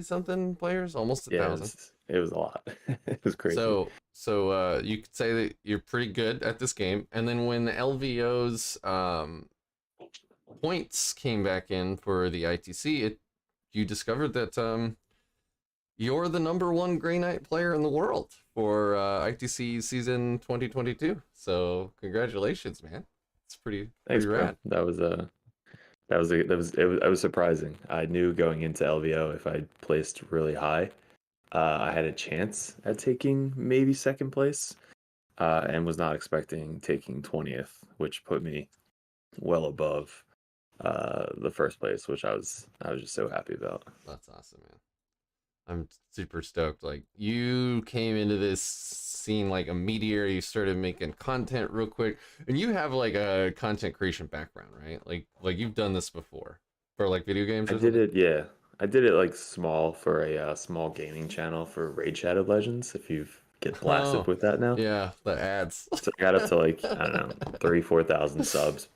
something players, almost a Yeah, thousand. it was a lot. It was crazy. So you could say that you're pretty good at this game. And then when LVO's points came back in for the ITC, you discovered that you're the #1 Grey Knight player in the world for ITC season 2022. So congratulations, man. It's Thanks, pretty bro. rad. It was surprising. I knew going into LVO if I placed really high, I had a chance at taking maybe second place, and was not expecting taking 20th, which put me well above the first place, which I was just so happy about. That's awesome, man. I'm super stoked. Like you came into this scene like a meteor. You started making content real quick, and you have like a content creation background, right? Like you've done this before for like video games I or did something. it, yeah. I did it like small for a small gaming channel for Raid Shadow Legends. If you get blasted Oh, with that now, yeah, the ads. so I got up to like I don't know 3, 4,000 subs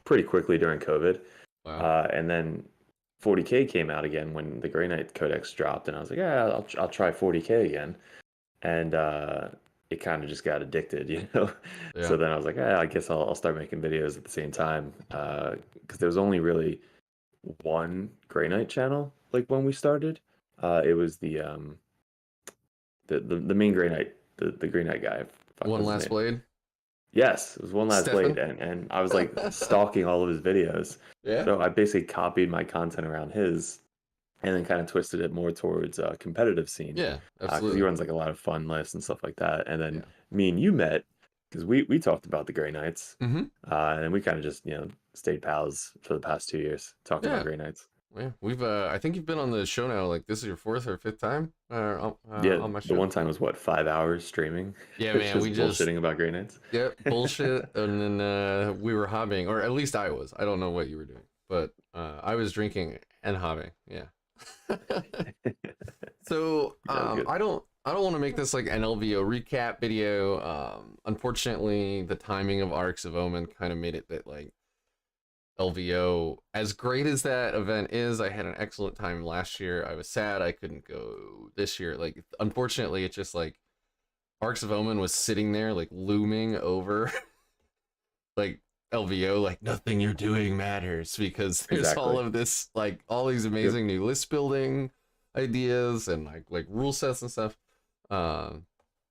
pretty quickly during COVID. Wow. And then 40K came out again when the Grey Knight Codex dropped, and I was like, yeah, I'll try 40K again. And it kind of just got addicted, you know? Yeah. So then I was like, I guess I'll start making videos at the same time. Because there was only really one Grey Knight channel, like when we started. It was the main Grey Knight, the Grey Knight guy. Fuck, One what's his last name? blade. Yes, it was One Last Blade, Stefan. and I was like stalking all of his videos. Yeah. So I basically copied my content around his, and then kind of twisted it more towards competitive scene, Yeah. because he Absolutely. runs like a lot of fun lists and stuff like that. And then Yeah. me and you met because we talked about the Grey Knights, Mm-hmm. and then we kind of just stayed pals for the past 2 years talking about Yeah. Grey Knights. Yeah. We've I think you've been on the show now. Like this is your fourth or fifth time Yeah, on my the show. one time was what, 5 hours streaming, Yeah, man. We just just bullshitting about Grey Knights. Yep, bullshit. And then we were hobbying, or at least I was. I don't know what you were doing, but I was drinking and hobbying. Yeah. So That was good. I don't want to make this like an LVO recap video. Unfortunately, the timing of Arks of Omen kind of made it that like LVO, as great as that event is, I had an excellent time last year. I was sad I couldn't go this year. Like, unfortunately, it's just like Arks of Omen was sitting there like looming over like LVO, like nothing you're doing matters because there's all Exactly. of this, like all these Yep. amazing new list building ideas and like rule sets and stuff. Uh,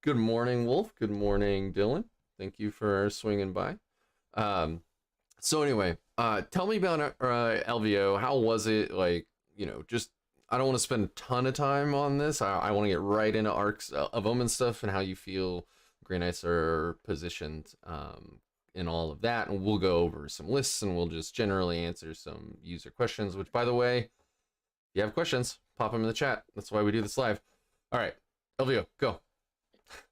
Good morning, Wolf. Good morning, Dylan. Thank you for swinging by. Um, so anyway, tell me about LVO. How was it? Like, just I don't want to spend a ton of time on this. I want to get right into Arcs of Omen stuff and how you feel Grey Knights are positioned in all of that, and we'll go over some lists and we'll just generally answer some user questions. Which, by the way, if you have questions, pop them in the chat. That's why we do this live. All right, LVO, go.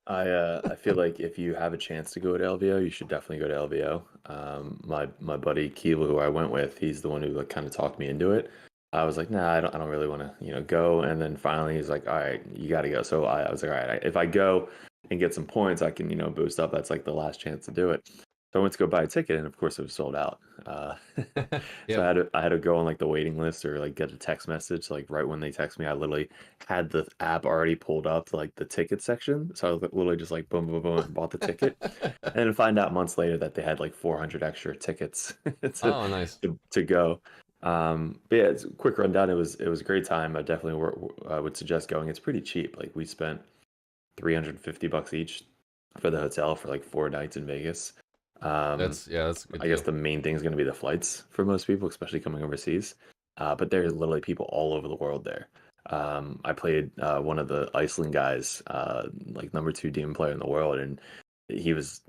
I feel like if you have a chance to go to LVO, you should definitely go to LVO. My buddy Keela, who I went with, he's the one who like kind of talked me into it. I was like, nah, I don't really want to go. And then finally he's like, all right, you got to go. So I was like, all right, if I go and get some points, I can boost up. That's like the last chance to do it. So I went to go buy a ticket, and of course it was sold out. So Yep. I had to go on like the waiting list or like get a text message. Like right when they text me, I literally had the app already pulled up to like the ticket section. So I was literally just like boom, boom, boom, and bought the ticket, and then find out months later that they had like 400 extra tickets to, Oh, nice. to go. But yeah, it's a quick rundown. It was a great time. I definitely would suggest going. It's pretty cheap. Like we spent $350 each for the hotel for like 4 nights in Vegas. Um, That's a good I guess deal. the main thing is going to be the flights for most people, especially coming overseas. But there's literally people all over the world there. I played one of the Iceland guys, like #2 demon player in the world, and he was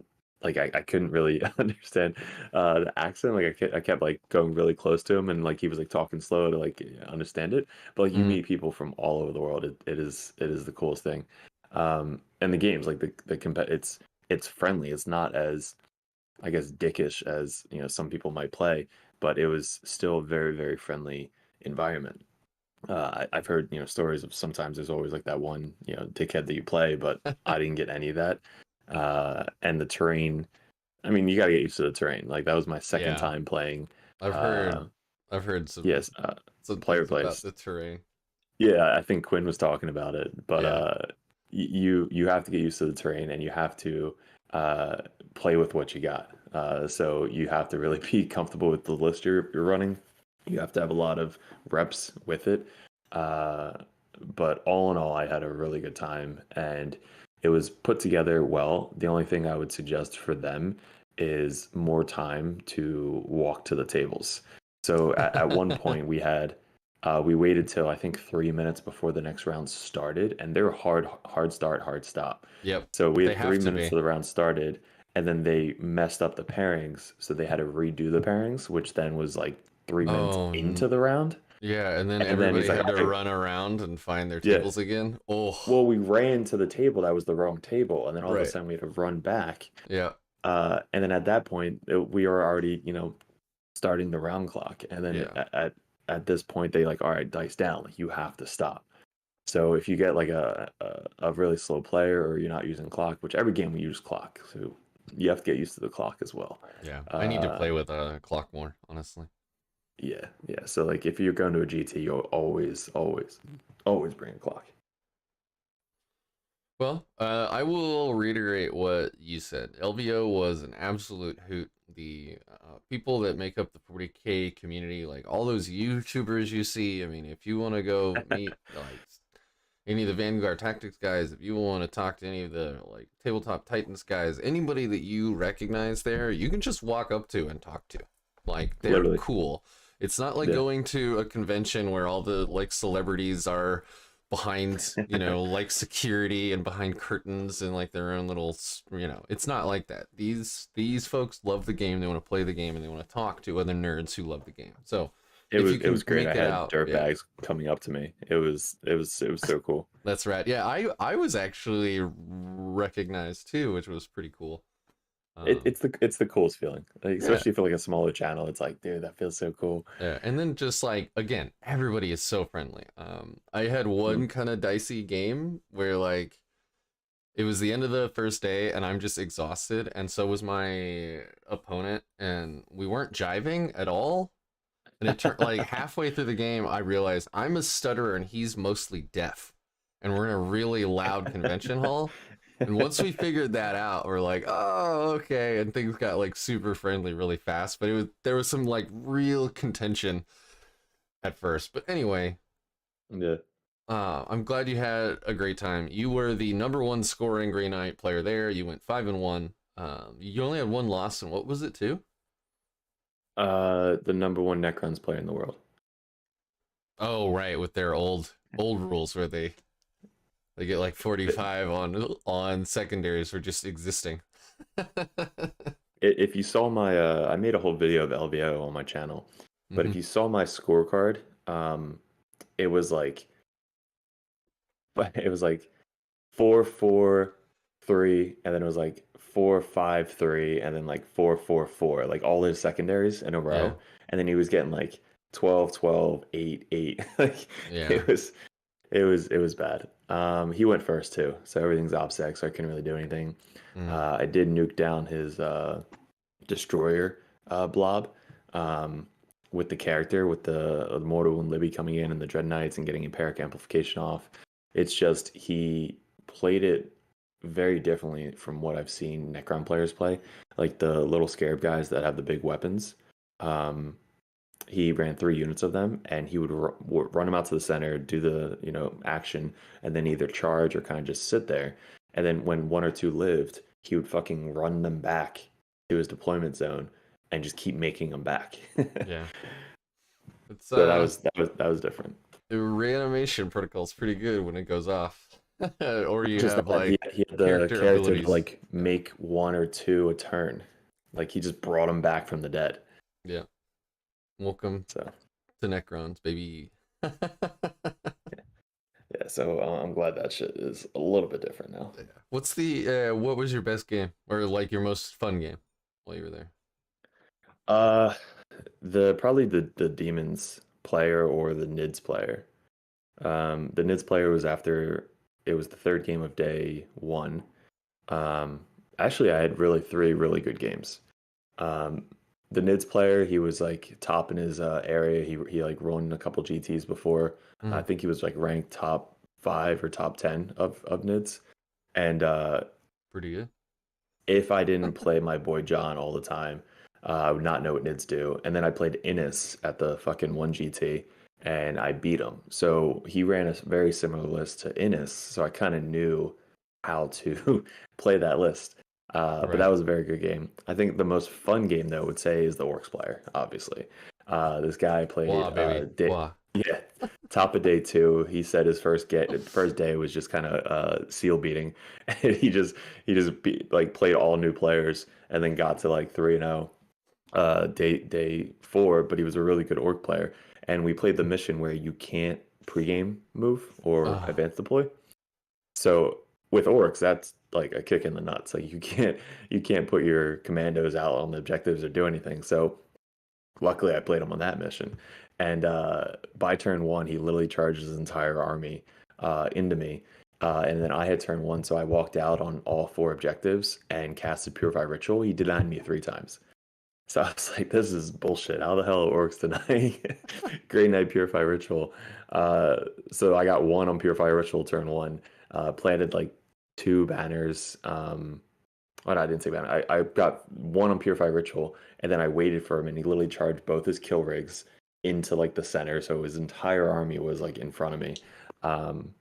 like, I couldn't really understand the accent. Like I kept like going really close to him, and like he was like talking slow to like understand it. But like you Mm, meet people from all over the world. It is the coolest thing. And the games like it's friendly. It's not as I guess dickish as some people might play, but it was still a very very friendly environment. I've heard stories of sometimes there's always like that one dickhead that you play, but I didn't get any of that. And the terrain, I mean, you gotta get used to the terrain. Like that was my second yeah. time playing. I've heard Uh, I've heard some yes, some player things about plays. the terrain. Yeah, I think Quinn was talking about it, but Yeah. you have to get used to the terrain and you have to uh, play with what you got. So you have to really be comfortable with the list you're running. You have to have a lot of reps with it. Uh, but all in all, I had a really good time and it was put together well. The only thing I would suggest for them is more time to walk to the tables. So at one point we waited till I think 3 minutes before the next round started, and they were hard start, hard stop. Yep. So we They had three have to minutes be. till the round started, and then they messed up the pairings, so they had to redo the pairings, which then was like 3 minutes Oh, into the round. yeah. And then And then he's everybody like, had "All to right, run around and find their yeah." tables again. Oh, Well, we ran to the table that was the wrong table, and then all of a right. sudden we had to run back. Yeah. And then at that point, we were already, starting the round clock. And then Yeah. at this point, they like, all right, dice down, like you have to stop. So if you get like a really slow player or you're not using clock, which every game we use clock, so you have to get used to the clock as well. Yeah. I need to Uh, play with a clock more, honestly. yeah, yeah. So like if you're going to a GT, you'll always bring a clock. Well, I will reiterate what you said. LVO was an absolute hoot. The people that make up the 40K community, like all those YouTubers you see, I mean, if you want to go meet like any of the Vanguard Tactics guys, if you want to talk to any of the like Tabletop Titans guys, anybody that you recognize there, you can just walk up to and talk to. Like they're Literally. cool. It's not like Yeah. going to a convention where all the like celebrities are behind, like security and behind curtains and like their own little, it's not like that. These folks love the game. They want to play the game and they want to talk to other nerds who love the game. So It if was you it was can great. make I it had out, yeah, dirtbags coming up to me. It was so cool. that's right. Yeah, I was actually recognized too, which was pretty cool. It's the coolest feeling, like, Yeah, especially for like a smaller channel. It's like, dude, that feels so cool. yeah, and then just like again, everybody is so friendly. I had one Mhm. kind of dicey game where like it was the end of the first day and I'm just exhausted, and so was my opponent, and we weren't jiving at all. And it turned like halfway through the game, I realized I'm a stutterer and he's mostly deaf, and we're in a really loud convention hall. And once we figured that out, we're like, oh, okay, and things got like super friendly really fast. But there was some like real contention at first. But anyway, Yeah. I'm glad you had a great time. You were the number one scoring Grey Knight player there. You went 5-1. You only had one loss, and what was it too? The number one Necrons player in the world. Oh, right, with their old rules where they get like But 45 on secondaries for just existing. if you saw my, I made a whole video of LVO on my channel. But Hmm. if you saw my scorecard, it was like, it was like 4-4-3, and then it was like 4-5-3, and then like 4-4-4, like all his secondaries in a Yeah, row. And then he was getting like 12-12-8-8. Like yeah. it was bad. He went first too, so everything's OPSEC, so I couldn't really do anything. Mm. I did nuke down his destroyer blob with the character, with the Mortal and Libby coming in and the Dread Knights and getting Empiric Amplification off. It's just he played it very differently from what I've seen Necron players play. Like the little scarab guys that have the big weapons. Um, he ran 3 units of them, and he would run them out to the center, do the action, and then either charge or kind of just sit there. And then when one or two lived, he would fucking run them back to his deployment zone and just keep making them back. Yeah. It's So that was different. the reanimation protocol is pretty good when it goes off. Or you Just have that like he had the character character to abilities. like Yeah. make one or two a turn. Like he just brought them back from the dead. Yeah. Welcome So to Necrons, baby. yeah, so I'm glad that shit is a little bit different now. What was your best game or like your most fun game while you were there? Uh, probably the demons player or the Nids player. The Nids player was after it was the third game of day one. Um, Actually, I had really three really good games. Um, the NIDS player, he was like top in his area. He like won a couple GTs before. I Mm, think he was like ranked top 5 or top 10 of NIDS. And pretty good. if I didn't play my boy John all the time, I would not know what NIDS do. And then I played Innis at the fucking 1GT and I beat him. So he ran a very similar list to Innis. So I kind of knew how to play that list. But that Right. was a very good game. I think the most fun game, though, I would say is the Orcs player, obviously. This guy played, Wow, baby. Wow. yeah, top of day 2. He said his first day was just kind of seal beating. And like played all new players and then got to like 3-0 day 4, but he was a really good orc player. And we played the mission where you can't pregame move or Uh, advance deploy. So with orcs, that's like a kick in the nuts. Like you can't put your commandos out on the objectives or do anything. So luckily I played him on that mission. And by turn 1, he literally charged his entire army into me. And then I had turn 1, so I walked out on all 4 objectives and casted Purify Ritual. He denied me 3 times. So I was like, this is bullshit. How the hell it works tonight? Great Night Purify Ritual. So I got 1 on Purify Ritual turn 1. Planted like 2 banners. Oh, no, I didn't say banner. I got 1 on Purify Ritual, and then I waited for him, and he literally charged both his kill rigs into like the center. So his entire army was like in front of me. Um,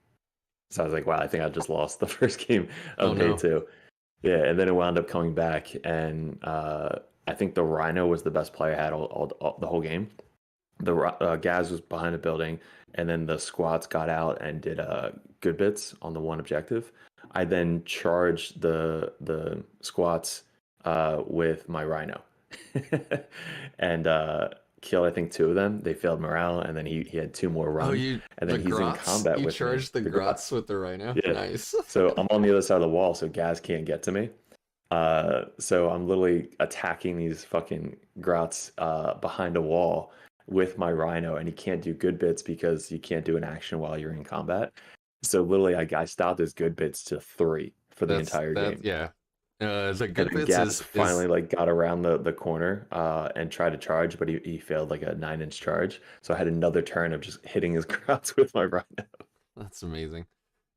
so I was like, wow, I think I just lost the first game oh of day no. 2. Yeah, and then it wound up coming back, and I think the Rhino was the best play I had all the whole game. The Gaz was behind the building, and then the squats got out and did good bits on the one objective. I then charged the squats with my Rhino, and killed I think 2 of them. They failed morale, and then he had 2 more Oh, run, you and the then he's in grots? combat You with me. charged the The Grots. grots with the rhino? Yeah. Nice. So I'm on the other side of the wall, so Gaz can't get to me. So I'm literally attacking these fucking grots behind a wall with my Rhino, and he can't do good bits because you can't do an action while you're in combat. So literally, I stopped his good bits to 3 for the entire game. Yeah. The And good then bits Gaz is finally like got around the corner and tried to charge, but he failed like a 9-inch charge. So I had another turn of just hitting his grots with my Rhino. that's amazing.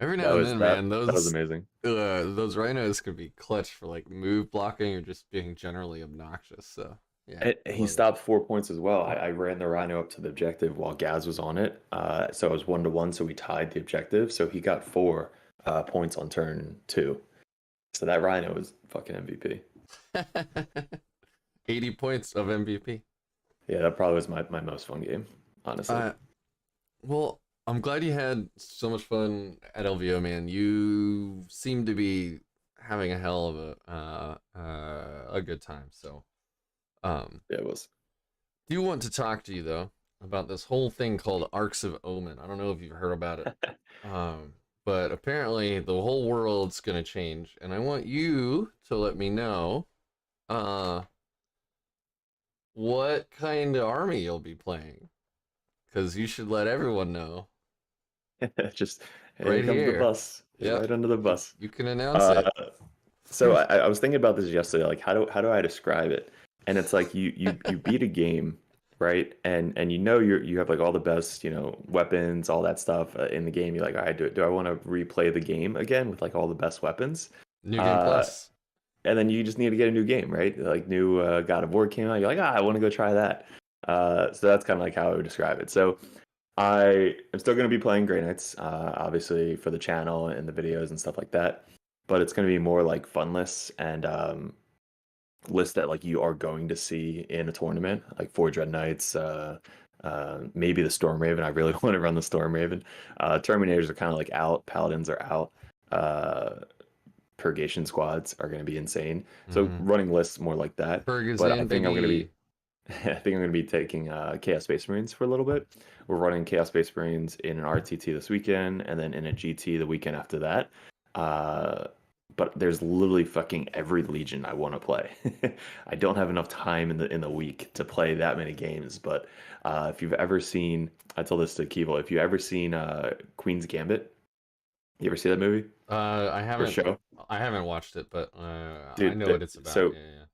Every That now and was then, that man, that was amazing. those rhinos could be clutch for like move blocking or just being generally obnoxious. So yeah, And I he love it. stopped 4 points as well. I ran the Rhino up to the objective while Gaz was on it. So it was 1-1, so we tied the objective. So he got 4 points on turn 2. So that Rhino was fucking MVP. 80 points of MVP. Yeah, that probably was my most fun game, honestly. Uh, well, I'm glad you had so much fun at LVO, man. You seem to be having a hell of a good time. So, Yeah, it was. do want to talk to you though about this whole thing called Arks of Omen. I don't know if you've heard about it, but apparently the whole world's gonna change, and I want you to let me know, uh, what kind of army you'll be playing, because you should let everyone know Just here right comes the here. bus. You're Yep, right under the bus. you can announce Uh, it. so I was thinking about this yesterday. Like, how do I describe it? And it's like you beat a game, right? And you have like all the best weapons, all that stuff in the game. You're like, all right, do I want to replay the game again with like all the best weapons? New Game Uh, Plus. and then you just need to get a new game, right? Like new God of War came out. You're like, I want to go try that. So that's kind of like how I would describe it. So I am still going to be playing Grey Knights, obviously for the channel and the videos and stuff like that. But it's going to be more like fun lists and lists that like you are going to see in a tournament, like four Dread Knights, maybe the Storm Raven. I really want to run the Storm Raven. Terminators are kind of like out. Paladins are out. Purgation squads are going to be insane. So Mm-hmm. running lists more like that. Burgers But I in, think I'm going to be baby. I think I'm going to be taking Chaos Space Marines for a little bit. We're running Chaos Space Marines in an RTT this weekend, and then in a GT the weekend after that. But there's literally fucking every Legion I want to play. I don't have enough time in the week to play that many games. But if you've ever seen, I told this to Kevo, if you've ever seen Queen's Gambit, you ever see that movie I or haven't show? I haven't watched it, but I Dude, know what it's about. so Yeah, yeah.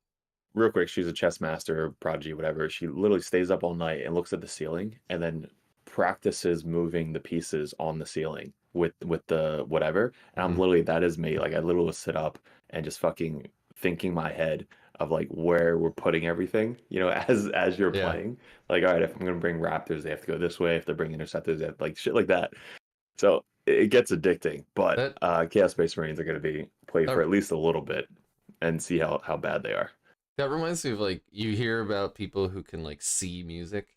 real quick, she's a chess master, prodigy, whatever. She literally stays up all night and looks at the ceiling and then practices moving the pieces on the ceiling with the whatever. And I'm Mhm. literally that is me. Like I literally will sit up and just fucking thinking my head of like where we're putting everything, as you're Yeah. playing. Like, all right, if I'm gonna bring raptors, they have to go this way. If they're bringing interceptors, they have like shit like that. So it gets addicting. But That Chaos Space Marines are gonna be played for that at least a little bit and see how bad they are. that reminds me of like you hear about people who can like see music,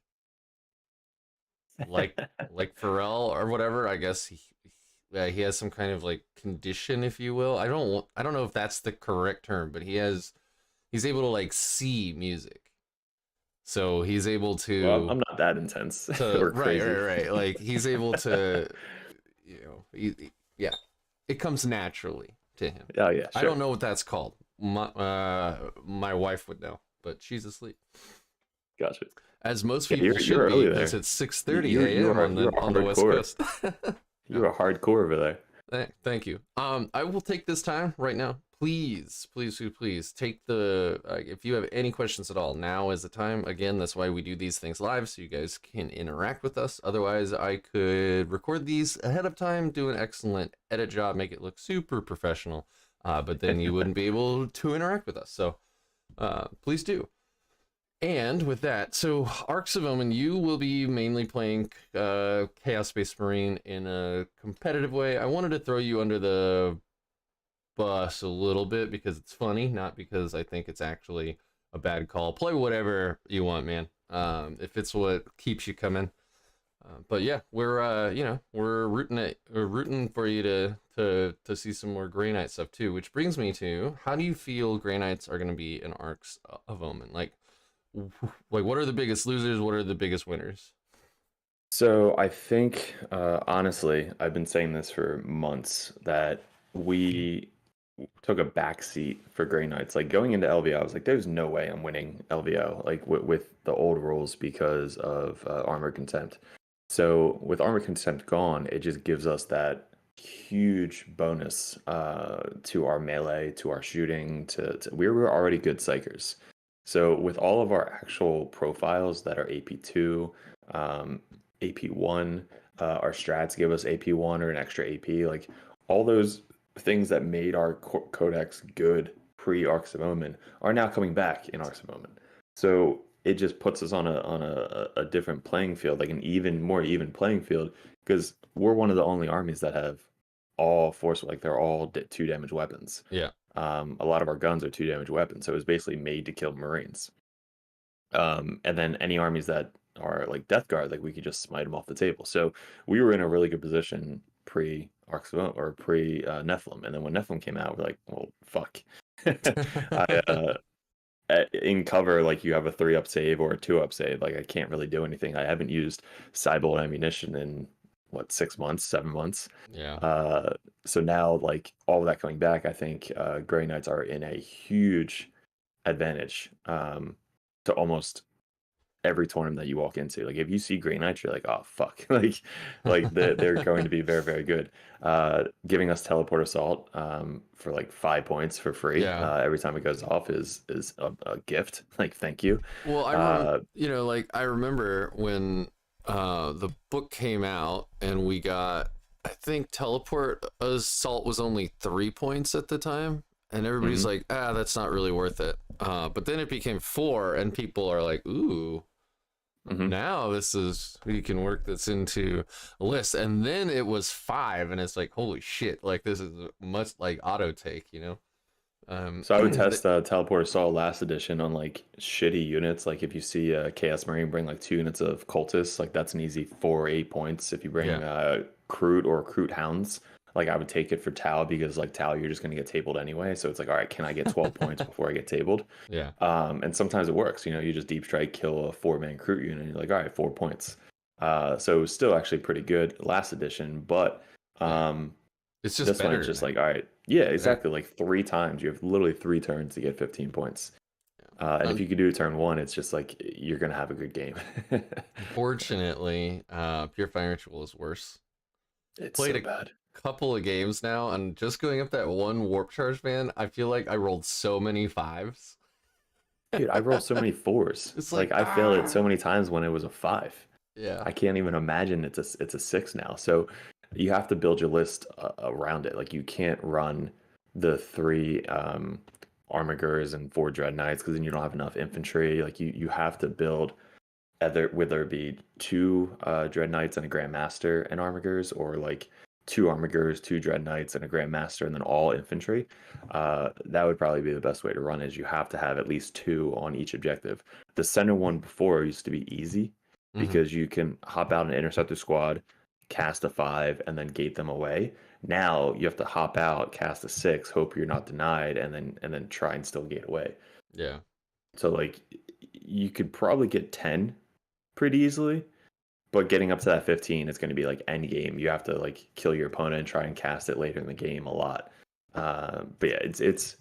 like like Pharrell or whatever. I guess he has some kind of like condition, if you will. I don't know if that's the correct term, but he's able to like see music. So he's able Well, to I'm not that intense to or crazy. right. Like he's able to, yeah, it comes naturally to him. Oh yeah, I sure. don't know what that's called. My wife would know, but she's asleep. Gotcha. As most Yeah, people you're should be, early because there. it's You 6:30 you you a.m. are you are on the West hardcore. Coast. Yeah. You are hardcore over there. Thank you. I will take this time right now. Please take the. If you have any questions at all, now is the time. Again, that's why we do these things live, so you guys can interact with us. Otherwise, I could record these ahead of time, do an excellent edit job, make it look super professional, but then you wouldn't be able to interact with us. So, please do. And with that, so Arks of Omen, you will be mainly playing Chaos Space Marine in a competitive way. I wanted to throw you under the bus a little bit because it's funny, not because I think it's actually a bad call. Play whatever you want, man. If it's what keeps you coming. But yeah, we're rooting for you to see some more Grey Knight stuff too. Which brings me to, how do you feel Grey Knights are going to be in Arks of Omen? Like what are the biggest losers? What are the biggest winners? So I think, honestly, I've been saying this for months that we took a back seat for Grey Knights. Like going into LVO, I was like, "There's no way I'm winning LVO like with the old rules because of armor contempt." So with armor contempt gone, it just gives us that huge bonus to our melee, to our shooting. We were already good psychers. So with all of our actual profiles that are AP2, AP1, our strats give us AP1 or an extra AP, like all those things that made our codex good pre Arks of Omen are now coming back in Arks of Omen. So it just puts us on a different playing field, like an even more even playing field, because we're one of the only armies that have all force, like they're all 2 damage weapons. Yeah. A lot of our guns are 2 damage weapons, so it was basically made to kill Marines. And then any armies that are like Death Guard, like we could just smite them off the table. So we were in a really good position pre Arks or pre Nephilim, and then when Nephilim came out, we're like, well, fuck. In cover, like you have a 3-up save or a 2-up save. Like I can't really do anything. I haven't used Cybolt ammunition in what 6 months, 7 months. Yeah. So now, like all of that coming back, I think Grey Knights are in a huge advantage to almost every tournament that you walk into. Like if you see Grey Knights, you're like, oh fuck, like they're going to be very very good. Giving us teleport assault for like 5 points for free Yeah. every time it goes off is a gift. Like thank you. Well, I remember, like I remember when the book came out and we got, I think teleport assault was only 3 points at the time, and everybody's Mhm. like, that's not really worth it. But then it became 4, and people are like, ooh, Mhm. now we can work this into a list. And then it was 5, and it's like, holy shit, like this is much like auto take. So I would test teleport assault last edition on like shitty units. Like if you see a Chaos Marine bring like 2 units of cultists, like that's an easy 4 or 8 points. If you bring Yeah. Kroot or Kroot Hounds, like I would take it for Tau because like Tau you're just gonna get tabled anyway. So it's like, all right, can I get 12 points before I get tabled? Yeah. And sometimes it works. You just deep strike, kill a 4-man Kroot unit, and you're like, all right, 4 points. So it was still actually pretty good last edition, but Yeah. It's just this one it's better just now. like, all right, yeah, exactly. Like 3 times, you have literally 3 turns to get 15 points. And if you could do turn 1, it's just like you're gonna have a good game. Unfortunately, Pure Fire Ritual is worse. It's Played so a bad. couple of games now, and just going up that one warp charge, man, I feel like I rolled so many 5s. Dude, I rolled so many fours. It's Like like, I failed it so many times when it was a 5. yeah. I can't even imagine it's a 6 now. So you have to build your list around it. Like you can't run the 3 Armagers and 4 Dread Knights because then you don't have enough infantry. Like you have to build either whether it be 2 Dread Knights and a Grandmaster and Armagers, or like 2 Armagers, 2 Dread Knights, and a Grandmaster, and then all infantry. That would probably be the best way to run. Is you have to have at least 2 on each objective. The center one before used to be easy Hmm. because you can hop out an interceptor squad, cast a 5, and then gate them away. Now you have to hop out, cast a 6, hope you're not denied, and then try and still gate away. Yeah. So like you could probably get 10 pretty easily, but getting up to that 15 is going to be like end game. You have to like kill your opponent and try and cast it later in the game a lot. But yeah, it's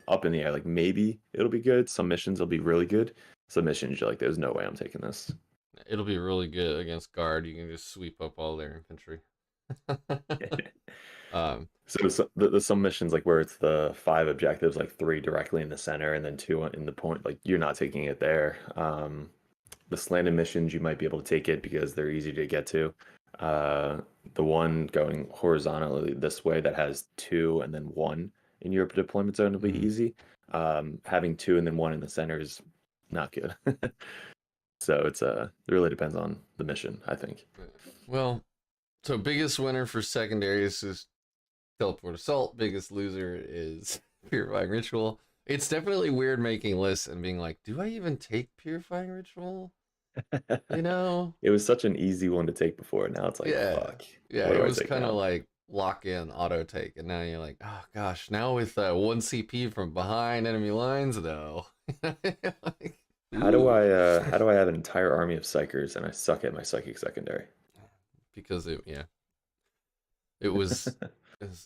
up in the air. Like maybe it'll be good. Some missions will be really good. Some missions you're like, there's no way I'm taking this. It'll be really good against guard. You can just sweep up all their infantry. um, So there's some missions like where it's the 5 objectives, like 3 directly in the center and then 2 in the point. Like you're not taking it there. The slanted missions you might be able to take it because they're easy to get to. The one going horizontally this way that has 2 and then 1 in your deployment zone will be easy. Having 2 and then 1 in the center is not good. So it really depends on the mission, I think. well, so biggest winner for secondaries is Teleport Assault. Biggest loser is Purifying Ritual. It's definitely weird making lists and being like, do I even take Purifying Ritual? You know? It was such an easy one to take before. Now it's like, Yeah. fuck. Yeah, What it do I was take kind of now? like lock in, auto take. And now you're like, oh gosh, now with 1 CP from behind enemy lines, though. Like, ooh. How do I have an entire army of psychers and I suck at my psychic secondary? Because it was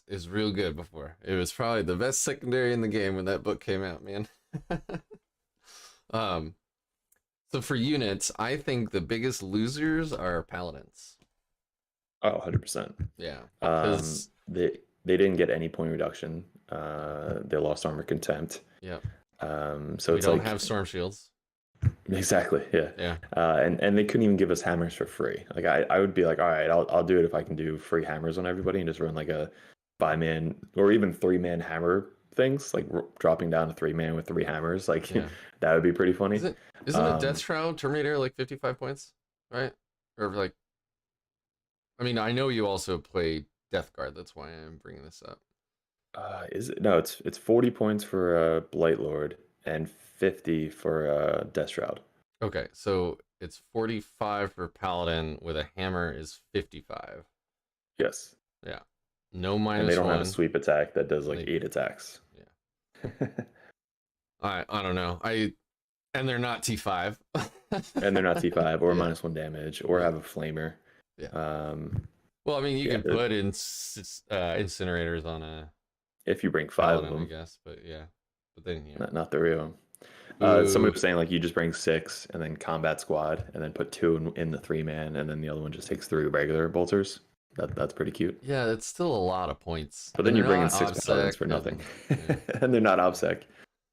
is real good before. It was probably the best secondary in the game when that book came out, man. um, so for units, I think the biggest losers are paladins. Oh, 100%. Yeah, because They didn't get any point reduction. They lost armor contempt. yeah, So we it's don't like have storm shields. exactly, yeah. Yeah, And they couldn't even give us hammers for free. Like I would be like, all right, I'll do it if I can do free hammers on everybody and just run like a 5-man or even 3-man hammer things, like dropping down to 3-man with 3 hammers. Like yeah. that would be pretty funny. Isn't a Death Um, Shroud Terminator like 55 points, right? Or like, I mean, I know you also play Death Guard. That's why I'm bringing this up. is it? No, it's 40 points for Blight Lord and 50 for Death Shroud. Okay, so it's 45 for Paladin with a hammer is 55. Yes. Yeah. No And they minus don't have a one. sweep attack that does like They, 8 attacks. yeah. I don't know. And they're not T5. And they're not T5 or Yeah. -1 damage or Yeah. have a flamer. Yeah. Well, I mean, you yeah, can put in incinerators on a if you bring 5 of Paladin, I them, guess, but yeah. But then yeah. not 3 of them. Somebody Ooh. was saying like you just bring 6 and then combat squad and then put 2 in the 3-man and then the other one just takes 3 regular bolters. That's pretty cute. Yeah, it's still a lot of points. But And then they're you're bringing not 6 paladins OBSEC. for nothing, Yeah. and they're not OBSEC.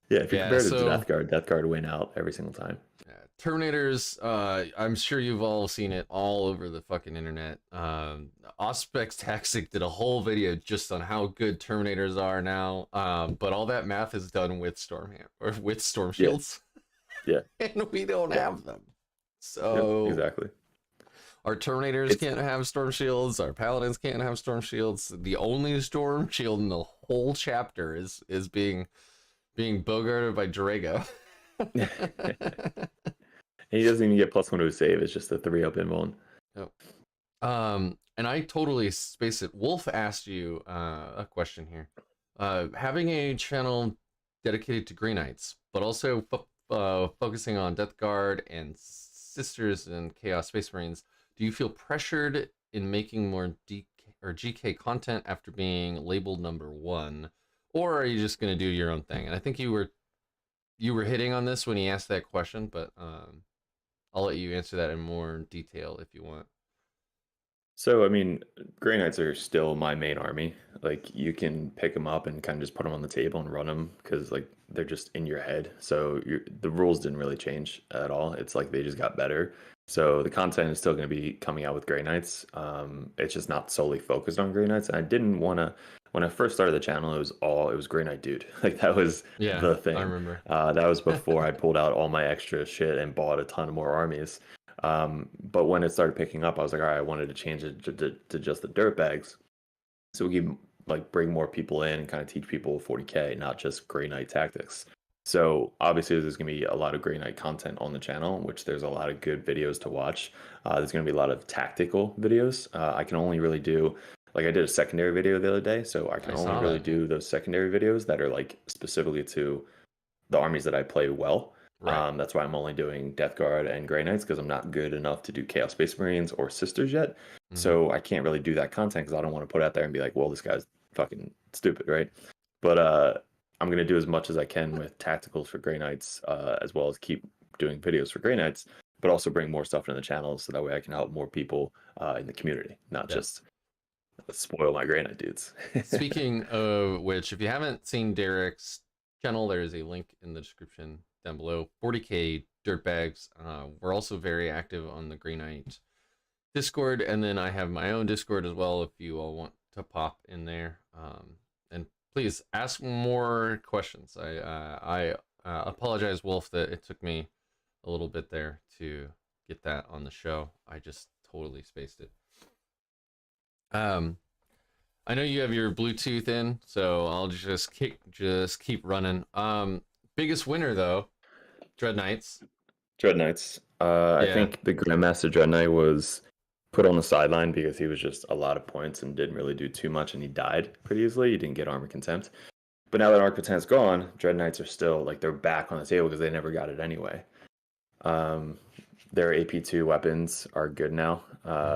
Yeah, if you Yeah, compare it to so Death Guard win out every single time. Terminators, I'm sure you've all seen it all over the fucking internet. Auspex Tactic did a whole video just on how good Terminators are now. But all that math is done with Storm Yeah, Shields. yeah, And we don't yeah. have them. Yep, So exactly. our Terminators It's can't have Storm Shields, our Paladins can't have Storm Shields. The only Storm Shield in the whole chapter is being bogarted by Drago. he doesn't even get +1 to his save. It's just a 3-up invuln. Yep. And I totally spaced it. Wolf asked you a question here. Having a channel dedicated to Green Knights, but also focusing on Death Guard and Sisters and Chaos Space Marines, do you feel pressured in making more DK or GK content after being labeled #1, or are you just going to do your own thing? And I think you were hitting on this when he asked that question, but I'll let you answer that in more detail if you want. So, I mean, Grey Knights are still my main army. Like you can pick them up and kind of just put them on the table and run them because like they're just in your head. So the rules didn't really change at all. It's like they just got better. So the content is still going to be coming out with Grey Knights. It's just not solely focused on Grey Knights. And I didn't want to. When I first started the channel, it was Grey Knight Dude. Like that was Yeah, the I thing. remember. That was before I pulled out all my extra shit and bought a ton of more armies. But when it started picking up, I was like, all right, I wanted to change it to just the dirt bags, so we can like bring more people in and kind of teach people 40k, not just Grey Knight tactics. So obviously, there's going to be a lot of Grey Knight content on the channel, which there's a lot of good videos to watch. There's going to be a lot of tactical videos. I can only really do like I did a secondary video the other day, so I can I only saw really that. do those secondary videos that are like specifically to the armies that I play well. Right. That's why I'm only doing Death Guard and Grey Knights because I'm not good enough to do Chaos Space Marines or Sisters yet. Mhm. So I can't really do that content because I don't want to put out there and be like, well, this guy's fucking stupid, right? But I'm gonna do as much as I can with tacticals for Grey Knights, as well as keep doing videos for Grey Knights, but also bring more stuff into the channel so that way I can help more people in the community, not Yeah. just spoil my Grey Knight dudes. Speaking of which, if you haven't seen Derek's channel, there is a link in the description down below. 40k dirtbags. We're also very active on the Grey Knight Discord, and then I have my own Discord as well if you all want to pop in there. And please ask more questions. I apologize, Wolf, that it took me a little bit there to get that on the show. I just totally spaced it. I know you have your Bluetooth in, so I'll just keep running. Biggest winner though, Dread Knights. Dread Knights. I Yeah, think the Grandmaster Dread Knight was put on the sideline because he was just a lot of points and didn't really do too much, and he died pretty easily. He didn't get Armor Contempt. But now that Armor Contempt's gone, Dread Knights are still like they're back on the table because they never got it anyway. Um, their AP2 weapons are good now.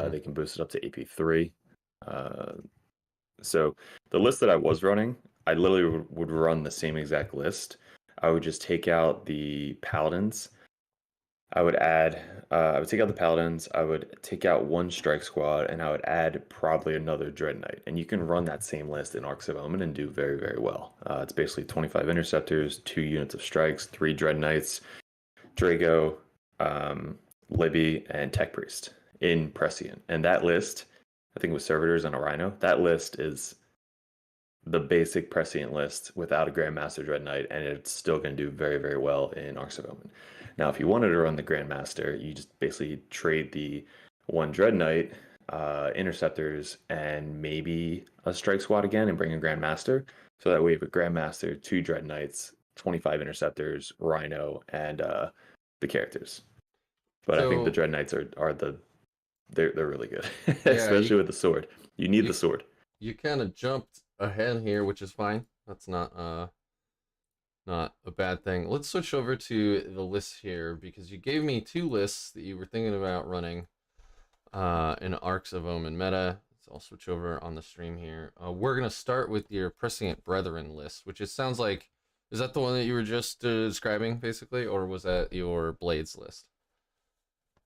They can boost it up to AP3. So the list that I was running, I literally would run the same exact list. I would just take out the paladins. I would take out the paladins. I would take out one strike squad, and I would add probably another dread knight. And you can run that same list in Arks of Omen and do very, very well. It's basically 25 interceptors, 2 units of strikes, 3 dread knights, Drago, Libby, and Tech Priest in Prescient. And that list, I think with servitors and a Rhino, that list is the basic Prescient list without a Grandmaster Dread Knight, and it's still going to do very, very well in Arks of Omen. Now, if you wanted to run the Grandmaster, you just basically trade the 1 Dread Knight, interceptors, and maybe a strike squad again and bring a Grandmaster. So that way you have a Grandmaster, 2 Dread Knights, 25 interceptors, Rhino, and the characters. But I think the so Dread Knights they're really good, yeah, especially with the sword. You need the sword. you kind of jumped ahead here, which is fine. That's not a bad thing. Let's switch over to the lists here because you gave me 2 lists that you were thinking about running in Arks of Omen meta. So I'll switch over on the stream here. We're gonna start with your Prescient Brethren list, which sounds like, is that the one that you were just describing basically, or was that your Blades list?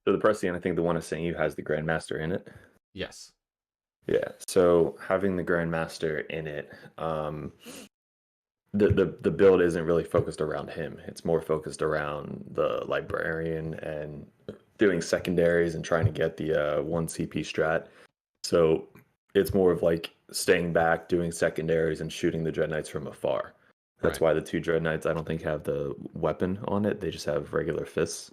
So the Prescient, I think the one I sent you has the Grandmaster in it. Yes. Yeah. So having the Grandmaster in it, the build isn't really focused around him. It's more focused around the Librarian and doing secondaries and trying to get the 1 CP strat. So it's more of like staying back, doing secondaries, and shooting the Dread Knights from afar. That's Right. why the 2 Dread Knights I don't think have the weapon on it. They just have regular fists.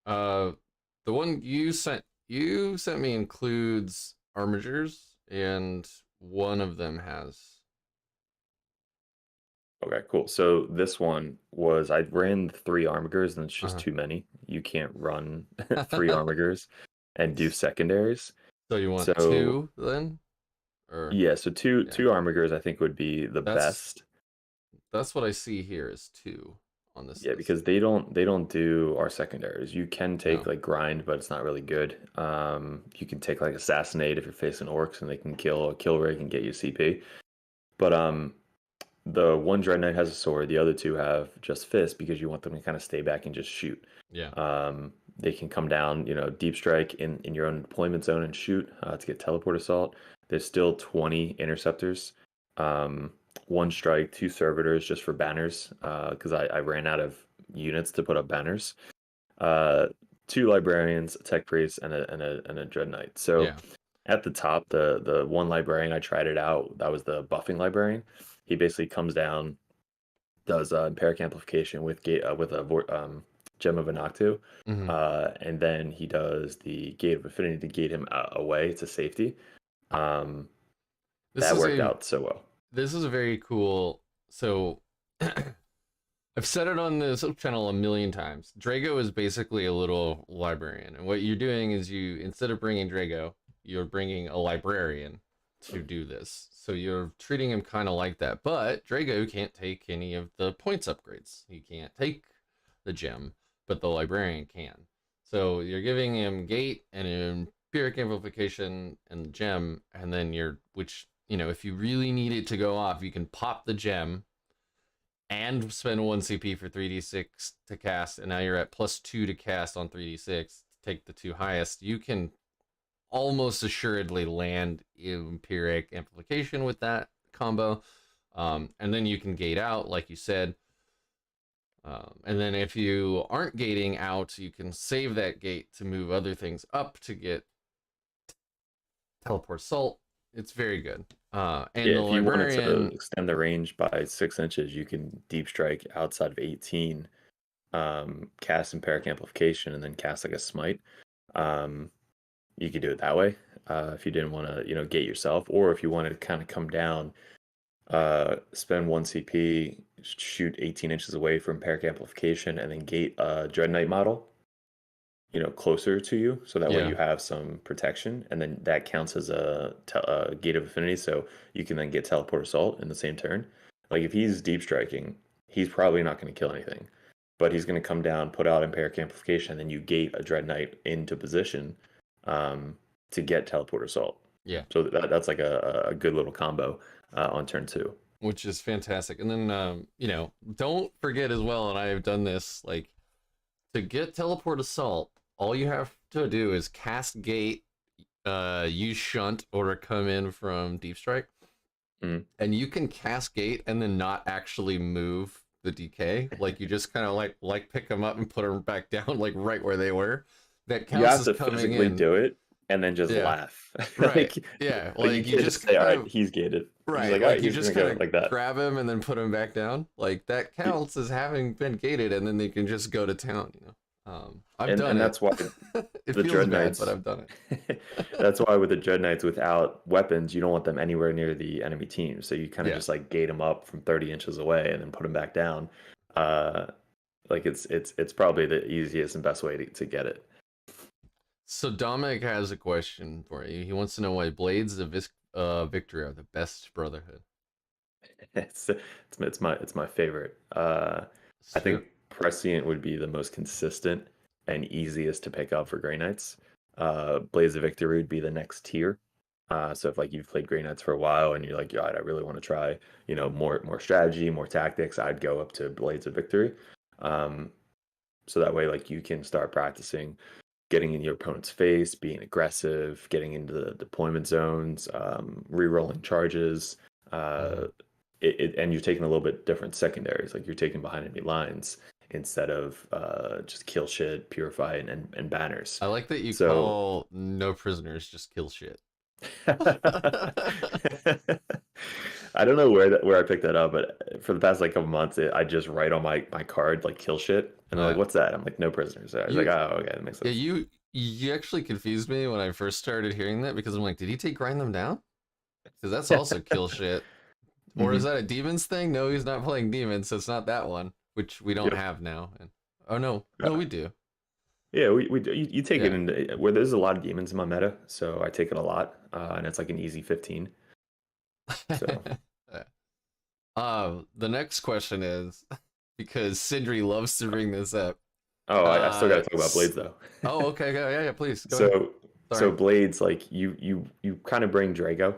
The one you sent me includes Armagers, and one of them has. Okay, cool. So this one was I ran 3 Armagers and it's just Uh-huh. too many. You can't run 3 Armagers and do secondaries. So you want So 2 then, or yeah, so two yeah, two Armagers I think would be the that's best. that's what I see here is 2 on this Yeah, list. because they don't do our secondaries. You can take No. like grind, but it's not really good. You can take like assassinate if you're facing orcs and they can kill a kill rig and get you CP. But the 1 Dread Knight has a sword, the other 2 have just fists because you want them to kind of stay back and just shoot. Yeah. They can come down, deep strike in your own deployment zone and shoot to get teleport assault. There's still 20 interceptors, 1 strike, 2 servitors just for banners, because I ran out of units to put up banners. 2 librarians, a tech priest, and a dread knight. So Yeah. at the top, the one librarian, I tried it out. That was the buffing librarian. He basically comes down, does empiric amplification with gem of Anaktu, hmm and then he does the gate of affinity to gate him away to safety. This That is worked a out so well. this is a very cool. So I've said it on this channel a million times. Drago is basically a little librarian, and what you're doing is you, instead of bringing Drago, you're bringing a librarian to do this. So you're treating him kind of like that. But Drago can't take any of the points upgrades. He can't take the gem, but the librarian can. So you're giving him gate and empiric amplification and the gem, and then which, if you really need it to go off, you can pop the gem and spend 1 CP for 3d6 to cast, and now you're at +2 to cast on 3d6 to take the 2 highest. You can almost assuredly land empiric amplification with that combo, and then you can gate out, like you said. And then if you aren't gating out, you can save that gate to move other things up to get teleport assault. It's very good. And Yeah, the if you wanted librarian, to extend the range by 6 inches, you can deep strike outside of 18, cast empiric amplification, and then cast like a smite. You could do it that way, if you didn't want to, gate yourself, or if you wanted to kind of come down, spend 1 CP, shoot 18 inches away from empiric amplification, and then gate a Dread Knight model, closer to you, so that way yeah, you have some protection, and then that counts as a gate of affinity, so you can then get teleport assault in the same turn. Like if he's deep striking, he's probably not going to kill anything, but he's going to come down, put out empiric amplification, and then you gate a Dread Knight into position, to get teleport assault. yeah, So that's like a good little combo on turn 2. which is fantastic. And then, don't forget as well, and I have done this, like, to get teleport assault, all you have to do is cast gate, use shunt, or come in from deep strike, and you can cast gate and then not actually move the DK. Like you just kind of like pick them up and put them back down, like right where they were. That You counts have as to coming physically in. do it and then just Yeah, laugh. right. Like, Yeah, like you like you can't just just say, all kind right, of he's gated. He's right, like, all like right, you he's just gonna kind go of like that. grab him and then put him back down. Like that counts as having been gated, and then they can just go to town. I've done And it. that's why It the feels Dread bad, but Knights. I've done it. That's why with the Dread Knights without weapons, you don't want them anywhere near the enemy team. So you kind of Yeah. just like gate them up from 30 inches away and then put them back down. Like it's probably the easiest and best way to get it. So Dominic has a question for you. He wants to know why Blades of Victory are the best Brotherhood. It's my favorite. I Sure. think Prescient would be the most consistent and easiest to pick up for Grey Knights. Blaze of Victory would be the next tier. So if like you've played Grey Knights for a while and you're like, yeah, I really want to try, more strategy, more tactics, I'd go up to Blades of Victory. So that way, like you can start practicing getting in your opponent's face, being aggressive, getting into the deployment zones, re-rolling charges. Uh, and you're taking a little bit different secondaries, like you're taking behind enemy lines instead of just kill shit, purify, and banners. I like that you So call no prisoners, just kill shit. I don't know where I picked that up, but for the past like couple months, I just write on my card like kill shit, and they're like, "What's that?" I'm like, "No prisoners." I was like, You "Oh, okay, that makes Yeah, sense." you actually confused me when I first started hearing that, because I'm like, did he take grind them down? Because that's also kill shit. Or is hmm that a demons thing? No, he's not playing demons, so it's not that one, which we don't Yep. have now. And oh no, we do. Yeah, you take it Yeah. in where there's a lot of demons in my meta, so I take it a lot, and it's like an easy 15. So The next question is, because Sindri loves to bring this up. I still got to talk about S- blades though. oh, okay, yeah, please go ahead. So Sorry. blades, like you kind of bring Drago,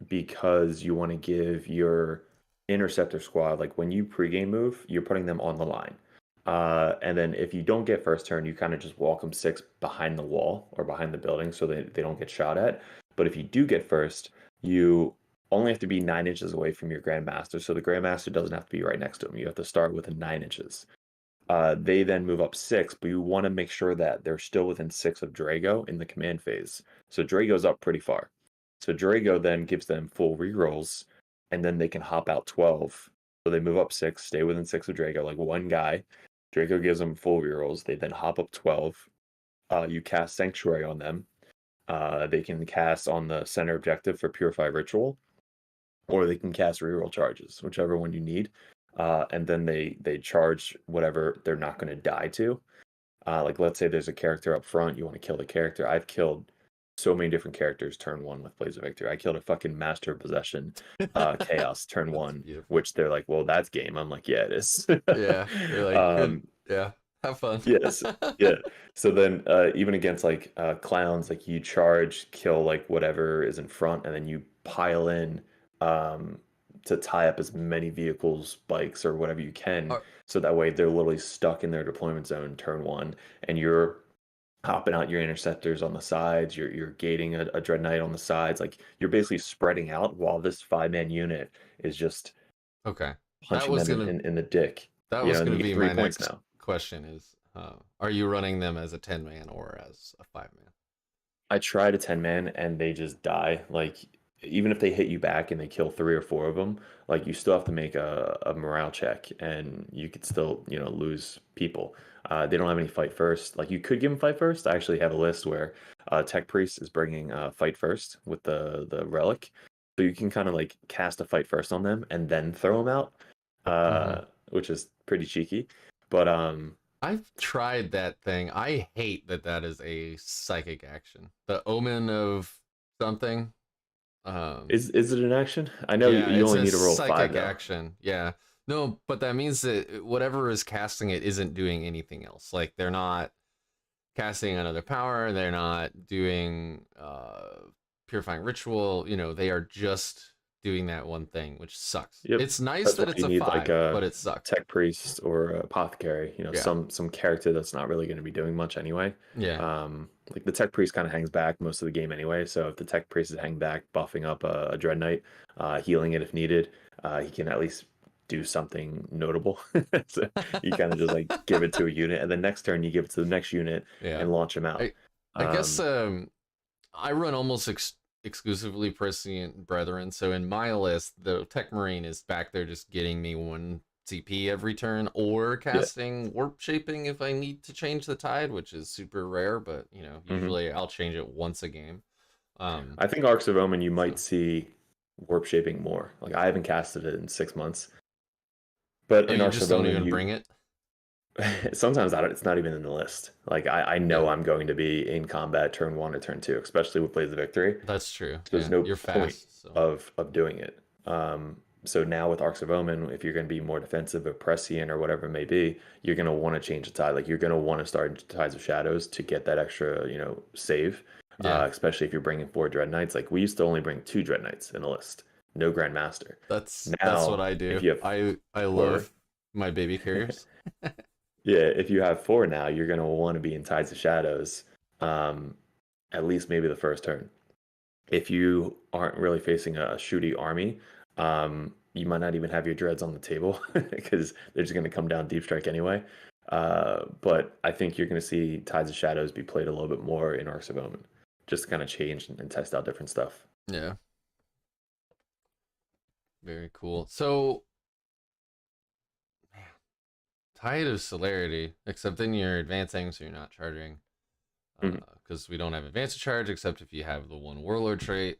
because you want to give your interceptor squad, like when you pregame move, you're putting them on the line. And then if you don't get first turn, you kind of just walk them 6 behind the wall or behind the building so they don't get shot at. But if you do get first, you only have to be 9 inches away from your Grandmaster. So the Grandmaster doesn't have to be right next to him. You have to start within 9 inches. They then move up 6, but you want to make sure that they're still within 6 of Drago in the command phase. So Drago's up pretty far. So Drago then gives them full rerolls, and then they can hop out 12. So they move up 6, stay within 6 of Drago, like one guy. Drago gives them full rerolls. They then hop up 12. You cast Sanctuary on them. They can cast on the center objective for Purify Ritual, or they can cast reroll charges, whichever one you need. And then they charge whatever they're not going to die to. Like let's say there's a character up front, you want to kill the character. I've killed so many different characters turn 1 with Blaze of Victory. I killed a fucking Master of Possession Chaos turn 1, beautiful. which they're like, well, that's game. I'm like, yeah, it is. Yeah, you're like, good. Yeah, have fun. Yes, yeah. So then even against like clowns, like you charge, kill like whatever is in front, and then you pile in to tie up as many vehicles, bikes, or whatever you can. So that way they're literally stuck in their deployment zone turn 1, and you're hopping out your interceptors on the sides, you're gating a Dread Knight on the sides. Like you're basically spreading out while this 5-man unit is just okay. punching them in the dick. That was going to be my next now. question is, are you running them as a 10-man or as a 5-man? I tried a 10-man and they just die. Like even if they hit you back and they kill 3 or 4 of them, like you still have to make a morale check, and you could still lose people. They don't have any fight first. Like you could give them fight first. I actually have a list where Tech Priest is bringing fight first with the relic, so you can kind of like cast a fight first on them and then throw them out, which is pretty cheeky. But I've tried that thing. I hate that is a psychic action. The Omen of something. Is it an action? I know you only need to roll 5 though. Action. Yeah. No, but that means that whatever is casting it isn't doing anything else. Like they're not casting another power. They're not doing purifying ritual. They are just doing that one thing, which sucks. Yep. It's nice that it's a 5, like but it sucks. Tech Priest or Apothecary. Some character that's not really going to be doing much anyway. Yeah. Like the Tech Priest kind of hangs back most of the game anyway. So if the Tech Priest is hanging back, buffing up a Dread Knight, healing it if needed, he can at least do something notable. So you kind of just like give it to a unit, and the next turn you give it to the next unit and launch him out. I guess I run almost exclusively Prescient Brethren, so in my list the Tech Marine is back there just getting me 1 CP every turn, or casting Warp Shaping if I need to change the tide, which is super rare, but usually I'll change it once a game. I think Arks of Omen you might see Warp Shaping more. Like I haven't casted it in 6 months, but in Arks of Omen you bring it. Sometimes it's not even in the list. Like I know I'm going to be in combat turn 1 or turn 2, especially with Blaze of Victory. That's true. So there's no point of doing it. So now with Arks of Omen, if you're going to be more defensive or prescient or whatever it may be, you're going to want to change the tide. Like you're going to want to start Tides of Shadows to get that extra, save. Especially if you're bringing 4 Dread Knights. Like we used to only bring 2 Dread Knights in the list. No Grandmaster. That's what I do. I love my baby carriers. Yeah, if you have 4 now, you're going to want to be in Tides of Shadows, at least maybe the first turn. If you aren't really facing a shooty army, you might not even have your dreads on the table because they're just going to come down deep strike anyway. But I think you're going to see Tides of Shadows be played a little bit more in Arks of Omen, just to kind of change and test out different stuff. Yeah. Very cool. So, Tide of Celerity, except then you're advancing, so you're not charging. Because we don't have advance to charge, except if you have the 1 Warlord trait.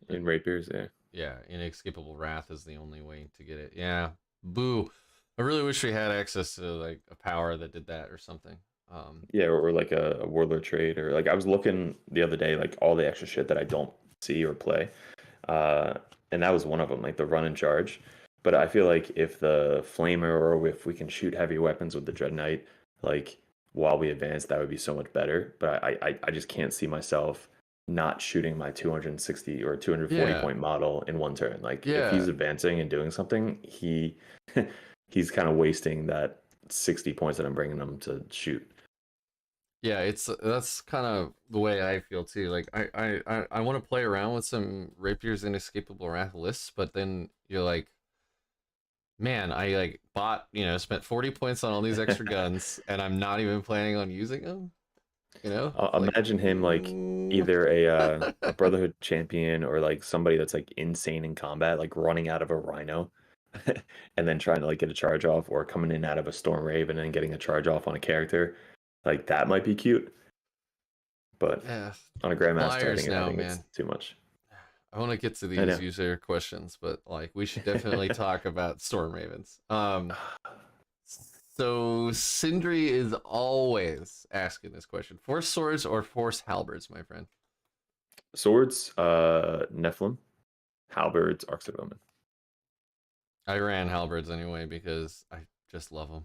In Rapiers, Yeah, Inescapable Wrath is the only way to get it. Yeah, boo. I really wish we had access to like a power that did that or something. Yeah, or like a Warlord trait, or like I was looking the other day, like all the extra shit that I don't see or play. And that was one of them, like the run and charge. But I feel like if the Flamer, or if we can shoot heavy weapons with the Dread Knight, like while we advance, that would be so much better. But I just can't see myself not shooting my 260 or 240 point model in 1 turn. Like if he's advancing and doing something, he's kind of wasting that 60 points that I'm bringing him to shoot. Yeah, it's that's kind of the way I feel too. Like I want to play around with some Rapier's Inescapable Wrath lists, but then you're like, man, I like bought, spent 40 points on all these extra guns, and I'm not even planning on using them. Like, Imagine him like either a Brotherhood champion or like somebody that's like insane in combat, like running out of a Rhino, and then trying to like get a charge off, or coming in out of a Storm Raven and getting a charge off on a character. Like that might be cute, but yeah, on a Grandmaster, flyers I now, think it's man. too much. I want to get to I these know. user questions, but like we should definitely talk about Storm Ravens. So Sindri is always asking this question: Force swords or force halberds, my friend? Swords, Nephilim, halberds, Arks of Omen. I ran halberds anyway because I just love them.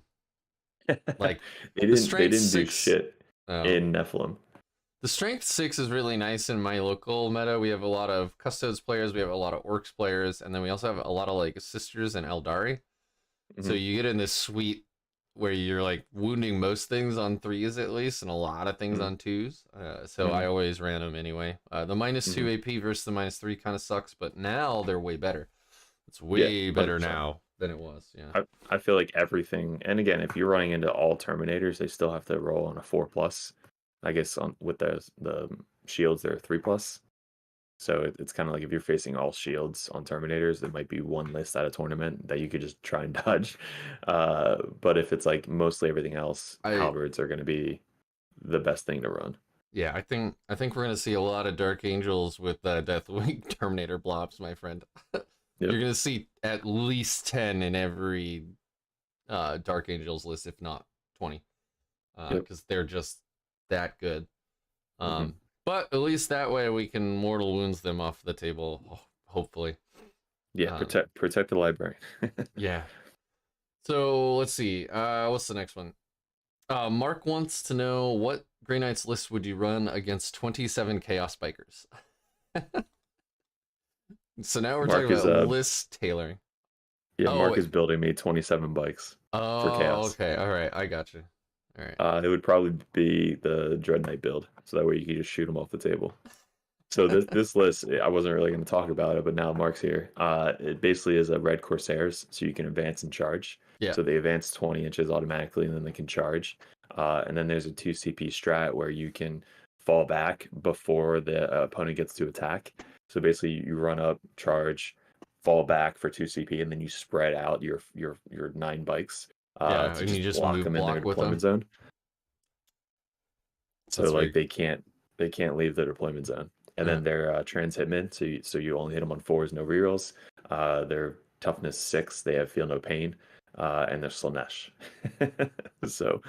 they Like the didn't they strength didn't do six. shit Oh, in Nephilim. the strength six is really nice in my local meta. We have a lot of custodes players, we have a lot of orcs players, and then we also have a lot of like sisters and Eldari. So Hmm. you get in this suite where you're like wounding most things on threes at least, and a lot of things Hmm. on twos. So I Hmm. always ran them anyway. The minus Hmm. two AP versus the minus three kind of sucks, but now they're way better. It's Yeah, way better 100%. now than it was. Yeah. I feel like everything, and again, if you're running into all Terminators, they still have to roll on a 4+. I guess on with the shields, they're 3+. So it's kind of like if you're facing all shields on Terminators, there might be one list at a tournament that you could just try and dodge. But if it's like mostly everything else, I halberds are going to be the best thing to run. Yeah, I think we're gonna see a lot of Dark Angels with Deathwing Terminator blobs, my friend. Yep. You're gonna see at least 10 in every Dark Angels list, if not 20, Yep. because they're just that good. Hmm. Um, but at least that way we can mortal wounds them off the table, hopefully. Yeah. Um, Protect the library. yeah. So let's see. What's the next one? Mark wants to know what Grey Knights list would you run against 27 Chaos Bikers? So now we're talking Mark is about list tailoring. Yeah, Oh Mark wait. is building me 27 bikes for Oh, chaos. okay. All right. I got you. All right. It would probably be the Dread Knight build, so that way you can just shoot them off the table. So this list, I wasn't really going to talk about it, but now Mark's here. It basically is a red Corsairs, so you can advance and charge. Yeah. So they advance 20 inches automatically, and then they can charge. And then there's a 2 CP strat where you can fall back before the opponent gets to attack. So basically, you run up, charge, fall back for 2 CP, and then you spread out your 9 bikes Yeah. to And you just just block move them in their block with deployment them. zone. So That's like very. they can't leave the deployment zone. And Yeah. then they're trans hitmen, so you only hit them on 4s, no rerolls. They're toughness 6. They have feel no pain, and they're Slanesh. So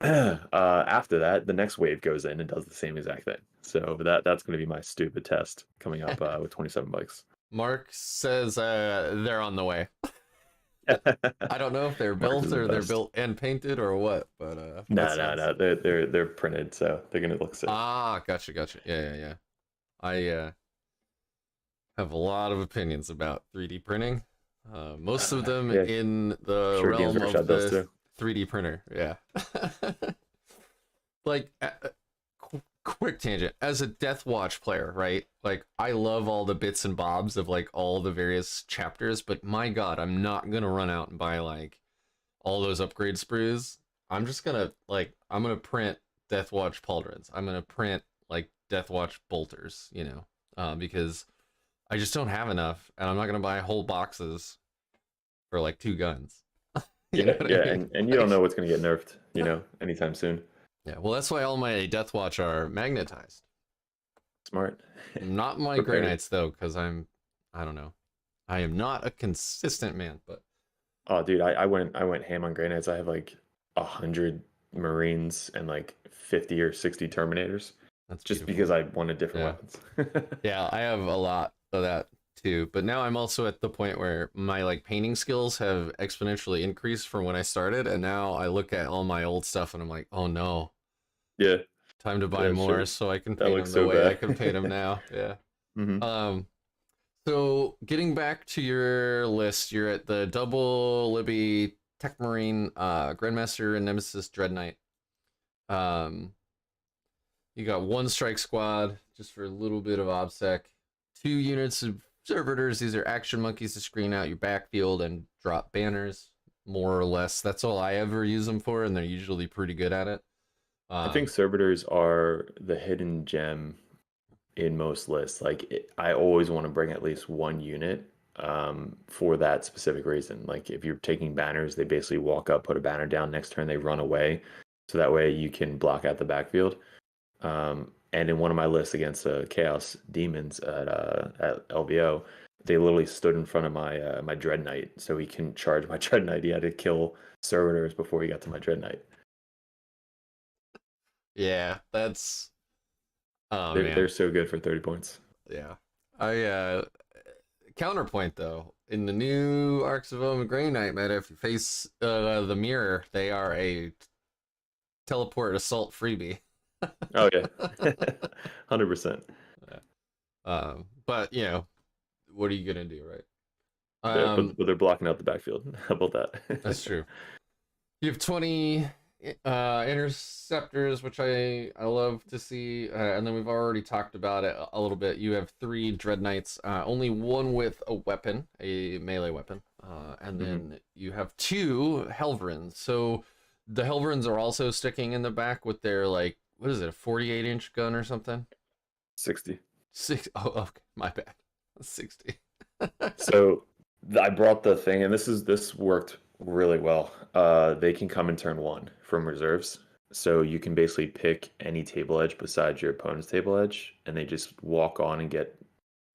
after that, the next wave goes in and does the same exact thing. So that's going to be my stupid test coming up with 27 bikes. Mark says they're on the way. I don't know if they're Mark built is the or they're best. built and painted or what, but that No, no, sounds. no. They're printed, so they're gonna look sick. Gotcha. Yeah. I have a lot of opinions about 3D printing. Most of them Yeah, in the sure. Games realm of Workshop does the too. 3D printer. Yeah. Like, quick tangent. As a Death Watch player, right? Like, I love all the bits and bobs of like all the various chapters, but my God, I'm not gonna run out and buy like all those upgrade sprues. I'm gonna print Death Watch pauldrons. I'm gonna print like Death Watch bolters, because I just don't have enough, and I'm not gonna buy whole boxes for like 2 guns. You know Yeah, what I yeah, mean? and you don't know Like, what's gonna get nerfed, anytime soon. yeah. Well, that's why all my Death Watch are magnetized. Smart. Not my Grey Prepared. Knights though, because I don't know. I am not a consistent man, but Oh, dude, I went ham on Grey Knights. I have like 100 Marines and like 50 or 60 Terminators, that's just beautiful. because I wanted different Yeah. weapons. Yeah, I have a lot of that too. But now I'm also at the point where my like painting skills have exponentially increased from when I started, and now I look at all my old stuff and I'm like, oh no, Yeah, time to buy yeah, more sure. so I can That paint looks them the so way I bad. can paint them now. Yeah. Hmm. Um. So getting back to your list, you're at the double Libby Tech Marine, Grandmaster and Nemesis Dread Knight. Um, you got one strike squad just for a little bit of OBSEC, 2 units of servitors. These are action monkeys to screen out your backfield and drop banners, more or less. That's all I ever use them for, and they're usually pretty good at it. I think servitors are the hidden gem in most lists. Like I always want to bring at least one unit for that specific reason. Like if you're taking banners, they basically walk up, put a banner down, next turn they run away, so that way you can block out the backfield. And in one of my lists against Chaos Demons at LVO, they literally stood in front of my Dread Knight, so he can charge my Dread Knight. He had to kill servitors before he got to my Dread Knight. Yeah, that's They're so good for 30 points. Yeah. I counterpoint though, in the new Arks of Omen Grey Knight meta, if you face the mirror, they are a teleport assault freebie. Oh yeah. 100%. But what are you gonna do, right? But they're blocking out the backfield. How about that? That's true. You have 20 interceptors, which I love to see, and then we've already talked about it a little bit. You have 3 Dread Knights, only one with a weapon, a melee weapon, and then you have 2 Helvens. So the Helvens are also sticking in the back with their, like, what is it, a 48-inch gun or something? 60. Oh, okay, my bad. 60. So I brought the thing, and this worked really well. They can come in turn 1 from reserves, so you can basically pick any table edge besides your opponent's table edge, and they just walk on and get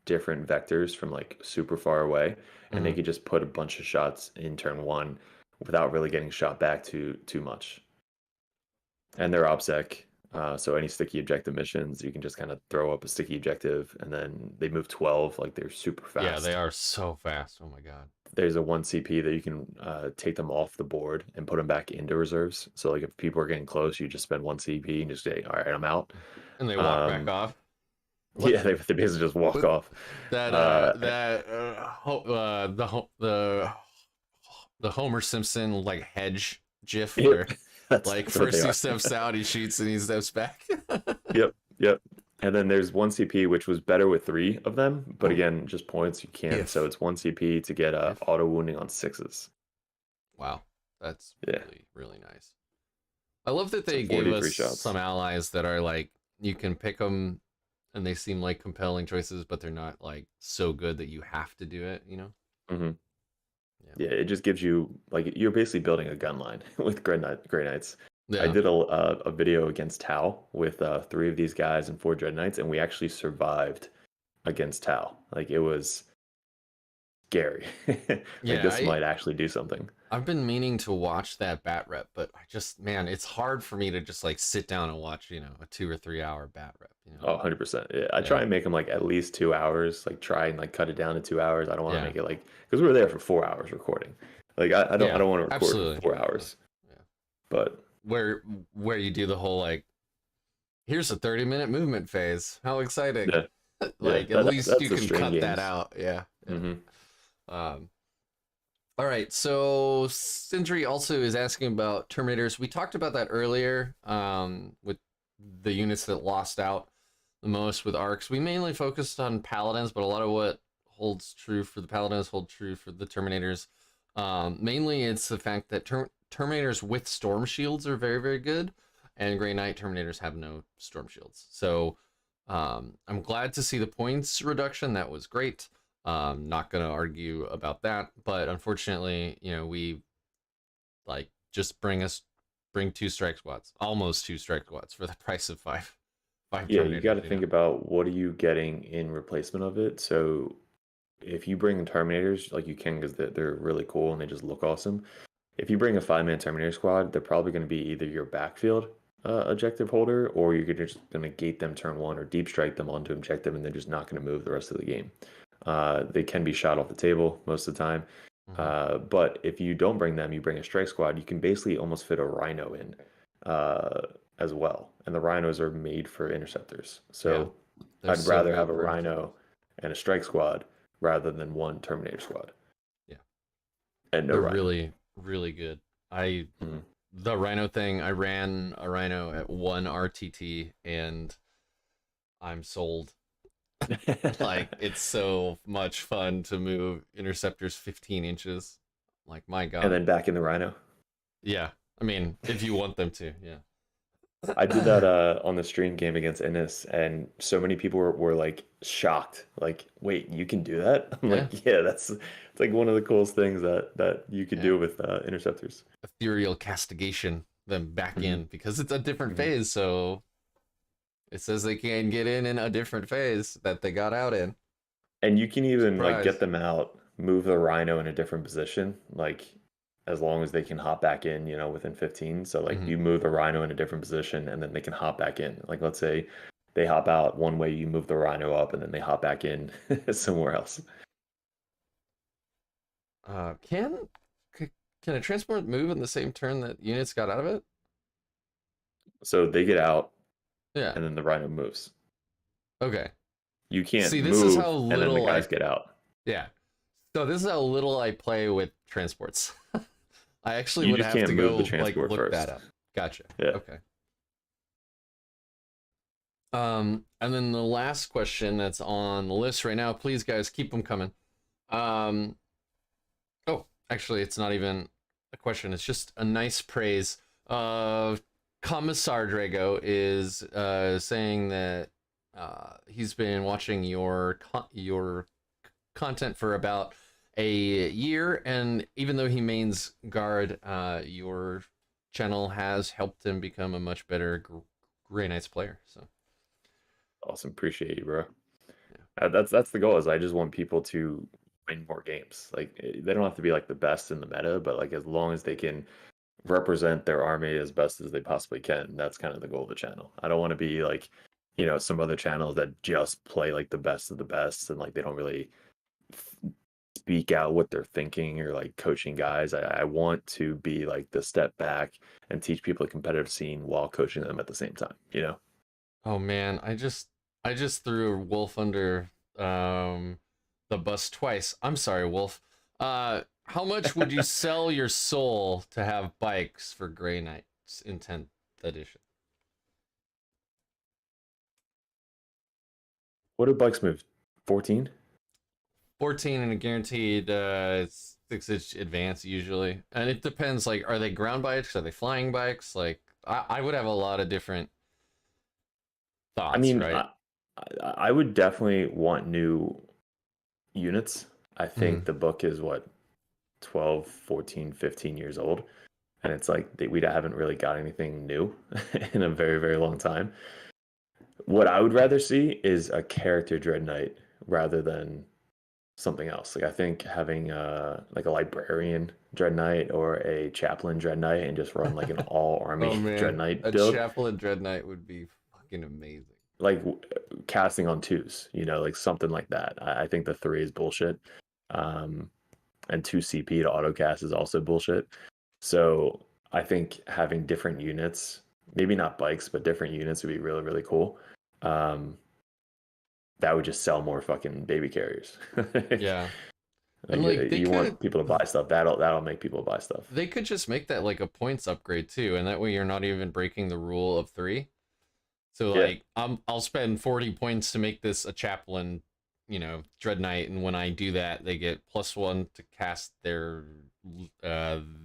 different vectors from like super far away, and they could just put a bunch of shots in turn 1 without really getting shot back too much. And they're OBSEC. So any sticky objective missions, you can just kind of throw up a sticky objective, and then they move 12. Like they're super fast. Yeah, they are so fast. Oh my god. There's a 1 CP that you can take them off the board and put them back into reserves. So like if people are getting close, you just spend 1 CP and just say, all right, I'm out. And they walk back off. Yeah, they basically just walk off. The Homer Simpson like hedge gif Yep. where That's like what first they he are. steps out, he shoots, and he steps back. Yep. And then there's 1 CP, which was better with 3 of them, but again, just points you can't. If. So it's 1 CP to get auto wounding on 6s. Wow, that's really nice. I love that they So gave 43 us shots. some allies that are like you can pick them, and they seem like compelling choices, but they're not like so good that you have to do it. Yeah, it just gives you like you're basically building a gun line with Grey Knights. Yeah. I did a video against Tau with 3 of these guys and 4 Dread Knights, and we actually survived against Tau. Like it was scary. This might actually do something. I've been meaning to watch that bat rep, but man, it's hard for me to just like sit down and watch, a 2 or 3 hour bat rep. Oh, 100%. Yeah, I try and make them like at least 2 hours. Like try and like cut it down to 2 hours. I don't want to make it like because we were there for 4 hours recording. Like I don't want to record for 4 hours. Yeah. But where you do the whole like, here's a 30-minute movement phase. How exciting! Yeah. Like Yeah, at least you the can string cut games. that out. Yeah. All right, so Sindri also is asking about Terminators. We talked about that earlier with the units that lost out the most with Arcs. We mainly focused on Paladins, but a lot of what holds true for the Paladins hold true for the Terminators. Mainly it's the fact that Terminators with Storm Shields are very, very good, and Grey Knight Terminators have no Storm Shields. So I'm glad to see the points reduction. That was great. Not gonna argue about that, but unfortunately, we like just bring 2 strike squads, almost 2 strike squads for the price of 5. Yeah, you got to think about what are you getting in replacement of it. So if you bring Terminators, like you can because they're really cool and they just look awesome. If you bring a 5-man Terminator squad, they're probably going to be either your backfield objective holder, or you're just going to gate them turn 1 or deep strike them onto objective, and they're just not going to move the rest of the game. They can be shot off the table most of the time. But if you don't bring them, you bring a strike squad, you can basically almost fit a Rhino in as well. And the Rhinos are made for interceptors. So I'd rather have a Rhino and a strike squad rather than 1 Terminator squad. Yeah. And no They're Rhino. really, really good. the Rhino thing, I ran a Rhino at 1 RTT and I'm sold. Like, it's so much fun to move interceptors 15 inches. Like, my And God. then back in the Rhino. Yeah. I mean, if you want them to, yeah. I did that on the stream game against Innis, and so many people were like shocked. Like, wait, you can do that? I'm Yeah. like, yeah, it's like one of the coolest things that you could Yeah. do with interceptors. Ethereal castigation them back Hmm. in because it's a different Hmm. phase, so it says they can get in a different phase that they got out in. And you can even like get Surprise. them out, move the Rhino in a different position, like as long as they can hop back in, within 15. So like Hmm. you move the Rhino in a different position and then they can hop back in. Like let's say they hop out one way, you move the Rhino up and then they hop back in somewhere else. Can can a transport move in the same turn that units got out of it? So they get out Yeah. and then the Rhino moves. Okay. You can't See, this is how move and then the little guys get out. yeah. So this is how little I play with transports. I actually You would just have to can't move the go like transport look that first. up. Gotcha. Yeah. Okay. And then the last question that's on the list right now, please guys, keep them coming. Oh, actually, it's not even a question. It's just a nice praise. Commissar Drago is saying that he's been watching your content for about a year, and even though he mains guard, your channel has helped him become a much better Grey Knights player. So Awesome. Appreciate you, bro. yeah. That's the goal is I just want people to win more games. Like they don't have to be like the best in the meta, but like as long as they can represent their army as best as they possibly can, that's kind of the goal of the channel. I don't want to be like, some other channels that just play like the best of the best and like they don't really speak out what they're thinking or like coaching guys. I want to be like the step back and teach people a competitive scene while coaching them at the same time. Oh man, I just threw Wolf under the bus twice. I'm sorry, Wolf. How much would you sell your soul to have bikes for Grey Knights in 10th edition? What do bikes move? 14? 14 and a guaranteed 6-inch advance usually. And it depends, like, are they ground bikes? Are they flying bikes? Like, I would have a lot of different I thoughts, mean, right? I would definitely want new units. I Mhm. think the book is what 12, 14, 15 years old. And it's like we haven't really got anything new in a very, very long time. What I would rather see is a character Dread Knight rather than something else. Like I think having like a librarian Dread Knight or a chaplain Dread Knight and just run like an all Oh army Dread man, Knight a build, Chaplain Dread Knight would be fucking amazing. like casting on twos, like something like that. I think the 3 is bullshit. Um, and 2 CP to autocast is also bullshit. So I think having different units, maybe not bikes, but different units would be really, really cool. That would just sell more fucking baby carriers. Yeah. Like And like you want people to buy stuff. That'll make people buy stuff. they could just make that like a points upgrade too, and that way you're not even breaking the rule of 3. So Yeah, like I'll spend 40 points to make this a chaplain, Dread Knight, and when I do that, they get +1 to cast their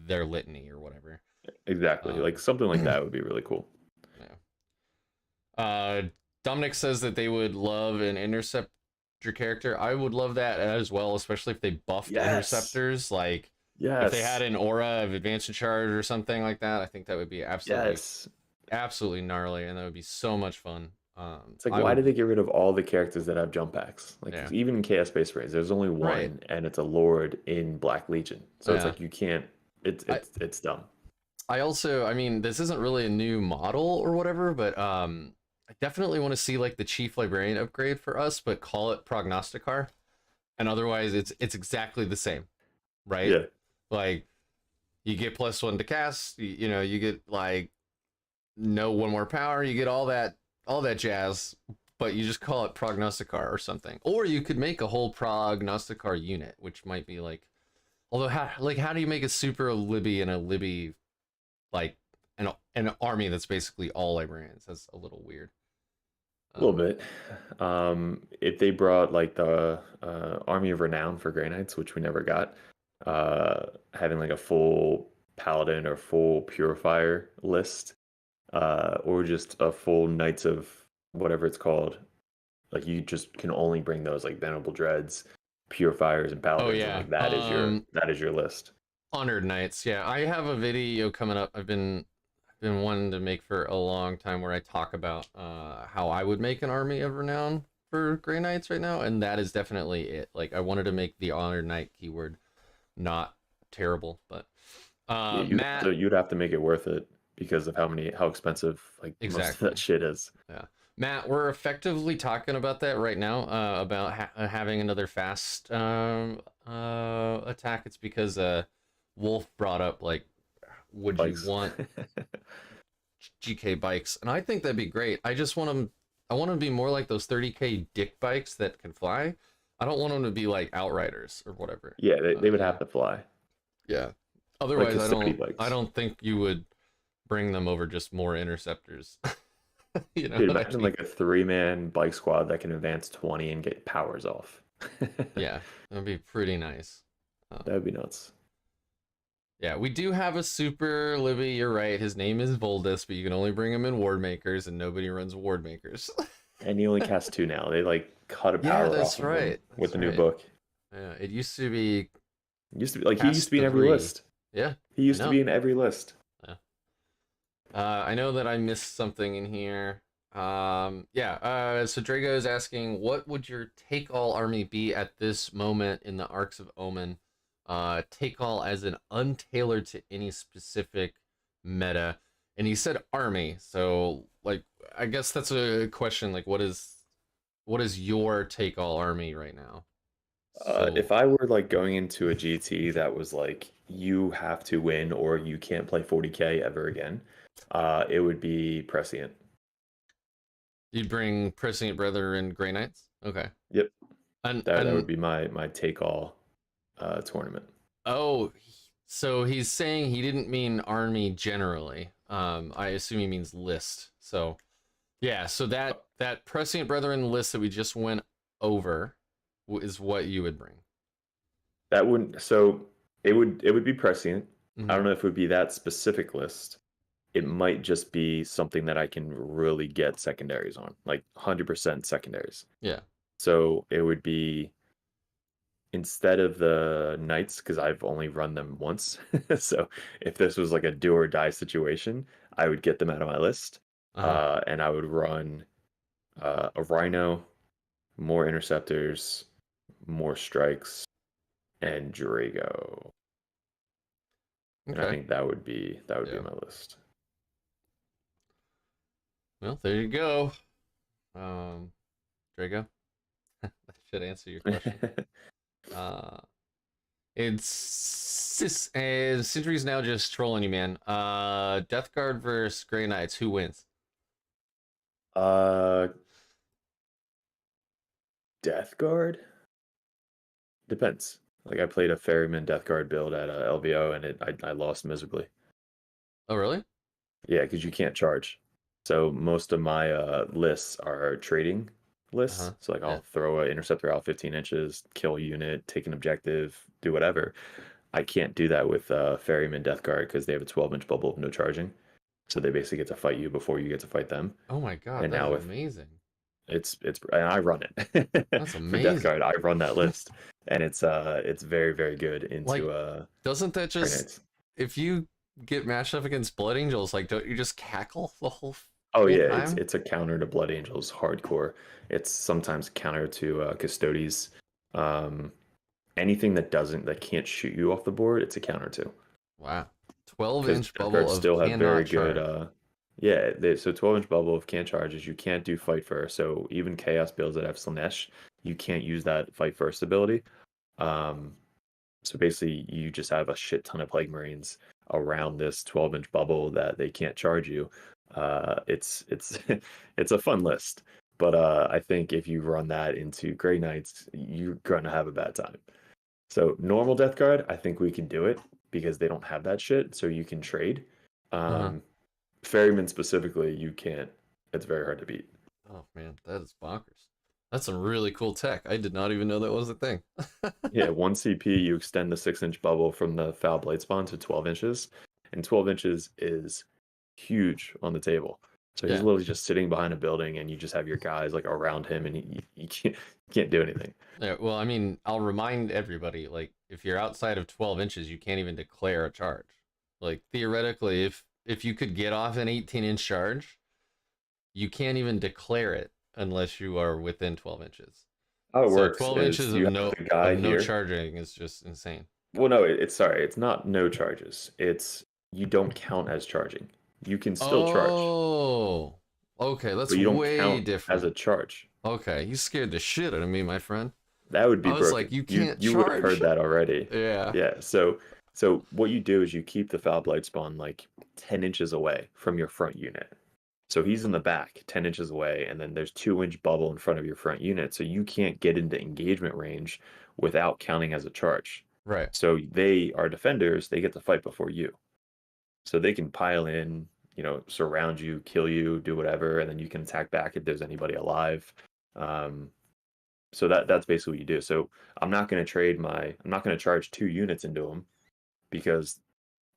litany or whatever. exactly. Like something like that would be really cool. Yeah. Dominic says that they would love an interceptor character. I would love that as well, especially if they buffed Yes. interceptors. Like if they had Yes. an aura of advance and charge or something like that, I think that would be Yes. absolutely gnarly, and that would be so much fun. It's like, I why would, did they get rid of all the characters that have jump packs? Like, yeah, even in Chaos Space Raids, there's only right, one, and it's a Lord in Black Legion. So it's yeah. like you can't. It's I it's dumb. I also, I mean, this isn't really a new model or whatever, but I definitely want to see like the Chief Librarian upgrade for us, but call it Prognosticar, and otherwise it's exactly the same, right? Yeah. Like you get +1 to cast, you get like no one more power, you get all that jazz, but you just call it Prognosticar or something. Or you could make a whole Prognosticar unit, which might be like, although how do you make a super Libby and a Libby like an army that's basically all librarians. That's a little weird. A little bit. If they brought like the Army of Renown for Grey Knights, which we never got, having like a full Paladin or full Purifier list, or just a full Knights of whatever it's called, like you just can only bring those like Venerable Dreads, Purifiers, and Oh Paladins, and yeah. like that is your list. Honored Knights. Yeah, I have a video coming up. I've been wanting to make for a long time where I talk about how I would make an army of renown for Grey Knights right now, and that is definitely it. Like I wanted to make the Honored Knight keyword not terrible, but Yeah, Matt, you'd have to make it worth it because of how expensive like most of exactly. that shit is. Yeah. Matt, we're effectively talking about that right now, about having another fast attack. It's because Wolf brought up like, would Bikes. you want GK bikes? And I think that'd be great. I just want them. I want them to be more like those 30K dick bikes that can fly. I don't want them to be like Outriders or whatever. Yeah, they would have to fly. Yeah. Otherwise, Like I don't think you would bring them over just more interceptors. You know, dude, what I imagine mean? like a 3-man bike squad that can advance 20 and get powers off. Yeah, that'd be pretty nice. That would be nuts. Yeah, we do have a super Libby. You're right. His name is Voldus, but you can only bring him in Ward Makers, and nobody runs Ward Makers. And he only casts 2 now. They like cut a Yeah, power that's off of right. him with That's the new right. book. Yeah, it used to be. Used to be like he Cast used to be in the every 3. list. Yeah, He used I to know. be in every list. Yeah. I know that I missed something in here. Yeah. So Drago is asking, what would your take all army be at this moment in the Arks of Omen? Take all as an untailored to any specific meta, and he said army. So like, I guess that's a question. Like, what is your take all army right now? So If I were like going into a GT that was like you have to win or you can't play 40K ever again, it would be Prescient. you'd bring Prescient Brother and Grey Knights. Okay. Yep, And that would be my take all tournament. oh, so he's saying he didn't mean army generally. I assume he means list. So yeah, so that Prescient Brethren list that we just went over is what you would bring. That wouldn't. So it would be Prescient. Mm-hmm. I don't know if it would be that specific list. It might just be something that I can really get secondaries on, like 100% secondaries. Yeah. So it would be instead of the Knights, because I've only run them once. So if this was like a do or die situation, I would get them out of my list. And I would run a Rhino, more Interceptors, more Strikes, and Drago. And I think that would be my list. Well, there you go. Drago. That should answer your question. Sentry's now just trolling you, man. Death Guard versus Grey Knights. Who wins? Death Guard? Depends. Like I played a Ferryman Death Guard build at LVO and I lost miserably. Oh, really? Yeah, because you can't charge. So most of my lists are trading lists. So like I'll throw an interceptor out 15 inches, kill a unit, take an objective, do whatever. I can't do that with Ferryman Death Guard because they have a 12-inch bubble of no charging. So they basically get to fight you before you get to fight them. Oh my god, and that's amazing. It's and I run it. That's amazing. For Death Guard, I run that list. And it's very, very good into like, doesn't that just grenades. If you get matched up against Blood Angels, like don't you just cackle the whole yeah, time? it's a counter to Blood Angels hardcore. It's sometimes counter to Custodes. Anything that can't shoot you off the board, it's a counter to. Wow. 12-inch bubble of still have very charge. good so 12-inch bubble of can't charges, you can't do fight first. So even chaos builds that have Slanesh, you can't use that fight first ability. So basically you just have a shit ton of Plague Marines around this 12-inch bubble that they can't charge you. It's it's a fun list, but I think if you run that into Grey Knights, you're gonna have a bad time. So normal Death Guard, I think we can do it because they don't have that shit, so you can trade. Uh-huh. Ferryman specifically, you can't. It's very hard to beat. Oh man, that is bonkers. That's some really cool tech. I did not even know that was a thing. Yeah, 1 CP, you extend the 6-inch bubble from the foul blade spawn to 12 inches, and 12 inches is huge on the table. So he's Yeah. literally just sitting behind a building, and you just have your guys like around him, and you can't do anything. Yeah, well, I mean, I'll remind everybody, like, if you're outside of 12 inches, you can't even declare a charge. Like, theoretically, if you could get off an 18-inch charge, you can't even declare it unless you are within 12 inches. How it So works 12 is inches you have the guy of no here. charging is just insane. Well, no, it's sorry, it's not no charges. It's you don't count as charging. You can still charge, Oh, okay, that's but you don't way count as different. a charge. Okay, you scared the shit out of me, my friend. That would be I was like, broken. you You can't you would have heard charge. that already. Yeah. Yeah. So what you do is you keep the foul blight spawn like 10 inches away from your front unit. So he's in the back, 10 inches away, and then there's 2-inch bubble in front of your front unit. So you can't get into engagement range without counting as a charge. Right. So they are defenders, they get to fight before you. So they can pile in, surround you, kill you, do whatever, and then you can attack back if there's anybody alive. Um, so that's basically what you do. So I'm not going to charge 2 units into him because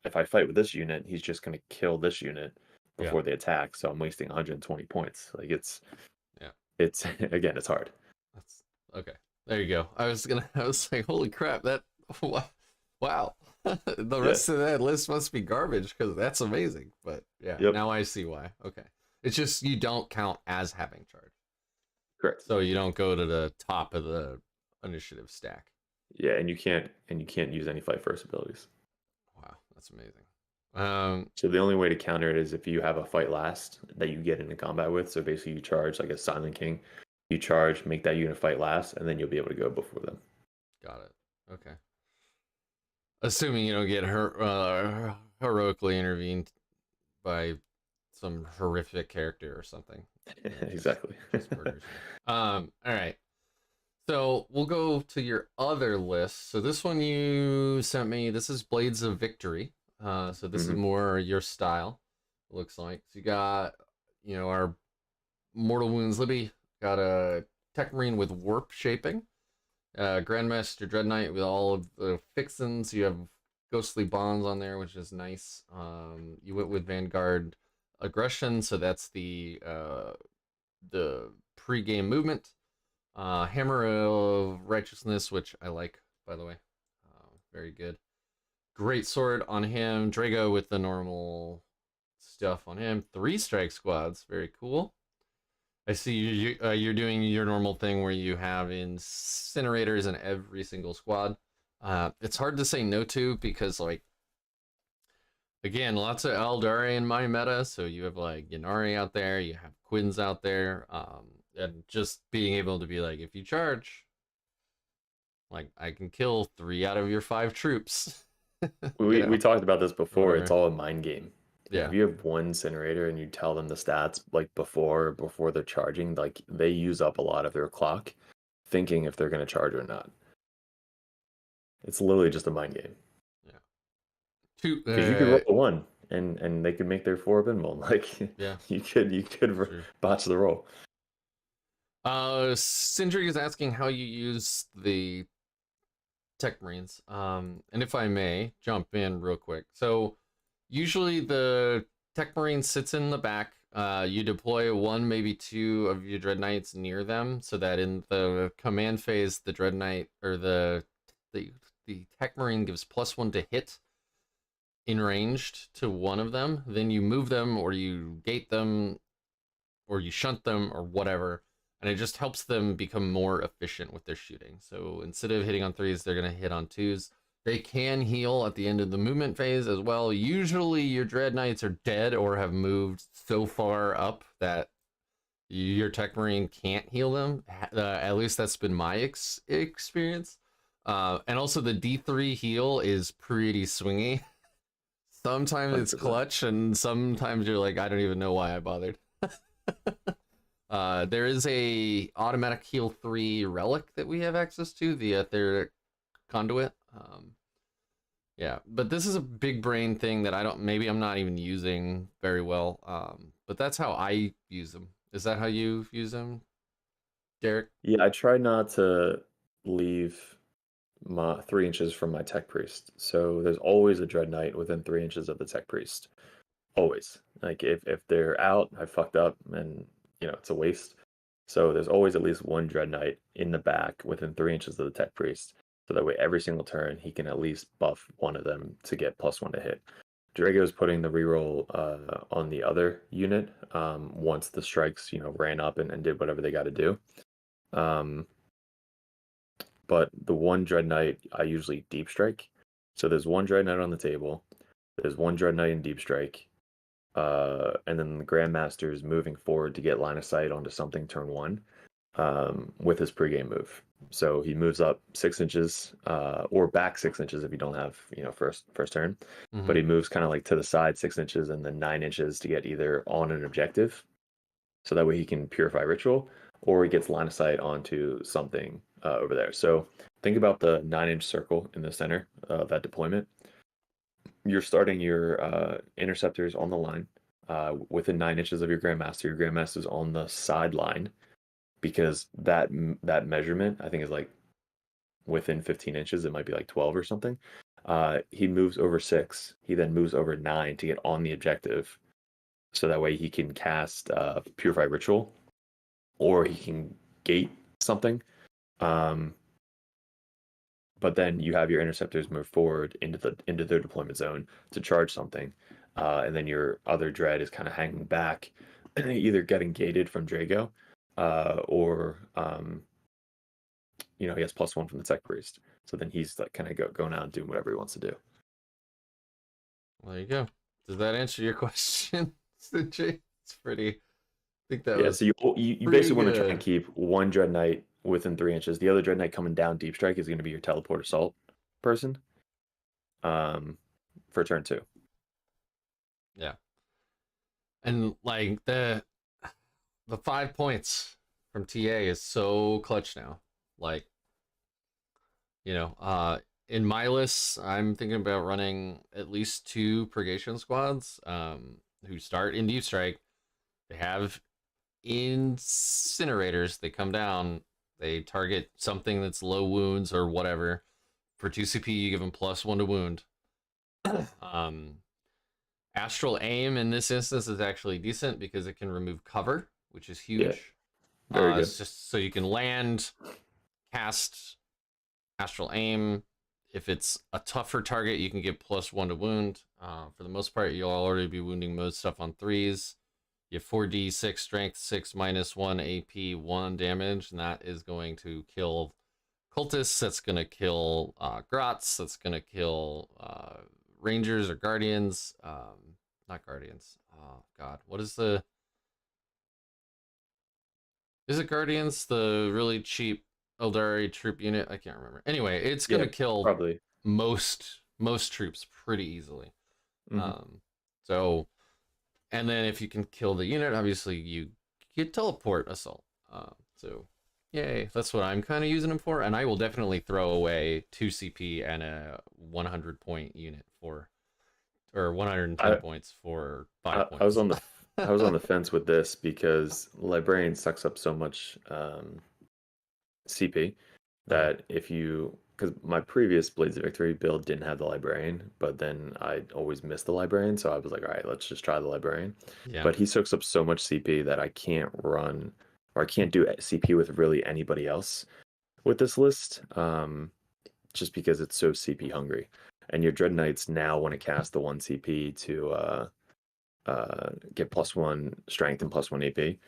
if I fight with this unit, he's just going to kill this unit Yeah. before they attack. So I'm wasting 120 points. Like Yeah. it's again, it's hard. That's okay. There you go. I was like, holy crap, that wow. The Yeah. rest of that list must be garbage because that's amazing. But yeah, Yep. now I see why. Okay. It's just you don't count as having charge. Correct. So you don't go to the top of the initiative stack. Yeah, and you can't use any fight first abilities. Wow, that's amazing. So the only way to counter it is if you have a fight last that you get into combat with. So basically, you charge like a Silent King. You charge, make that unit fight last, and then you'll be able to go before them. Got it. Okay. Assuming you don't get heroically intervened by some horrific character or something. Exactly. Just murders you. All right. So we'll go to your other list. So this one you sent me. This is Blades of Victory. So this is more your style. It looks like. So you got, our Mortal Wounds Libby. Got a Tech Marine with Warp Shaping. Grandmaster Dread Knight with all of the fixins. You have Ghostly Bonds on there, which is nice. You went with Vanguard Aggression, so that's the pre-game movement. Hammer of Righteousness, which I like, by the way. Very good. Great sword on him. Drago with the normal stuff on him. 3 strike squads. Very cool. I see you're doing your normal thing where you have incinerators in every single squad. It's hard to say no to because, like, again, lots of Eldari in my meta. So you have like Yanari out there, you have Quins out there, and just being able to be like, if you charge, like, I can kill 3 out of your 5 troops. We talked about this before. Or, it's all a mind game. yeah. If you have one incinerator and you tell them the stats like before they're charging, like they use up a lot of their clock thinking if they're going to charge or not. It's literally just a mind game. Yeah. Because you could roll a 1 and they could make their 4 pinball. Like yeah. you could botch the roll. Sindri is asking how you use the Tech Marines. And if I may jump in real quick. So usually the Tech Marine sits in the back. You deploy 1, maybe 2 of your Dread Knights near them, so that in the command phase, the Dread Knight or the Tech Marine gives +1 to hit in ranged to one of them. Then you move them, or you gate them, or you shunt them, or whatever, and it just helps them become more efficient with their shooting. So instead of hitting on 3s, they're gonna hit on 2s. They can heal at the end of the movement phase as well. Usually your Dread Knights are dead or have moved so far up that your Tech Marine can't heal them. At least that's been my experience. And also the D3 heal is pretty swingy. Sometimes it's 100%. clutch, and sometimes you're like, I don't even know why I bothered. There is a automatic heal 3 relic that we have access to, the Etheric Conduit. Yeah, but this is a big brain thing that maybe I'm not even using very well. But that's how I use them. Is that how you use them, Derek? Yeah, I try not to leave my 3 inches from my tech priest. So there's always a dread knight within 3 inches of the tech priest. Always. Like if they're out, I fucked up and it's a waste. So there's always at least one dread knight in the back within 3 inches of the tech priest. So that way every single turn he can at least buff one of them to get +1 to hit. Drago's putting the reroll on the other unit once the strikes, ran up and did whatever they got to do. But the one Dread Knight I usually deep strike. So there's one Dread Knight on the table. There's one Dread Knight in deep strike. And then the Grandmaster is moving forward to get line of sight onto something turn 1 with his pregame move. So he moves up 6 inches or back 6 inches if you don't have first turn. Mm-hmm. But he moves kind of like to the side 6 inches and then 9 inches to get either on an objective. So that way he can purify ritual, or he gets line of sight onto something over there. So think about the 9-inch circle in the center of that deployment. You're starting your interceptors on the line within 9 inches of your Grandmaster. Your Grandmaster's on the sideline because that measurement, I think, is like within 15 inches. It might be like 12 or something. He moves over 6. He then moves over 9 to get on the objective. So that way he can cast Purify Ritual, or he can gate something. But then you have your interceptors move forward into their deployment zone to charge something, and then your other dread is kind of hanging back, either getting gated from Drago, or he has +1 from the tech priest. So then he's like kind of going out and doing whatever he wants to do. Well, there you go. Does that answer your question, Jay? It's pretty. I think that was. So you basically want to try and keep one Dread Knight within 3 inches. The other Dread Knight coming down deep strike is going to be your teleport assault person. For turn 2. Yeah. And like the 5 points from TA is so clutch now. Like, in my list, I'm thinking about running at least 2 purgation squads who start in deep strike. They have incinerators. They come down. They target something that's low wounds or whatever. For 2 CP, you give them +1 to wound. Astral aim in this instance is actually decent because it can remove cover, which is huge. Yeah. Very good. It's just so you can land, cast astral aim. If it's a tougher target, you can get +1 to wound. For the most part, you'll already be wounding most stuff on 3s. You have 4d6 strength, 6 -1 AP, 1 damage, and that is going to kill cultists. That's going to kill grots. That's going to kill rangers or guardians. Not guardians. Oh God, what is the? Is it guardians? The really cheap Eldari troop unit? I can't remember. Anyway, it's going to kill probably most troops pretty easily. Mm-hmm. So. And then if you can kill the unit, obviously you get teleport assault. So, yay. That's what I'm kind of using them for. And I will definitely throw away 2 CP and a 100 point unit or 110 points for 5 points. I was on the fence with this because Librarian sucks up so much CP that because my previous Blades of Victory build didn't have the Librarian, but then I always missed the Librarian, so I was like, all right, let's just try the Librarian. Yeah. But he soaks up so much CP that I can't run, or I can't do CP with really anybody else with this list, just because it's so CP hungry. And your Dread Knights now want to cast the 1 CP to get +1 strength and +1 AP.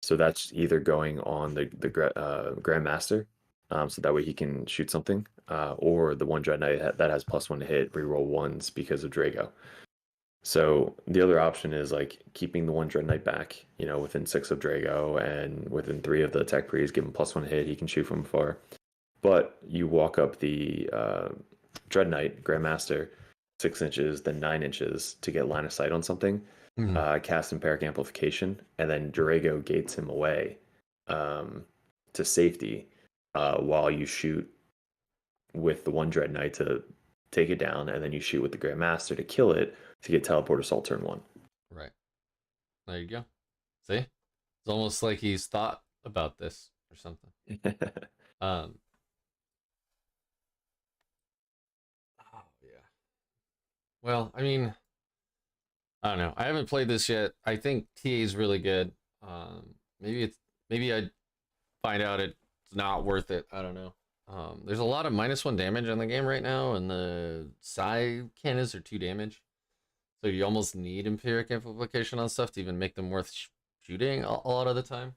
So that's either going on the Grandmaster, so that way he can shoot something, or the one Dread Knight that has +1 to hit, reroll 1s because of Drago. So the other option is like keeping the one Dread Knight back, within 6 of Drago and within 3 of the attack priest, give him +1 hit, he can shoot from afar. But you walk up the Dread Knight, Grandmaster, 6 inches, then 9 inches to get line of sight on something, cast Empiric Amplification, and then Drago gates him away to safety while you shoot with the one Dread Knight to take it down, and then you shoot with the Grandmaster to kill it to get teleport assault turn 1. Right. There you go. See? It's almost like he's thought about this or something. Oh yeah. Well, I mean, I don't know. I haven't played this yet. I think TA is really good. Maybe I'd find out it's not worth it. I don't know. There's a lot of -1 damage in the game right now, and the psi cannons are 2 damage. So you almost need empiric amplification on stuff to even make them worth shooting a lot of the time.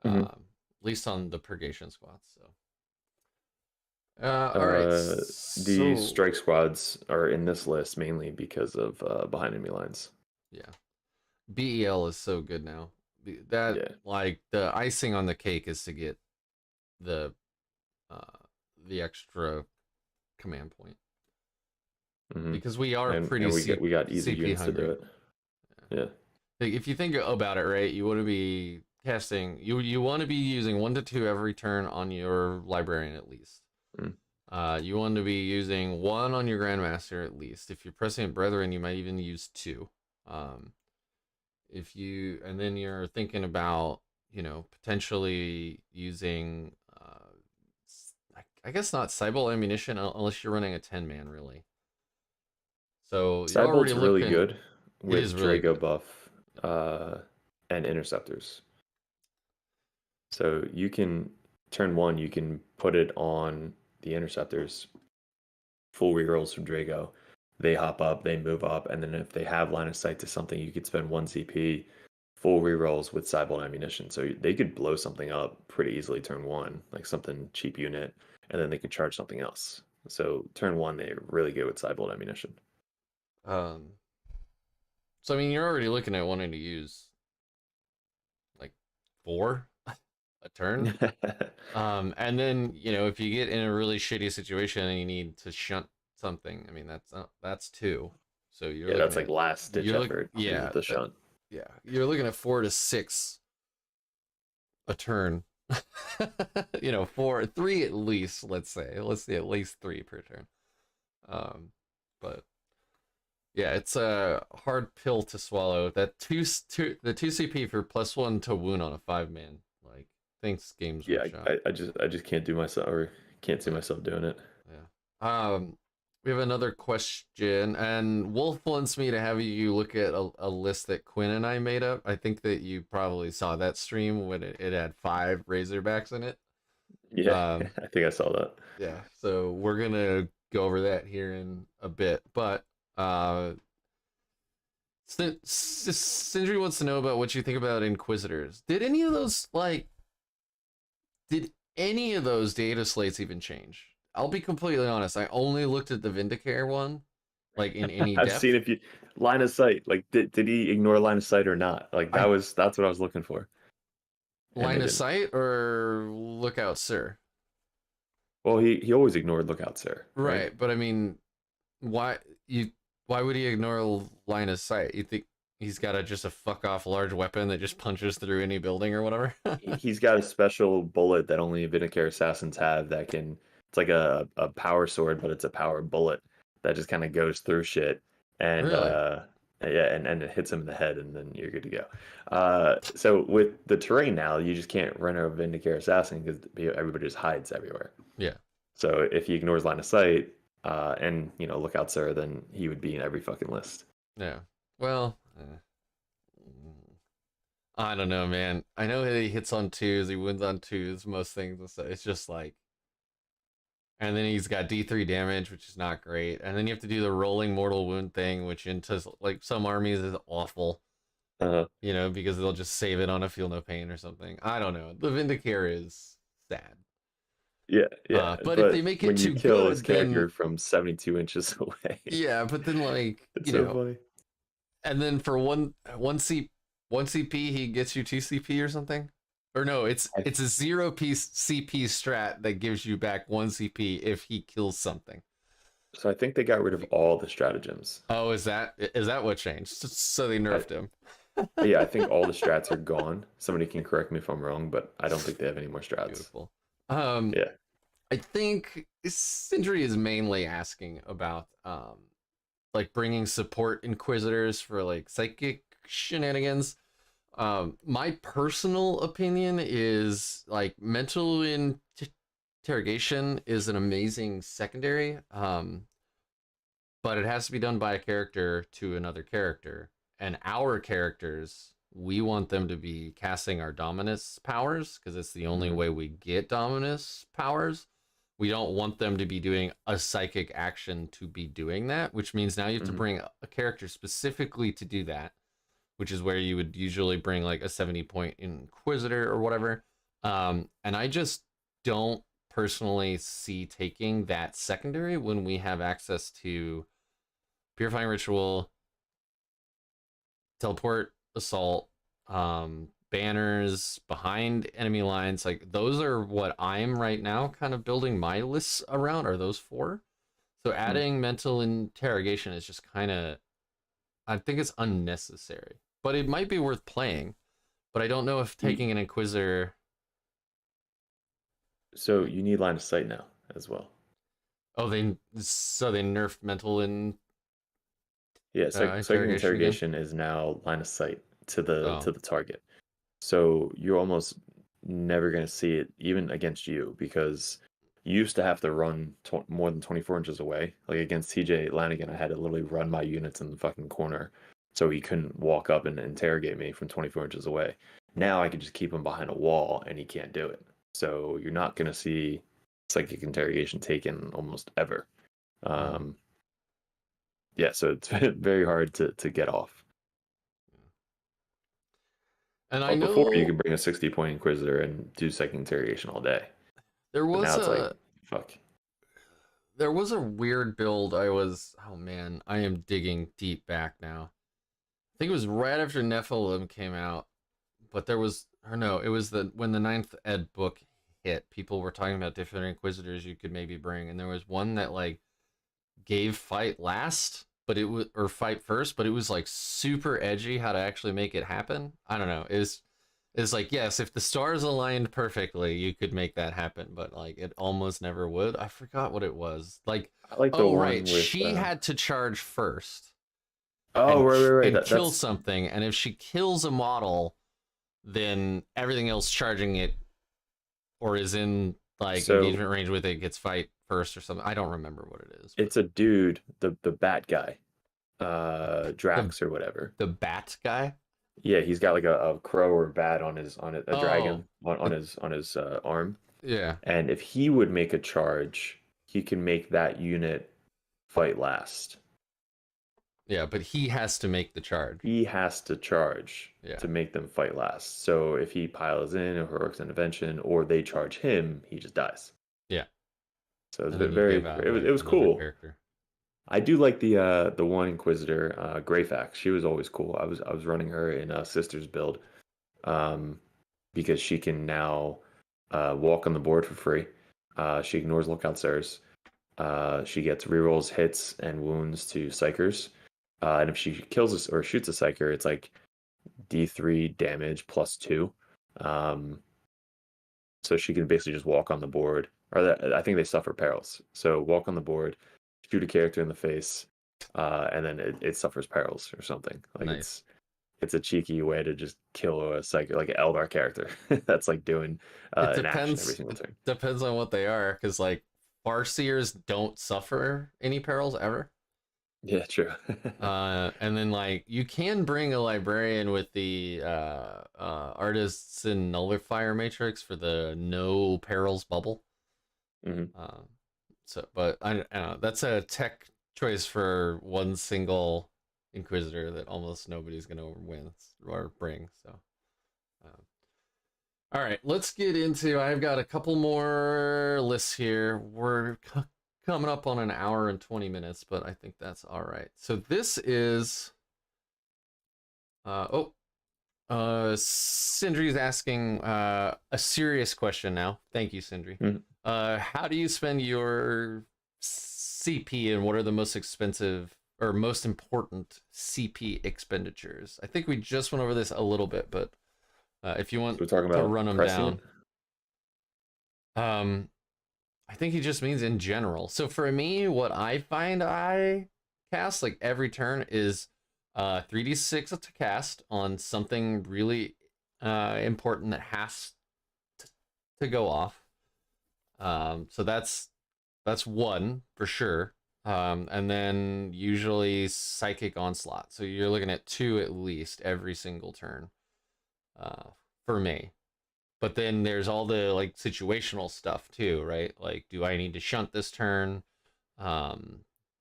At least on the purgation squads. So. All right. The strike squads are in this list mainly because of behind enemy lines. Yeah. BEL is so good now. Like the icing on the cake is to get the extra command point. Because we are pretty we got easy CP units hungry. to do it. Yeah. Like, if you think about it, right, you want to be casting, you want to be using 1 to 2 every turn on your librarian at least. You want to be using 1 on your Grandmaster at least. If you're pressing Brethren, you might even use 2. And then you're thinking about, potentially using, I guess not Cybolt ammunition unless you're running a 10-man really. So Cybolt's really good with really Drago buff and interceptors. So you can turn 1, you can put it on the interceptors, full rerolls from Drago. They hop up, they move up, and then if they have line of sight to something, you could spend 1 CP, full rerolls with Cybolt ammunition. So they could blow something up pretty easily turn 1, like something cheap unit, and then they could charge something else. So turn 1, they're really good with Cybolt ammunition. So I mean, you're already looking at wanting to use like 4 a turn. And then if you get in a really shitty situation and you need to shunt something, I mean that's 2. So that's like last ditch effort. Yeah, the shunt. Yeah, you're looking at 4 to 6 a turn. 3 at least. Let's say at least 3 per turn. But yeah, it's a hard pill to swallow. That the 2 CP for +1 to wound on a 5-man. Like, thanks Games Workshop. I just can't do myself, or can't see myself doing it. Yeah. We have another question, and Wolf wants me to have you look at a list that Quinn and I made up. I think that you probably saw that stream when it had 5 Razorbacks in it. Yeah, I think I saw that. Yeah, so we're gonna go over that here in a bit, but Sindri wants to know about what you think about Inquisitors. Did any of those data slates even change? I'll be completely honest. I only looked at the Vindicare one, like in any depth. I've seen if you line of sight. Like, did he ignore line of sight or not? Like that's what I was looking for. Line of sight or lookout, sir? Well, he always ignored lookout, sir. Right, but I mean, why would he ignore line of sight? You think he's got just a fuck off large weapon that just punches through any building or whatever? He's got a special bullet that only Vindicare assassins have that can. It's like a power sword, but it's a power bullet that just kind of goes through shit. And really? and it hits him in the head, and then you're good to go. So with the terrain now, you just can't run a Vindicare assassin because everybody just hides everywhere. Yeah. So if he ignores line of sight, and lookout sir, then he would be in every fucking list. Yeah. Well, I don't know, man. I know that he hits on 2s, he wins on 2s, most things. So it's just like, and then he's got D3 damage, which is not great. And then you have to do the rolling mortal wound thing, which into like some armies is awful. Because they'll just save it on a feel no pain or something. I don't know. The Vindicare is sad. Yeah. But if they make it too kill good, his character from 72 inches away. Yeah, but then it's so funny. And then for one CP, he gets you 2 CP or something. Or no, it's a 0 piece CP strat that gives you back 1 CP if he kills something. So I think they got rid of all the stratagems. Oh, is that what changed? So they nerfed him. Yeah, I think all the strats are gone. Somebody can correct me if I'm wrong, but I don't think they have any more strats. Beautiful. Yeah. I think Sindri is mainly asking about like bringing support inquisitors for like psychic shenanigans. My personal opinion is like mental interrogation is an amazing secondary, but it has to be done by a character to another character. And our characters, we want them to be casting our Dominus powers because it's the only Mhm. way we get Dominus powers. We don't want them to be doing a psychic action to be doing that, which means now you have to Mhm. bring a character specifically to do that, which is where you would usually bring like a 70-point Inquisitor or whatever. And I just don't personally see taking that secondary when we have access to Purifying Ritual, Teleport, Assault, banners behind enemy lines. Like those are what I'm right now kind of building my lists around, are those four. So Mhm. adding mental interrogation is just kind of, I think it's unnecessary, but it might be worth playing. But I don't know if You, taking an Inquisitor. so you need line of sight now as well. Oh, they nerfed mental Yeah, psychic interrogation again. interrogation is now line of sight Oh, to the target. So you're almost never going to see it even against you because you used to have to run more than 24 inches away. Like against TJ Lanigan, I had to literally run my units in the fucking corner so he couldn't walk up and interrogate me from 24 inches away. Now I can just keep him behind a wall and he can't do it. So you're not going to see psychic interrogation taken almost ever. hmm. Um, yeah, so it's very hard to get off. And I But before you know could bring a 60-point Inquisitor and do psychic interrogation all day. there But now was it's like, a fuck. there was a weird build. Oh man, I am digging deep back now. I think it was right after Nephilim came out, but there was, or no, it was the when the ninth ed book hit. People were talking about different Inquisitors you could maybe bring, and there was one that like gave fight last, but it was, or fight first, but it was like super edgy how to actually make it happen. I don't know. It's like, yes, if the stars aligned perfectly, you could make that happen, but like it almost never would. I forgot what it was. Like, I like the oh right, one with she had to charge first oh right. and kill That's something, and if she kills a model, then everything else charging it or is in like so engagement range with it gets fight first or something. I don't remember what it is, but it's a dude, the bat guy, the Drax or whatever. the bat guy. Yeah, he's got like a crow or bat on his a Oh, dragon on his arm. yeah, And if he would make a charge, he can make that unit fight last. yeah, but he has to make the charge. He has to charge Yeah, to make them fight last. So if he piles in or heroics intervention or they charge him, he just dies. yeah, So it's and then you give out it like was another cool. character. I do like the one Inquisitor, Greyfax. She was always cool. I was running her in a Sisters build, um, because she can now walk on the board for free. She ignores lookout stairs. She gets rerolls, hits, and wounds to psychers. And if she kills us or shoots a psycher, it's like D3 damage +2. Um, so she can basically just walk on the board. Or I think they suffer perils. So walk on the board, shoot a character in the face, and then it suffers perils or something. Like Nice. it's a cheeky way to just kill a psychic, like an Eldar character that's like doing It an action every depends. single It turn. depends on what they are, because like Farseers don't suffer any perils ever. Yeah, true. And then like you can bring a librarian with the artists in nullifier matrix for the no perils bubble. Hmm. Uh, so, but I don't know. That's a tech choice for one single Inquisitor that almost nobody's gonna win or bring. So, um, all right, let's get into. I've got a couple more lists here. We're coming up on an hour and 20 minutes, but I think that's all right. So this is. Sindri's asking a serious question now. Thank you, Sindri. Hmm. How do you spend your CP, and what are the most expensive or most important CP expenditures? I think we just went over this a little bit, but if you So want we're talking to about run them prescient. down, um, I think he just means in general. So for me, what I find I cast like every turn is 3d6 to cast on something really important that has to go off. So that's one for sure. And then usually psychic onslaught. So you're looking at 2 at least every single turn. For me. But then there's all the like situational stuff too, right? Like, do I need to shunt this turn? Um,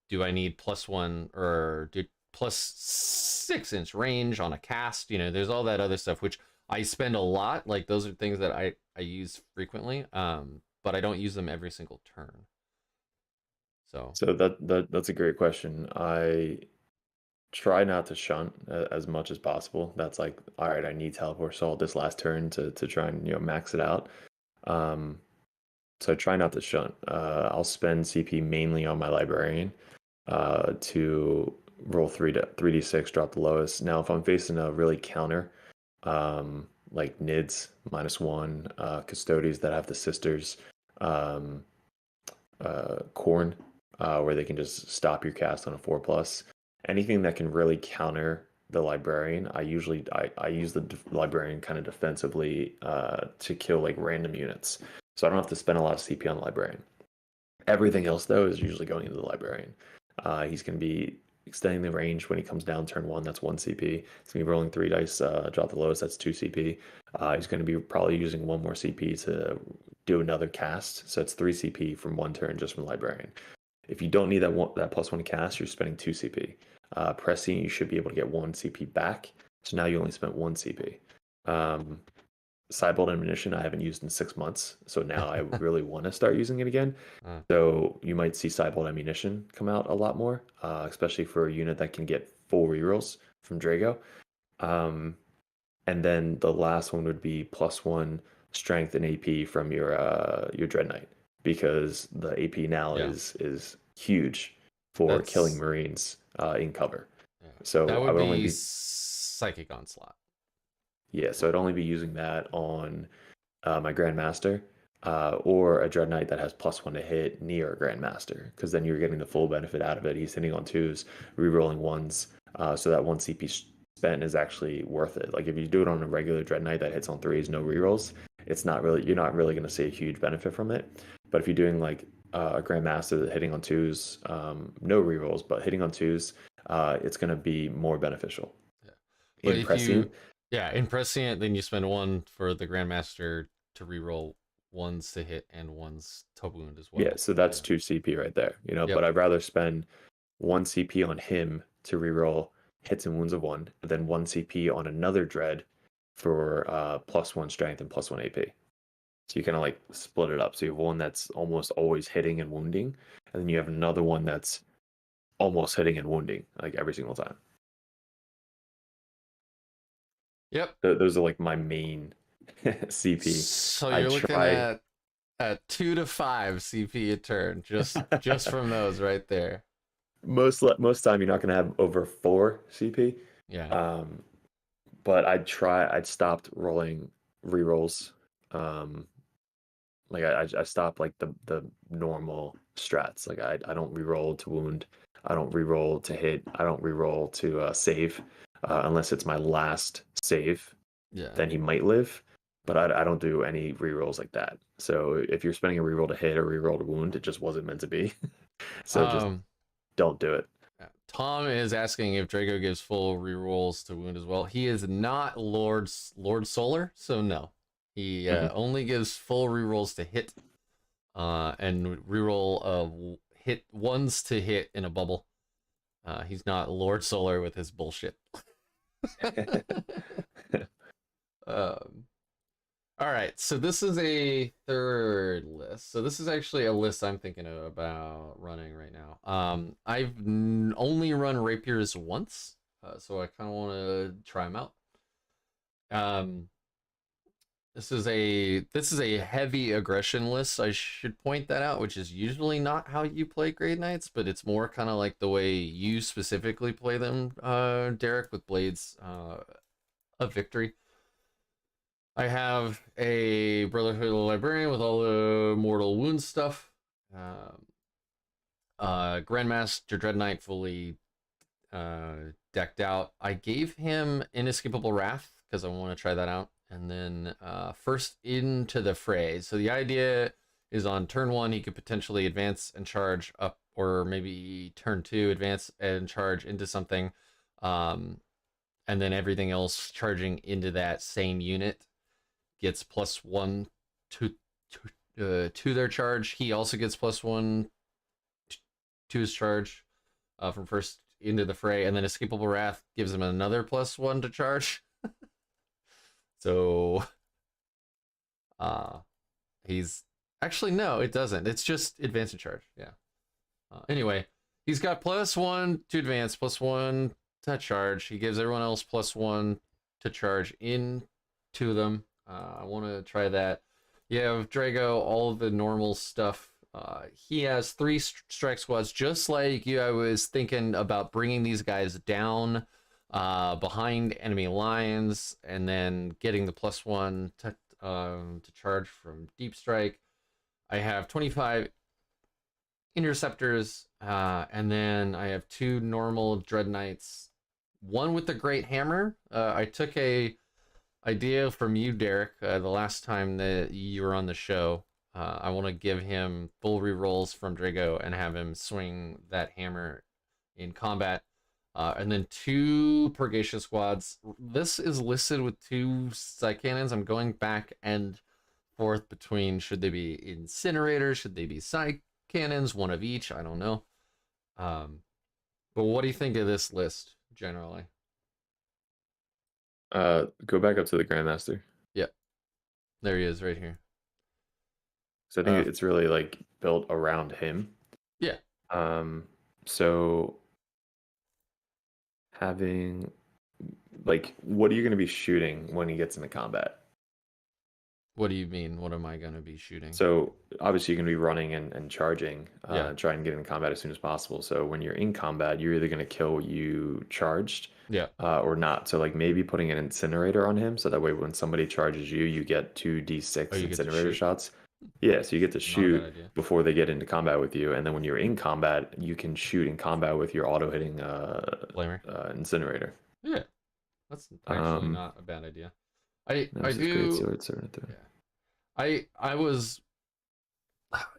do I need +1 or do +6 inch range on a cast? You know, there's all that other stuff which I spend a lot. Like those are things that I use frequently. But I don't use them every single turn. So So that's a great question. I try not to shunt as much as possible. That's like, all right, I need teleport assault this last turn to try and max it out. Um, so I try not to shunt. I'll spend CP mainly on my librarian to roll 3d6, drop the lowest. Now, if I'm facing a really counter, like Nids -1, Custodies that have the sisters, um, Corn, where they can just stop your cast on a 4+. Anything that can really counter the librarian, I usually I use the librarian kind of defensively to kill like random units, so I don't have to spend a lot of CP on the librarian. Everything else though is usually going into the librarian. He's going to be extending the range when he comes down turn 1. That's 1 CP. He's going to be rolling 3 dice, drop the lowest. That's 2 CP. He's going to be probably using 1 more CP to do another cast. So it's 3 CP from 1 turn just from librarian. If you don't need that +1 cast, you're spending 2 CP. Pressing, you should be able to get 1 CP back. So now you only spent 1 CP. Cybolt ammunition I haven't used in 6 months, so now I really want to start using it again. So you might see Cybolt ammunition come out a lot more, especially for a unit that can get full rerolls from Drago. And then the last one would be +1 strength and AP from your Dread Knight, because the AP now is huge for killing Marines in cover. Yeah. So that would I would be only be psychic onslaught. Yeah, so I'd only be using that on my Grandmaster or a Dread Knight that has +1 to hit near a Grandmaster, because then you're getting the full benefit out of it. He's hitting on 2s, rerolling 1s, so that 1 CP spent is actually worth it. Like if you do it on a regular Dread Knight that hits on 3s, no rerolls, you're not really going to see a huge benefit from it. But if you're doing like a Grandmaster that hitting on 2s, no rerolls, but hitting on 2s, it's going to be more beneficial. Yeah. But In if Prescient, in Prescient, then you spend 1 for the Grandmaster to reroll 1s to hit and 1s to wound as well. Yeah, so that's 2 CP right there, Yep. But I'd rather spend 1 CP on him to reroll hits and wounds of 1, and then 1 CP on another Dread for +1 strength and +1 AP. So you kind of like split it up. So you have one that's almost always hitting and wounding, and then you have another one that's almost hitting and wounding, like every single time. Yep. Those are like my main CP. So you're looking at 2 to 5 CP a turn, just from those right there. Most time you're not going to have over 4 CP. Yeah. But I'd stopped rolling rerolls. Like I stopped like the normal strats. Like I don't reroll to wound. I don't reroll to hit. I don't reroll to save, unless it's my last save. Yeah. Then he might live. But I don't do any rerolls like that. So if you're spending a reroll to hit or reroll to wound, it just wasn't meant to be. So just don't do it. Tom is asking if Drago gives full rerolls to wound as well. He is not Lord Solar, so no. He only gives full rerolls to hit, and reroll hit 1s to hit in a bubble. He's not Lord Solar with his bullshit. All right, so this is a 3rd list. So this is actually a list I'm thinking about running right now. I've only run rapiers once, so I kind of want to try them out. This is a heavy aggression list. I should point that out, which is usually not how you play Grey Knights, but it's more kind of like the way you specifically play them, Derek, with Blades of Victory. I have a Brotherhood of the Librarian with all the mortal wound stuff. Grandmaster Dread Knight fully decked out. I gave him Inescapable Wrath because I want to try that out. And then first into the fray. So the idea is on turn 1, he could potentially advance and charge up, or maybe turn 2, advance and charge into something. And then everything else charging into that same unit gets +1 to their charge. He also gets +1 to his charge from first into the fray, and then Escapable Wrath gives him another +1 to charge. So he's actually, no, it doesn't. It's just advance and charge. Yeah. Anyway, he's got +1 to advance, +1 to charge. He gives everyone else +1 to charge into them. I want to try that. You have Drago, all of the normal stuff. He has 3 strike squads, just like you. I was thinking about bringing these guys down behind enemy lines, and then getting the +1 to charge from deep strike. I have 25 interceptors, and then I have 2 normal Dread Knights, one with the Great Hammer. I took a idea from you, Derek, the last time that you were on the show. I want to give him full rerolls from Drago and have him swing that hammer in combat. And then 2 Purgation squads. This is listed with 2 Psy Cannons. I'm going back and forth between, should they be Incinerators, should they be Psy Cannons, one of each, I don't know. But what do you think of this list, generally? Go back up to the Grandmaster. Yep. There he is, right here. So I think it's really like built around him. Yeah. So having, like, what are you going to be shooting when he gets into combat? What do you mean? What am I going to be shooting? So obviously you're going to be running and charging, Yeah. try and get in combat as soon as possible. So when you're in combat, you're either going to kill what you charged, Yeah. or not. So like maybe putting an incinerator on him, so that way when somebody charges you, you get 2d6 Oh, you get to incinerator shoot. shots. Yeah, so you get to Not a bad shoot idea. before they get into combat with you, and then when you're in combat, you can shoot in combat with your auto hitting Flamer. incinerator. Yeah. That's actually not a bad idea. I Great do. sword, sword through. Yeah. I was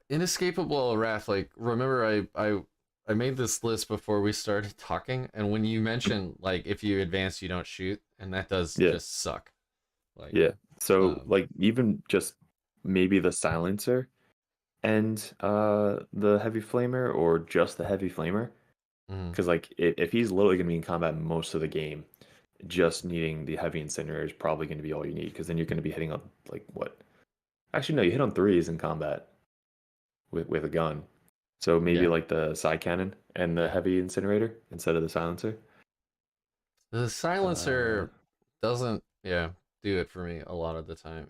Inescapable Wrath. Like, remember, I made this list before we started talking, and when you mentioned, like, if you advance, you don't shoot, and that does just suck. Like, yeah. So like even just maybe the silencer and the heavy flamer, or just the heavy flamer, because like if he's literally going to be in combat most of the game, just needing the heavy incinerator is probably going to be all you need, because then you're going to be hitting on, like, what? Actually, no, you hit on 3s in combat with a gun. So maybe like the side cannon and the heavy incinerator instead of the silencer. The silencer doesn't, do it for me a lot of the time.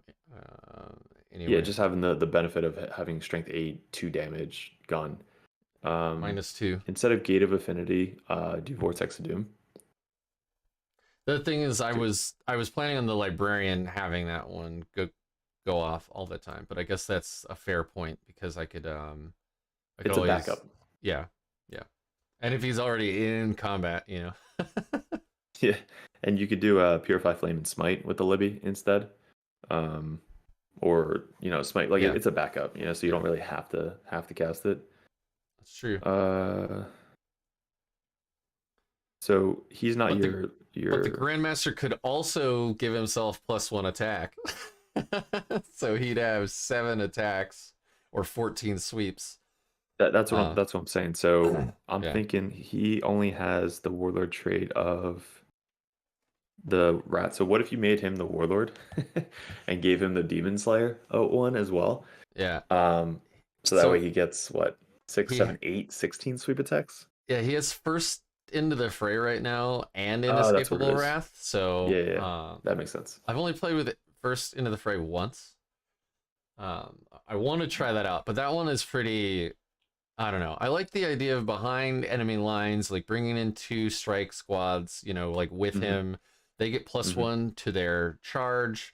Anyway. Yeah, just having the benefit of having strength 8, 2 damage gun. -2. Instead of Gate of Affinity, do Vortex of Doom. The thing is, I was planning on the Librarian having that one go off all the time, but I guess that's a fair point, because I could It's always, a backup. Yeah. And if he's already in combat, Yeah, and you could do Purify Flame and Smite with the Libby instead. Or Smite, like it's a backup, so you don't really have to cast it. That's true. So he's not But the Grandmaster could also give himself +1 attack. So he'd have 7 attacks or 14 sweeps. That's what I'm saying. So I'm thinking he only has the Warlord trait of the Rat. So what if you made him the Warlord and gave him the Demon Slayer one as well? Yeah. So that way he gets what, 6, 7, 8, 16 sweep attacks? Yeah, he has first into the fray right now and Inescapable Wrath. So yeah, that makes sense. I've only played with it first into the fray once. I want to try that out, but that one is pretty, I don't know. I like the idea of behind enemy lines, like bringing in 2 strike squads, like with him. They get +1 to their charge.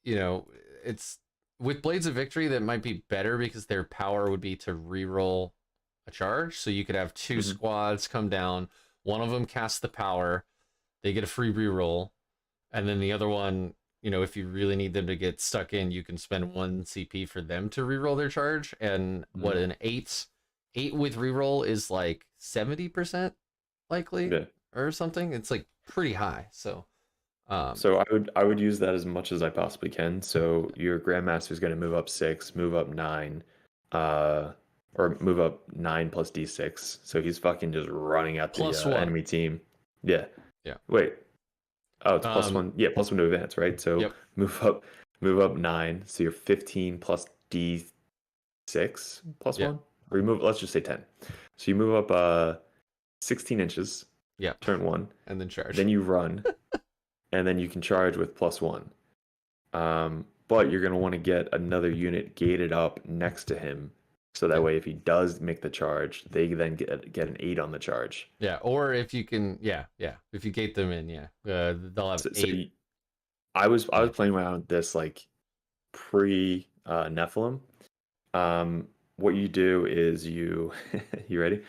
It's with Blades of Victory, that might be better because their power would be to reroll a charge. So you could have two Mhm. squads come down. One of them casts the power. They get a free reroll. And then the other one, if you really need them to get stuck in, you can spend 1 CP for them to reroll their charge. And what Mhm. an eight with reroll is like 70% likely Yeah. or something. It's like pretty high. So So I would use that as much as I possibly can. So your Grandmaster is going to move up 6, move up 9, uh, or move up 9 plus D6. So he's fucking just running at the +1. enemy team. Yeah. Yeah. Wait. Oh, it's Um, +1. Yeah, +1 to advance, right? So yep. move up 9. So you're 15 plus D6 plus Yeah. 1. Or you move. Let's just say 10. So you move up 16 inches. Yeah. Turn 1. And then charge. Then you run. And then you can charge with +1. But you're going to want to get another unit gated up next to him. So that Yeah. way, if he does make the charge, they then get an 8 on the charge. Yeah. Or if you can, if you gate them in, they'll have So 8. I was Yeah. playing around with this like pre Nephilim. What you do is you you ready?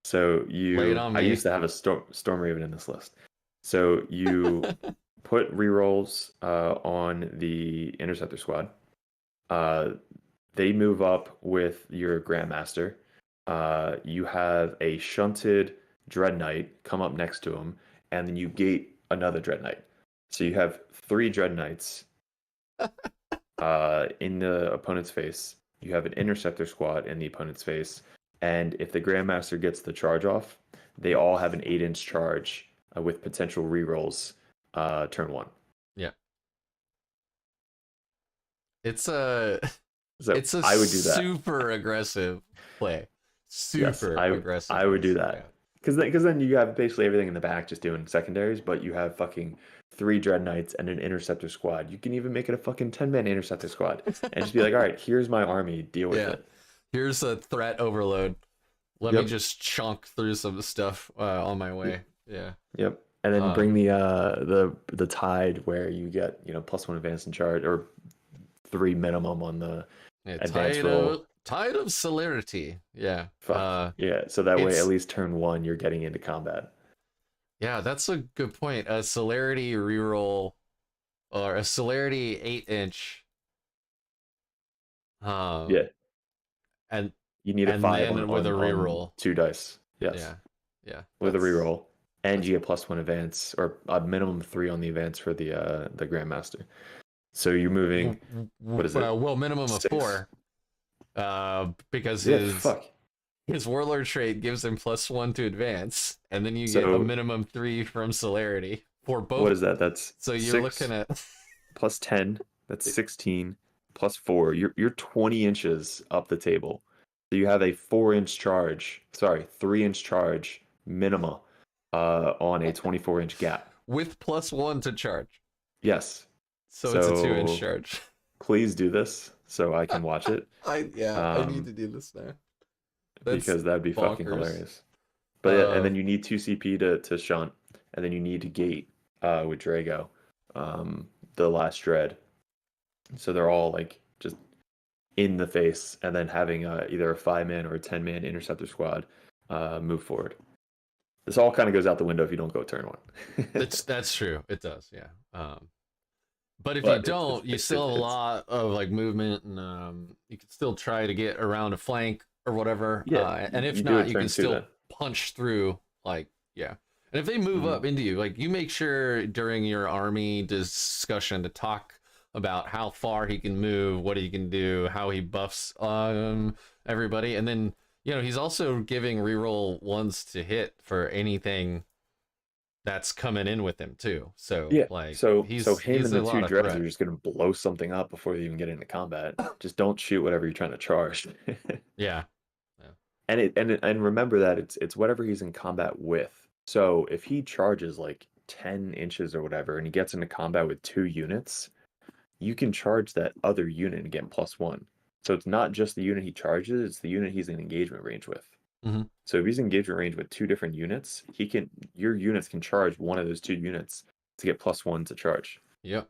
So Lay it on I me. used to have a Storm Raven in this list. So you put rerolls on the Interceptor squad. They move up with your Grandmaster. You have a shunted Dread Knight come up next to him, and then you gate another Dread Knight. So you have 3 Dread Knights in the opponent's face. You have an Interceptor squad in the opponent's face, and if the Grandmaster gets the charge off, they all have an 8-inch charge with potential rerolls turn 1. Yeah. It's a So it's a I would do that. super aggressive play. Yes, Super aggressive. I would do play, so, that. Because then you have basically everything in the back just doing secondaries, but you have fucking 3 Dread Knights and an Interceptor squad. You can even make it a fucking 10-man Interceptor squad and just be like, all right, here's my army, deal with Yeah. it. Here's a threat overload. Let me just chunk through some stuff on my way. Yeah. Yep. And then bring the tide where you get +1 advance in charge or 3 minimum on the advance roll. Tide of Celerity. Yeah. Fuck. Yeah. So that way, at least turn 1, you're getting into combat. Yeah, that's a good point. A Celerity reroll or a Celerity 8-inch. Yeah. And you need a 5 on, with a reroll. On 2 dice. Yes. Yeah. Yeah. With a reroll. And you get +1 advance or a minimum 3 on the advance for the Grandmaster. So you're moving. What is it? Well, minimum 6. Of 4. Because his Warlord trait gives him +1 to advance, and then you get a minimum 3 from Celerity for both. What is that? That's so you're looking at +10. That's 16 +4. You're 20 inches up the table. So you have a 4-inch charge. Sorry, 3-inch charge minima on a 24-inch gap with +1 to charge. Yes. So it's a 2-inch charge. Please do this so I can watch it. I need to do this now. Because that'd be fucking hilarious. But and then you need 2 CP to shunt, and then you need to gate with Drago, the last dread. So they're all like just in the face, and then having either a 5-man or a 10-man Interceptor squad move forward. This all kind of goes out the window if you don't go turn 1. That's true. It does, yeah. But if you don't, you still have a lot of like movement, and you can still try to get around a flank or whatever. Yeah, and if not, you can still punch through. Like, yeah. And if they move up into you, like, you make sure during your army discussion to talk about how far he can move, what he can do, how he buffs everybody, and then he's also giving reroll 1s to hit for anything that's coming in with him too. So yeah, like so him he's and the 2 dreads are just gonna blow something up before they even get into combat. Just don't shoot whatever you're trying to charge. Yeah. And remember that it's whatever he's in combat with. So if he charges like 10 inches or whatever, and he gets into combat with 2 units, you can charge that other unit and get +1. So it's not just the unit he charges; it's the unit he's in engagement range with. So if he's in engagement range with 2 different units, your units can charge one of those 2 units to get +1 to charge. Yep.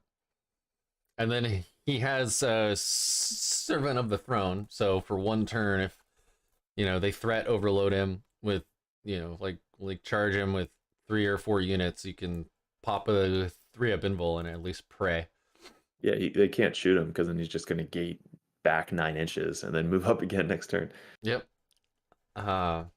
And then he has Servant of the Throne. So for one turn, if they threat overload him with like charge him with 3 or 4 units, you can pop a 3-up invul and at least pray. Yeah, they can't shoot him because then he's just going to gate back 9 inches and then move up again next turn. Yep. So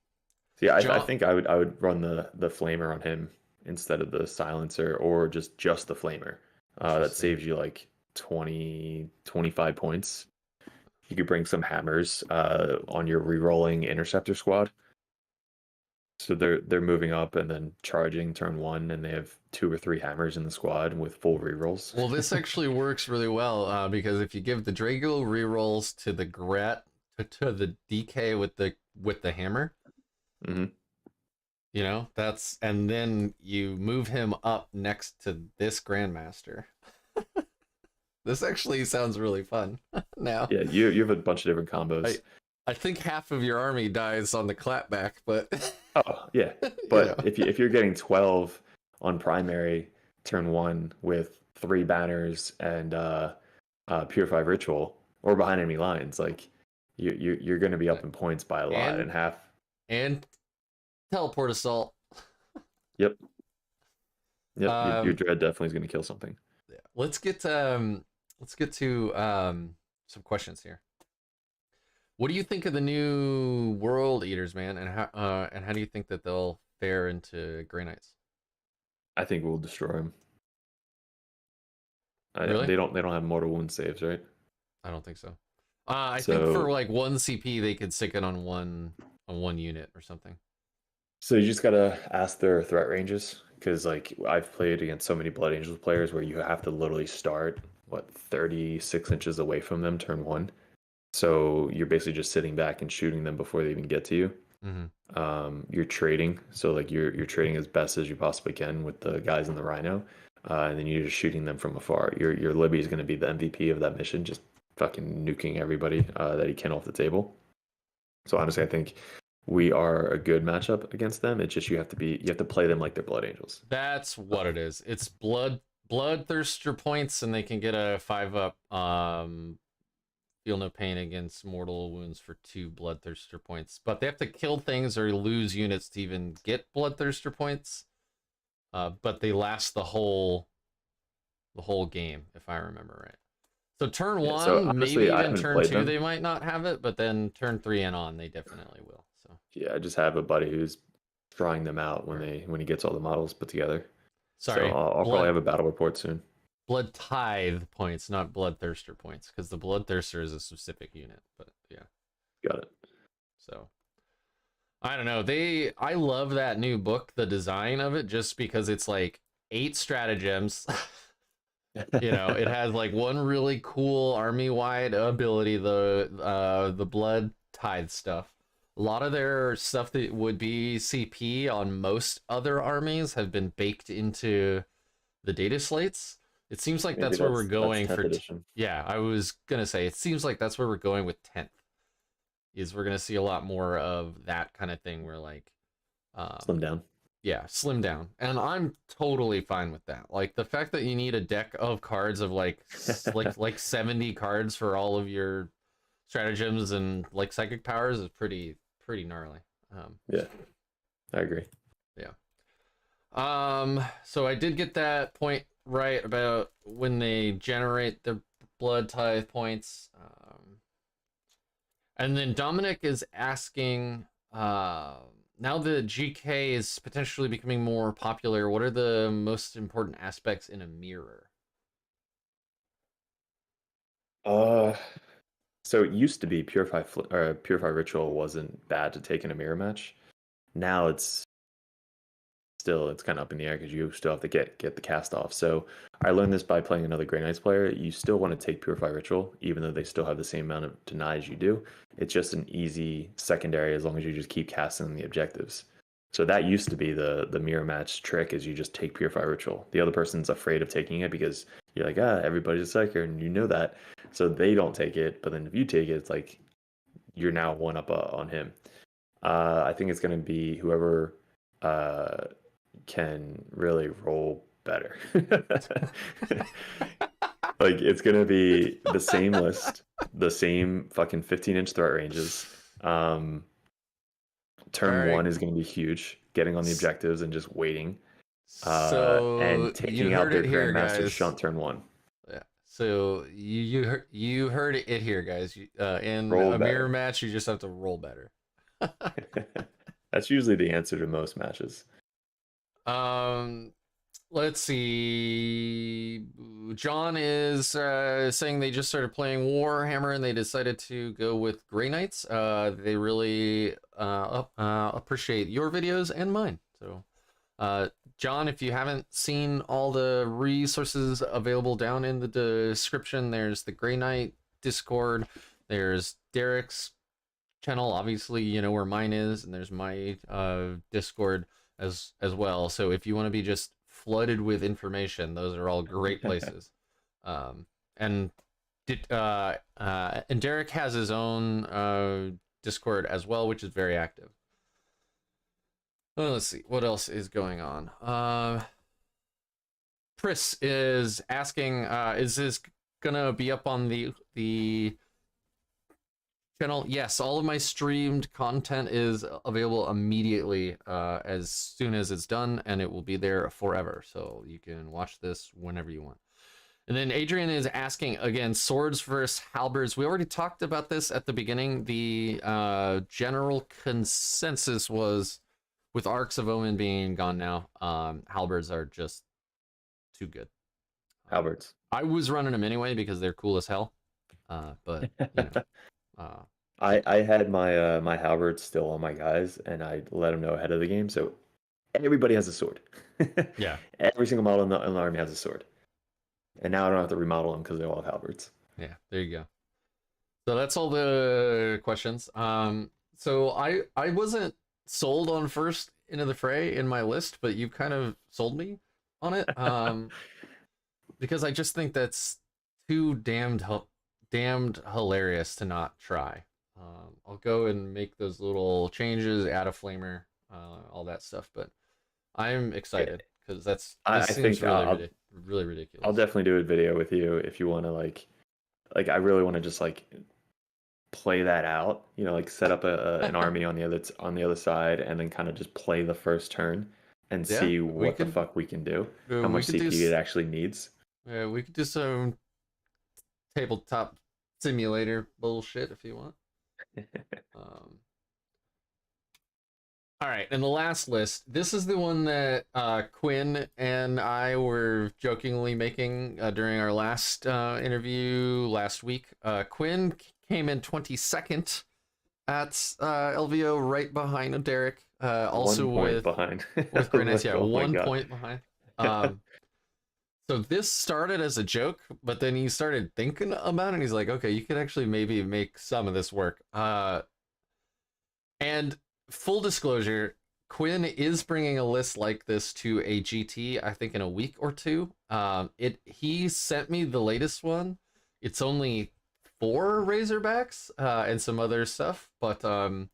yeah, I think I would run the flamer on him instead of the silencer, or just the flamer. That saves you like 20-25 points. You could bring some hammers on your re-rolling interceptor squad. So they're moving up and then charging turn 1, and they have 2 or 3 hammers in the squad with full rerolls. Well, this actually works really well because if you give the Drago rerolls to the Gret to the DK with the hammer, that's, and then you move him up next to this Grandmaster. This actually sounds really fun now. Yeah, you have a bunch of different combos. I think half of your army dies on the clapback, but oh yeah, but if you're getting 12 on primary turn 1 with 3 banners and Purify Ritual or behind enemy lines, like you're going to be up in points by a lot, and half and Teleport Assault. Yep. Your dread definitely is going to kill something. Yeah. Let's get to some questions here. What do you think of the new World Eaters, man, and how do you think that they'll fare into Grey Knights? I think we'll destroy them. Really? They don't have mortal wound saves, right? I don't think so. I think for like 1 CP they could stick it on one unit or something. So you just gotta ask their threat ranges, because like I've played against so many Blood Angels players where you have to literally start 36 inches away from them turn 1. So you're basically just sitting back and shooting them before they even get to you. You're trading, so like you're trading as best as you possibly can with the guys in the Rhino, and then you're just shooting them from afar. Your Libby is going to be the MVP of that mission, just fucking nuking everybody that he can off the table. So honestly, I think we are a good matchup against them. It's just you have to play them like they're Blood Angels. That's what it is. It's bloodthirster points, and they can get a 5-up feel no pain against mortal wounds for 2 bloodthirster points, but they have to kill things or lose units to even get bloodthirster points. But they last the whole game, if I remember right. So turn 1, so honestly, maybe even turn 2, they might not have it, but then turn 3 and on, they definitely will. So yeah, I just have a buddy who's trying them out when he gets all the models put together. Sorry, so I'll probably have a battle report soon. Blood Tithe points, not Bloodthirster points, because the Bloodthirster is a specific unit. But yeah, got it. So I don't know. I love that new book, the design of it, just because it's like 8 stratagems. It has like one really cool army-wide ability, the Blood Tithe stuff. A lot of their stuff that would be CP on most other armies have been baked into the data slates. It seems like that's where we're going for. Yeah, I was gonna say it seems like that's where we're going with 10th. Is we're gonna see a lot more of that kind of thing where like slim down. Yeah, slim down, and I'm totally fine with that. Like the fact that you need a deck of cards of like 70 cards for all of your stratagems and like psychic powers is pretty gnarly. Yeah, I agree. Yeah. So I did get that point right about when they generate the Blood Tithe points. And then Dominic is asking, now the GK is potentially becoming more popular, what are the most important aspects in a mirror? So it used to be Purify Ritual wasn't bad to take in a mirror match. Now it's kind of up in the air because you still have to get the cast off. So I learned this by playing another Grey Knights player. You still want to take Purify Ritual, even though they still have the same amount of deny as you do. It's just an easy secondary as long as you just keep casting the objectives. So that used to be the mirror match trick, is you just take Purify Ritual. The other person's afraid of taking it because you're like, everybody's a psyker, and you know that. So they don't take it, but then if you take it, it's like you're now one up on him. I think it's going to be whoever can really roll better. Like it's gonna be the same list, the same fucking 15-inch threat ranges. All Turn right. one is gonna be huge, getting on the objectives and just waiting. And So you taking out heard their it here, grandmaster guys. shunt turn one. Yeah. So you heard it here, guys. In Roll a mirror better. match, you just have to roll better. That's usually the answer to most matches. um, let's see. John is saying they just started playing Warhammer and they decided to go with Grey Knights. They really appreciate your videos and mine. So, John, if you haven't seen all the resources available down in the description, there's the Grey Knight Discord, there's Derek's channel, obviously you know where mine is, and there's my Discord as well. So if you want to be just flooded with information, those are all great places. um and and Derek has his own Discord as well, which is very active. Well, let's see what else is going on. Chris is asking, is this gonna be up on the channel? Yes, all of my streamed content is available immediately as soon as it's done, and it will be there forever. So you can watch this whenever you want. And then Adrian is asking again, swords versus halberds. We already talked about this at the beginning. The general consensus was, with Arks of Omen being gone now, halberds are just too good. Halberds. I was running them anyway because they're cool as hell. But you know, I had my my halberd still on my guys, and I let them know ahead of the game, so everybody has a sword. yeah. Every single model in the army has a sword, and now I don't have to remodel them because they all have halberds. Yeah, there you go. So that's all the questions. So I wasn't sold on first into the fray in my list, but you kind of sold me on it. Because I just think that's too damned hilarious to not try. I'll go and make those little changes, add a flamer, all that stuff. But I'm excited because this I seems think really ridiculous. I'll definitely do a video with you if you want to like I really want to just like play that out. You know, like set up an army on the other side, and then kind of just play the first turn and Yeah, see what the fuck we can do. How we much could do CPU it actually needs. Yeah, we could do some tabletop simulator bullshit if you want. All right, and the last list. This is the one that Quinn and I were jokingly making during our last interview last week. Quinn came in 22nd at LVO, right behind Derek. Also 1 point with behind. with Grenades, yeah, Oh my 1 God. point behind. So this started as a joke, but then he started thinking about it, and he's like, okay, you could actually maybe make some of this work. And full disclosure, Quinn is bringing a list like this to a GT, I think in a week or two. He sent me the latest one. It's only 4 Razorbacks and some other stuff, but I'm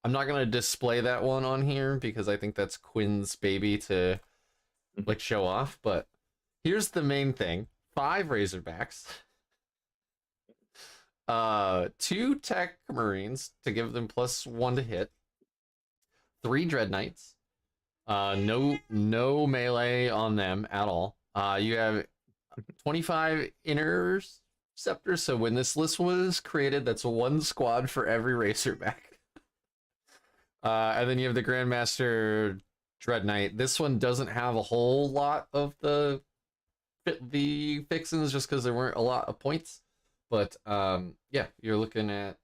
not gonna display that one on here because I think that's Quinn's baby to like show off. But here's the main thing: 5 Razorbacks, 2 Tech Marines to give them +1 to hit, 3 Dread Knights, no melee on them at all. You have 25 Interceptors. So when this list was created, that's 1 squad for every Razorback. And then you have the Grandmaster Dread Knight. This one doesn't have a whole lot of the fixins just because there weren't a lot of points. But yeah, you're looking at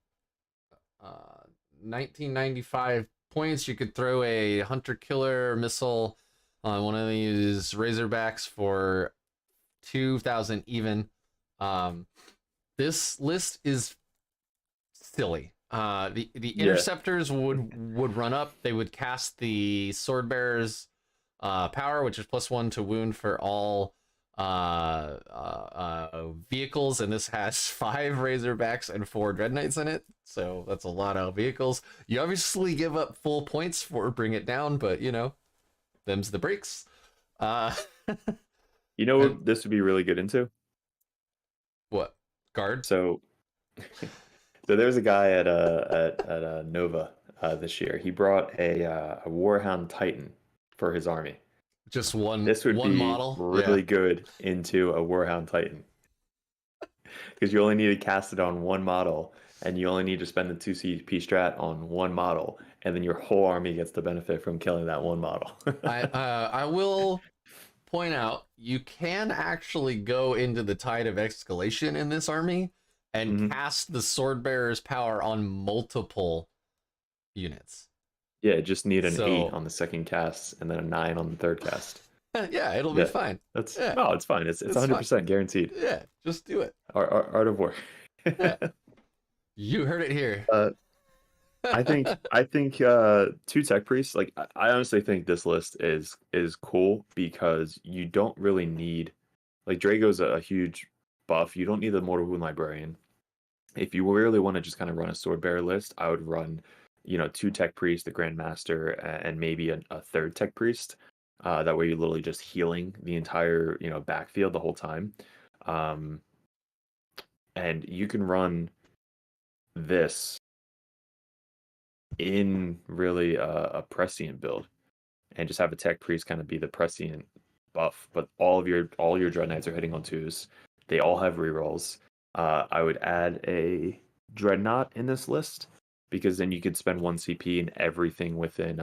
1995 points. You could throw a hunter killer missile on one of these Razorbacks for 2,000 even. This list is silly. The interceptors would run up. They would cast the sword bearer's power, which is +1 to wound for all vehicles, and this has 5 Razorbacks and 4 Dread Knights in it, so that's a lot of vehicles. You obviously give up full points for bring it down, but you know, them's the breaks. You know what this would be really good into? What? Guard? So, so there's a guy at Nova this year. He brought a Warhound Titan for his army. Just one This would one be model? Yeah. really good into a Warhound Titan because you only need to cast it on one model, and you only need to spend the 2 CP strat on one model, and then your whole army gets the benefit from killing that one model. I will point out you can actually go into the Tide of Escalation in this army and Mhm. cast the Sword Bearer's power on multiple units. Yeah, just need an 8 So on the second cast and then a 9 on the third cast. yeah, it'll be Yeah, fine. that's Yeah, no, it's fine. It's it's fine. 100% guaranteed. Yeah, just do it. Art of War. Yeah, you heard it here. uh, I think 2 tech priests. Like I honestly think this list is cool because you don't really need like Drago's a huge buff. You don't need the Mortal Wound Librarian. If you really want to just kind of run a sword bearer list, I would run, 2 tech priests, the Grandmaster, and maybe a third tech priest. That way you're literally just healing the entire, backfield the whole time. Um, and you can run this in really a prescient build and just have a tech priest kind of be the prescient buff. But all your dread knights are hitting on 2s. They all have rerolls. I would add a dreadnought in this list because then you could spend 1 CP and everything within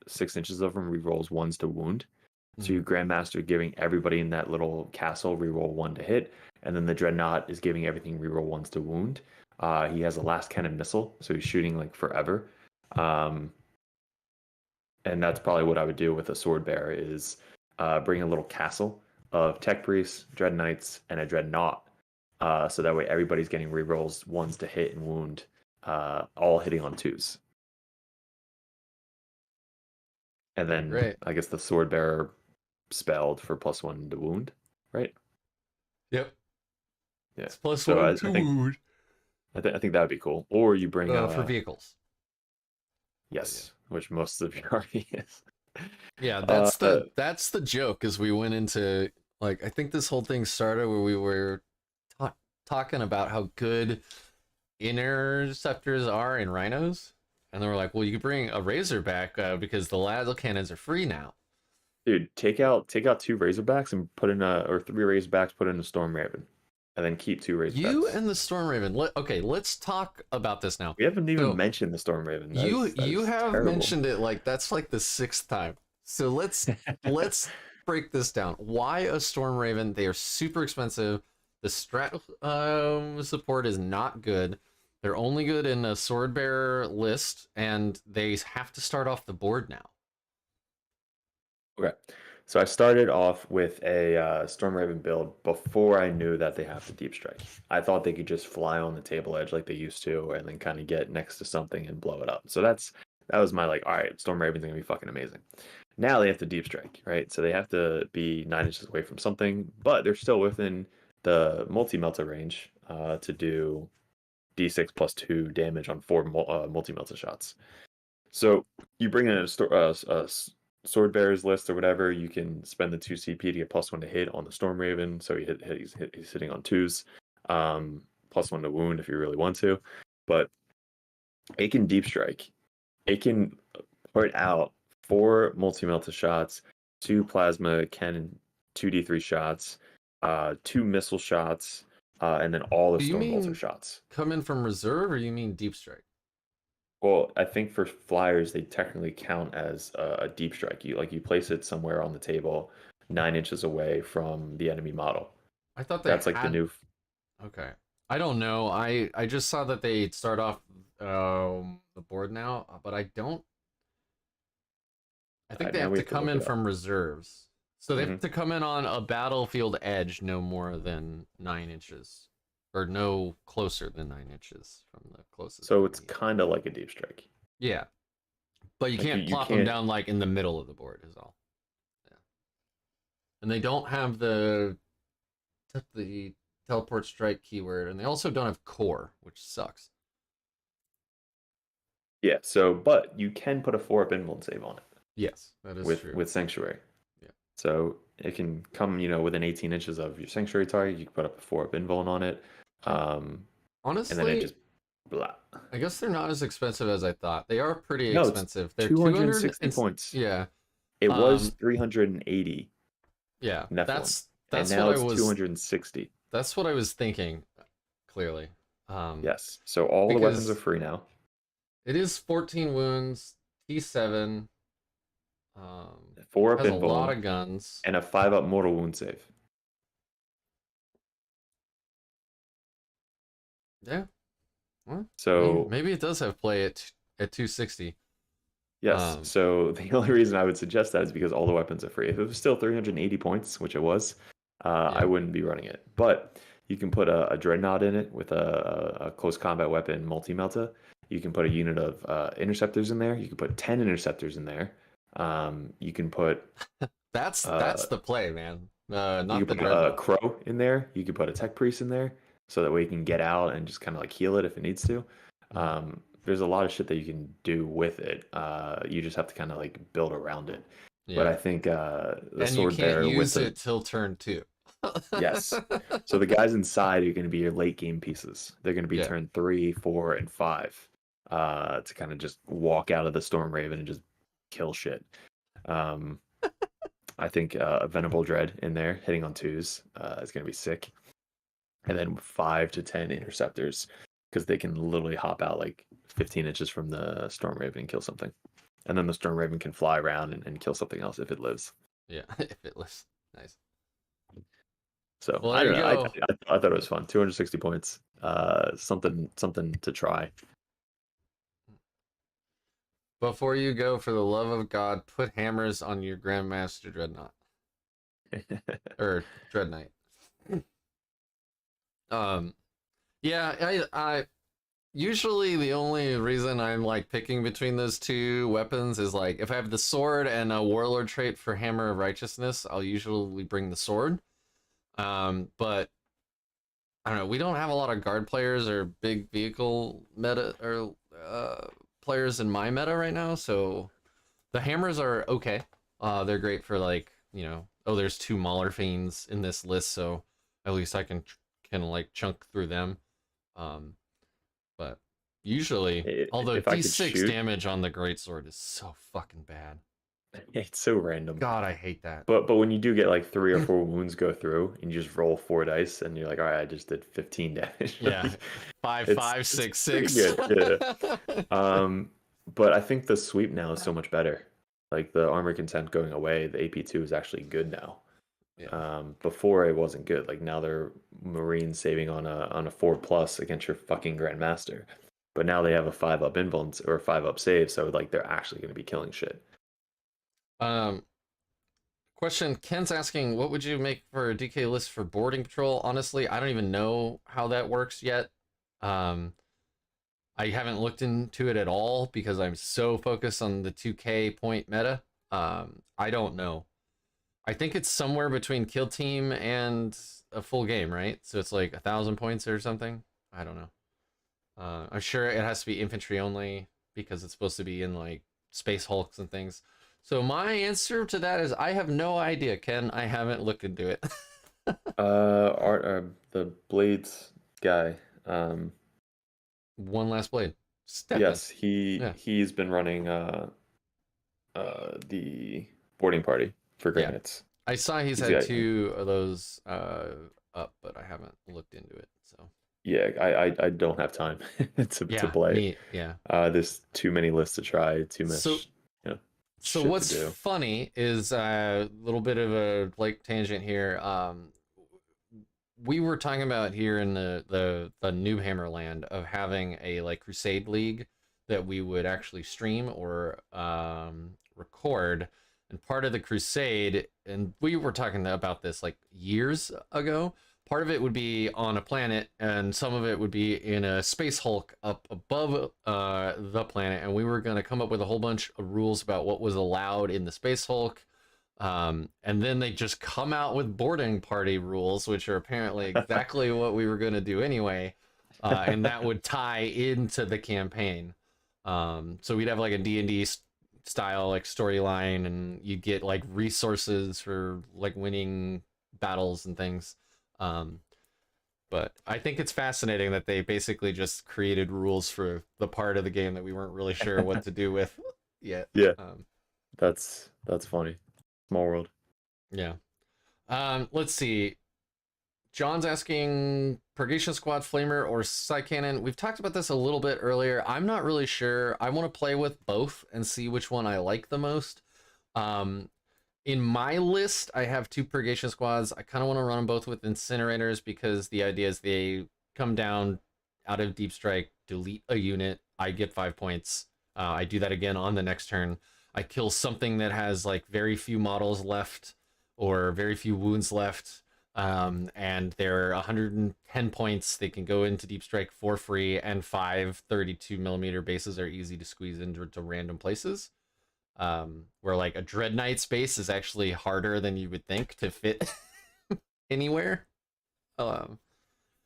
6 inches of them rerolls 1s to wound. So your Grandmaster giving everybody in that little castle reroll 1 to hit, and then the dreadnought is giving everything reroll 1s to wound. He has a last cannon missile, so he's shooting like forever. And that's probably what I would do with a sword bearer is bring a little castle of tech priests, dread knights, and a dreadnought. So that way everybody's getting rerolls 1s to hit and wound, all hitting on 2s. And then Great. I guess the sword bearer spelled for +1 to wound, right? Yep. Yeah. It's plus So one I to think wound. I think that would be cool. Or you bring For vehicles. yes, which most of your army is. Yeah, that's the joke. As we went into like, I think this whole thing started where we were talking about how good interceptors are in rhinos, and then we're like, well, you could bring a Razorback because the ladle cannons are free now. Dude, take out 2 Razorbacks and put in or 3 Razorbacks, put in a Storm Raven, and then keep 2 Razorbacks. You and the Storm Raven. Okay, let's talk about this now. We haven't even mentioned the Storm Raven. You have terrible. mentioned it like that's like the 6th time. So let's break this down. Why a Storm Raven? They are super expensive. The strat support is not good. They're only good in a sword bearer list, and they have to start off the board now. Okay, so I started off with a Storm Raven build before I knew that they have to deep strike. I thought they could just fly on the table edge like they used to, and then kind of get next to something and blow it up. So that was my like, all right, Storm Raven's gonna be fucking amazing. Now they have to deep strike, right? So they have to be 9 inches away from something, but they're still within the multi-melta range to do d6 plus 2 damage on 4 multi-melta shots. So you bring in a sword bearers list or whatever, you can spend the 2 CP to get +1 to hit on the Storm Raven. So he's hitting on 2s, +1 to wound if you really want to. But it can deep strike. It can put out 4 multi-melta shots, 2 plasma cannon, 2d3 shots, 2 missile shots, and then all the Storm Bolter shots. Come in from reserve, or you mean deep strike? Well, I think for flyers, they technically count as a deep strike. You place it somewhere on the table, 9 inches away from the enemy model. I thought that's like the new. Okay, I don't know. I just saw that they start off the board now, but I don't. I think they have to come in from reserves, so they have to come in on a battlefield edge no more than 9 inches. Or no closer than 9 inches from the closest. So it's kind of like a deep strike. Yeah. But you can't plop them down like in the middle of the board is all. Yeah. And they don't have the teleport strike keyword, and they also don't have core, which sucks. Yeah, but you can put a 4-up invuln save on it. Yes, that is true. With Sanctuary. Yeah. So it can come, within 18 inches of your sanctuary target. You can put up a 4-up invuln on it. And then it Honestly, just blah. I guess they're not as expensive as I thought. They are pretty No, it's expensive. They're 200 260 points. yeah. It was Um 380 yeah. Nephilim, and That's now what I it's was 260. that's what I was thinking clearly. Yes. So all the weapons are Because free now. it is 14 wounds, T7, 4-up has a lot invuln of guns. and a 5-up mortal wound save. Yeah. Well, So maybe it does have play at 260. yes. Um, So the only reason I would suggest that is because all the weapons are free. If it was still 380 points, which it was, I yeah. wouldn't be running it. But you can put a dreadnought in it with a close combat weapon multi-melta. You can put a unit of interceptors in there. You can put 10 interceptors in there. You can put That's uh, the play, man. you Not the can put a dreadnought. crow in there. You can put a tech priest in there, so that way you can get out and just kind of like heal it if it needs to. Mhm. There's a lot of shit that you can do with it. You just have to kind of like build around it. But Yeah. I think the And you sword can't bearer with use the it till turn 2. yes, so the guys inside are going to be your late game pieces. They're going to be Yeah. turn 3, 4, and 5 to kind of just walk out of the Storm Raven and just kill shit. Um, I think Venerable Dread in there hitting on 2s is going to be sick. And then 5 to 10 interceptors because they can literally hop out like 15 inches from the Storm Raven and kill something. And then the Storm Raven can fly around and kill something else if it lives. Yeah, if it lives. Nice. So Well, I there don't you know. go. I thought it was fun. 260 points. Something to try. Before you go, for the love of God, put hammers on your Grandmaster Dreadnought. Or Dread Knight. Yeah, I usually the only reason I'm like picking between those two weapons is like if I have the sword and a warlord trait for Hammer of Righteousness, I'll usually bring the sword. But I don't know, we don't have a lot of guard players or big vehicle meta or players in my meta right now, so the hammers are okay. They're great for like, oh, there's 2 Mauler Fiends in this list, so at least I can like chunk through them. But usually, although If I could D6 shoot, damage on the greatsword is so fucking bad. it's so random. God, I hate that. But when you do get like 3 or 4 wounds go through, and you just roll 4 dice, and you're like, all right, I just did 15 damage. Yeah, 5, it's 5, it's 6, pretty 6. good. Yeah. But I think the sweep now is so much better. Like the armor content going away, the AP2 is actually good now. Yeah. Before it wasn't good. Like now they're Marine saving on a 4+ against your fucking Grandmaster. But now they have a 5-up invulns or a 5-up save, so like they're actually going to be killing shit. Question, Ken's asking, what would you make for a DK list for boarding patrol? Honestly, I don't even know how that works yet. I haven't looked into it at all because I'm so focused on the 2K point meta. I don't know. I think it's somewhere between kill team and a full game, right? So it's like 1,000 points or something. I don't know. I'm sure it has to be infantry only because it's supposed to be in like space hulks and things. So my answer to that is I have no idea, Ken. I haven't looked into it. The Blades guy. One last blade. Step Yes, Yeah. he's been running the boarding party for Yeah. granites. I saw he's had 2 of those up, but I haven't looked into it. So yeah, I don't have time to play. Yeah. There's too many lists to try, too much. So, shit what's to do. funny is a little bit of a like tangent here. We were talking about here in the NoobHammer land of having a like Crusade League that we would actually stream or record. And part of the Crusade, and we were talking about this like years ago, part of it would be on a planet and some of it would be in a space hulk up above the planet, and we were going to come up with a whole bunch of rules about what was allowed in the space hulk. And then they just come out with boarding party rules, which are apparently exactly what we were going to do anyway. And that would tie into the campaign. So we'd have like a D&D style like storyline, and you get like resources for like winning battles and things. But I think it's fascinating that they basically just created rules for the part of the game that we weren't really sure what to do with yet. Yeah, that's funny. Small world. Yeah. Let's see. John's asking Purgation Squad Flamer or Psy Cannon. We've talked about this a little bit earlier. I'm not really sure. I want to play with both and see which one I like the most. In my list, I have 2 Purgation Squads. I kind of want to run them both with Incinerators because the idea is they come down out of Deep Strike, delete a unit. I get 5 points. I do that again on the next turn. I kill something that has like very few models left or very few wounds left. And they're 110 points. They can go into Deep Strike for free, and 5 32mm bases are easy to squeeze into random places. Where like a Dread Knight space is actually harder than you would think to fit anywhere.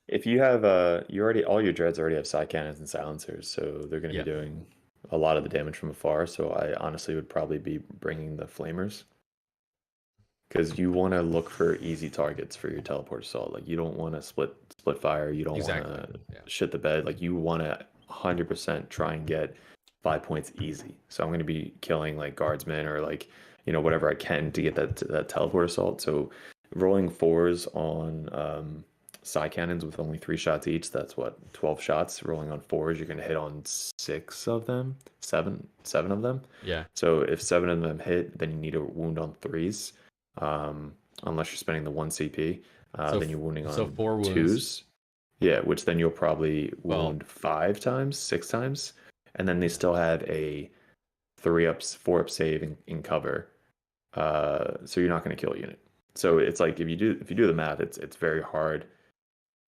If you have you already all your dreads already have side cannons and silencers, so they're going to be doing a lot of the damage from afar. So I honestly would probably be bringing the flamers, because you want to look for easy targets for your teleport assault. Like you don't want to split fire. You don't want to shit the bed. Like you want to 100% try and get 5 points easy. So I'm going to be killing like guardsmen or like, you know, whatever I can to get that teleport assault. So rolling 4s on Psy cannons with only 3 shots each, that's what, 12 shots. Rolling on 4s, you're going to hit on 6 of them, 7 of them. Yeah. So if 7 of them hit, then you need a wound on 3s. Unless you're spending the 1 CP, then you're wounding on 4 wounds. 2s. Yeah, which then you'll probably wound 5 times, 6 times. And then they still have a 4-up save in cover, so you're not going to kill a unit. So it's like if you do the math, it's very hard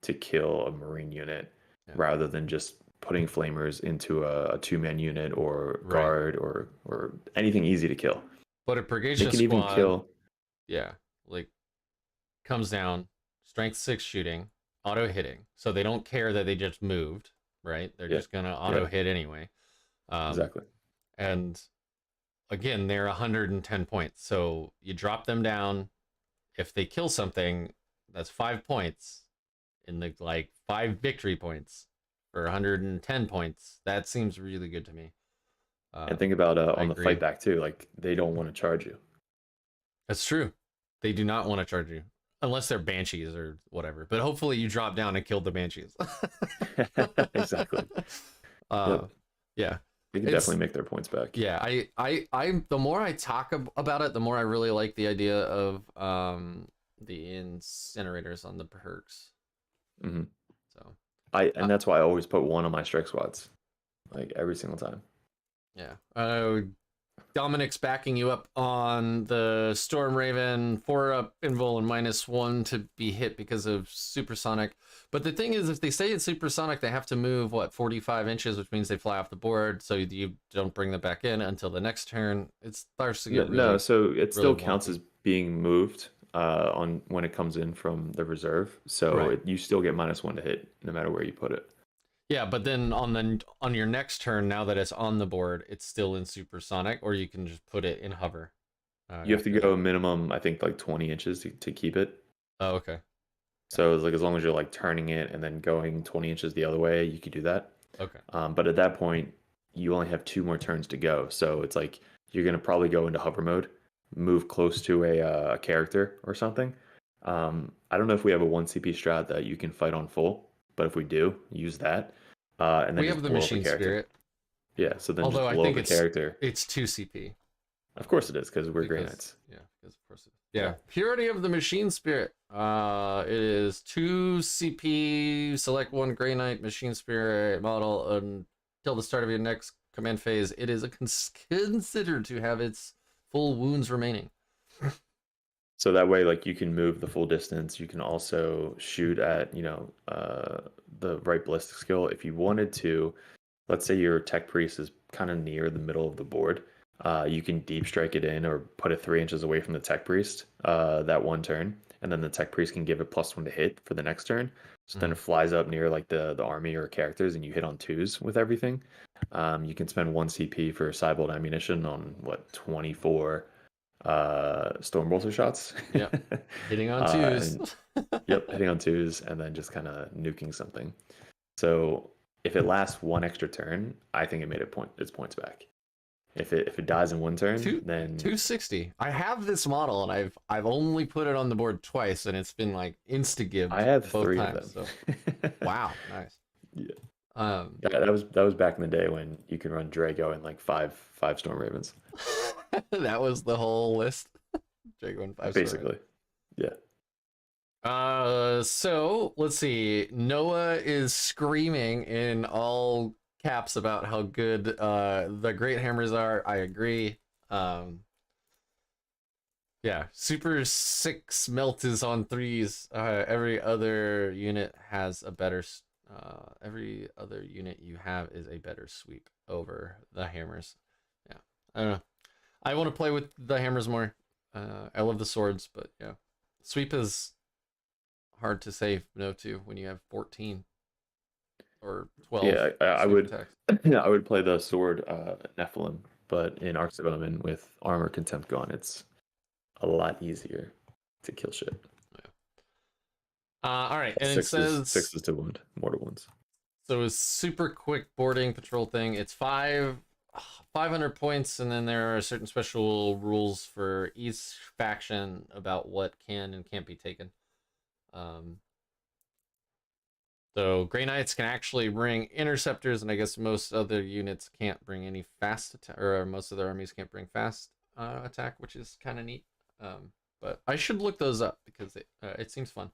to kill a Marine unit rather than just putting flamers into a 2-man unit or guard or anything easy to kill. But a Purgation Squad, even kill. Yeah, like comes down, strength 6 shooting, auto hitting, so they don't care that they just moved. Right, they're just gonna auto hit anyway. Exactly. And again, they're 110 points. So you drop them down. If they kill something, that's 5 points in the like 5 victory points for 110 points. That seems really good to me. And think about on the fight back too. Like they don't want to charge you. That's true. They do not want to charge you. Unless they're banshees or whatever. But hopefully you drop down and killed the banshees. Exactly. Yeah. They can definitely make their points back. Yeah, I the more I talk about it, the more I really like the idea of the incinerators on the perks. Mm-hmm. So and that's why I always put 1 on my strike squads, like every single time. Yeah. Dominic's backing you up on the Storm Raven, 4-up invul and -1 to be hit because of supersonic. But the thing is, if they stay in supersonic, they have to move 45 inches, which means they fly off the board. So you don't bring them back in until the next turn. It starts to get so it still counts as being moved on when it comes in from the reserve. So you still get -1 to hit no matter where you put it. Yeah, but then on your next turn, now that it's on the board, it's still in supersonic, or you can just put it in hover. You have to go minimum, I think, like 20 inches to keep it. Oh, okay. So it's like as long as you're like turning it and then going 20 inches the other way, you could do that. Okay. But at that point, you only have 2 more turns to go. So it's like you're gonna probably go into hover mode, move close to a character or something. I don't know if we have a 1 CP strat that you can fight on full, but if we do, use that. And then we have the machine spirit. Yeah, so then although just I blow think the character. It's 2 CP. Of course it is, because we're Grey Knights. Yeah, because of course it is. Yeah, purity of the machine spirit. It is 2 CP. Select 1 Grey Knight machine spirit model until the start of your next command phase. It is considered to have its full wounds remaining. So that way, like, you can move the full distance. You can also shoot at, the right ballistic skill. If you wanted to, let's say your tech priest is kind of near the middle of the board, you can deep strike it in or put it 3 inches away from the tech priest that one turn, and then the tech priest can give it +1 to hit for the next turn. So then Mhm. it flies up near like the army or characters, and you hit on 2s with everything. You can spend 1 CP for Cybolt ammunition on what 24 Stormbolter shots. Yep. Hitting on twos. And yep, hitting on 2s and then just kind of nuking something. So if it lasts 1 extra turn, I think it made its points back. If it dies in 1 turn, then 260. I have this model and I've only put it on the board twice and it's been like insta-gibbed I have both 3 times. of them. So wow, nice. Yeah. Yeah, that was back in the day when you could run Drago and like five Storm Ravens. that was the whole list. Drago and 5 Basically. Yeah. So let's see. Noah is screaming in all caps about how good the great hammers are. I agree. Yeah, super 6 melt is on 3s. Every other unit has a better every other unit you have is a better sweep over the hammers. Yeah, I don't know. I want to play with the hammers more. I love the swords, but yeah, sweep is hard to say no to when you have 14 or 12. Yeah, I would. Attacks. Yeah, I would play the sword Nephilim, but in Arks of Omen with armor contempt gone, it's a lot easier to kill shit. All right, and it says 6 is to wound, mortal wounds. So a super quick boarding patrol thing. It's 500 points, and then there are certain special rules for each faction about what can and can't be taken. So Grey Knights can actually bring interceptors, and I guess most other units can't bring any fast attack, or most of their armies can't bring fast attack, which is kind of neat. But I should look those up because it seems fun.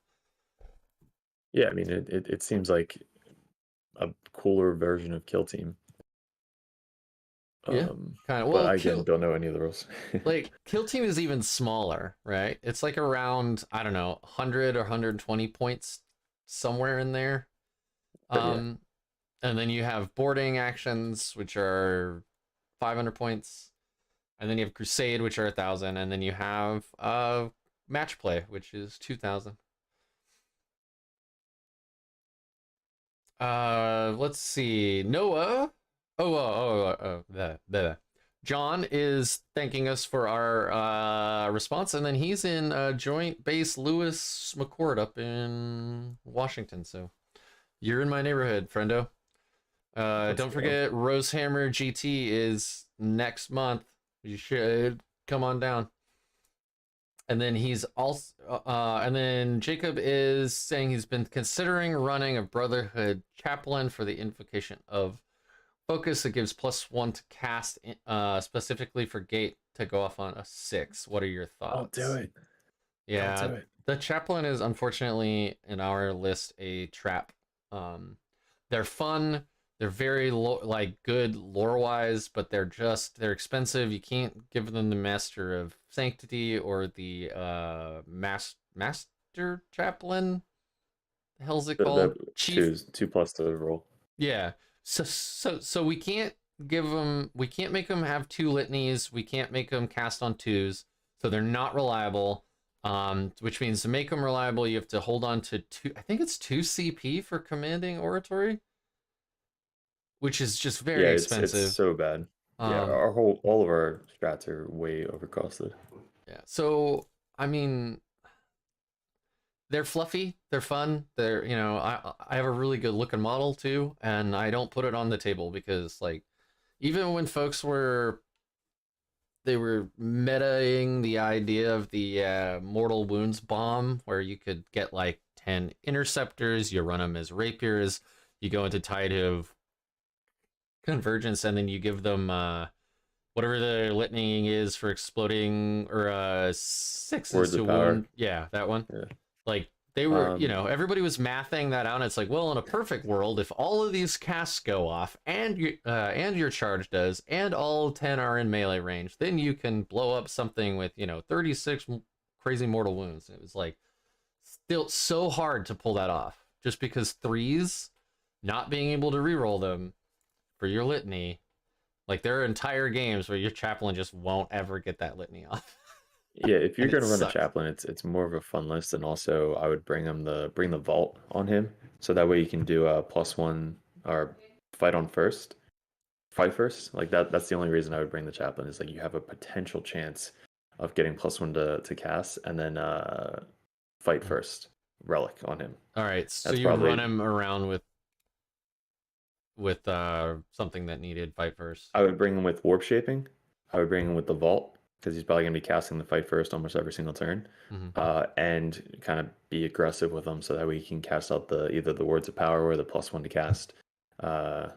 Yeah, I mean it seems like a cooler version of Kill Team. Yeah, kind of. Well, but I again don't know any of the rules. Like Kill Team is even smaller, right? It's like around, I don't know, 100 or 120 points, somewhere in there. Yeah. And then you have boarding actions, which are 500 points, and then you have Crusade, which are 1,000, and then you have match play, which is 2,000. Let's see. Noah. John is thanking us for our response, and then he's in Joint Base Lewis McCord up in Washington. So you're in my neighborhood, friendo. Don't forget, Rosehammer GT is next month. You should come on down. And then he's also, and then Jacob is saying he's been considering running a Brotherhood Chaplain for the invocation of Focus. It gives +1 to cast, specifically for Gate to go off on a 6. What are your thoughts? I'll do it. Yeah, I'll do it. The Chaplain is unfortunately in our list a trap. They're fun. They're very good lore-wise, but they're expensive. You can't give them the Master of Sanctity or the Master Chaplain. The hell's it called? Chief. 2+ to roll. Yeah. So we can't we can't make them have 2 litanies. We can't make them cast on 2s. So they're not reliable. Which means to make them reliable, you have to hold on to 2. I think it's 2 CP for commanding oratory, which is just very expensive. It's so bad. Yeah, all of our strats are way overcosted. Yeah. So I mean, they're fluffy, they're fun, they're, I have a really good looking model too, and I don't put it on the table because, like, even when folks were metaing the idea of the mortal wounds bomb, where you could get like 10 interceptors, you run them as rapiers, you go into Tide of Convergence, and then you give them whatever the litany is for exploding, or 6 Words to of power. wound. Yeah, that one. Yeah. Like, they were, everybody was mathing that out, and it's like, well, in a perfect world, if all of these casts go off, and your charge does, and all 10 are in melee range, then you can blow up something with, 36 crazy mortal wounds. It was like, still so hard to pull that off, just because 3s, not being able to reroll them for your litany, like, there are entire games where your chaplain just won't ever get that litany off. Yeah, if you're and it gonna run a sucks. chaplain, it's more of a fun list, and also I would bring the vault on him, so that way you can do a +1 or fight on first, fight first. Like that's the only reason I would bring the chaplain is like you have a potential chance of getting +1 to cast, and then fight first relic on him. All right, so That's you run probably him around with something that needed fight first. I would bring him with warp shaping. I would bring him with the vault because he's probably gonna be casting the fight first almost every single turn, Mm-hmm. and kind of be aggressive with him so that we can cast out the either the words of power or the +1 to cast, uh,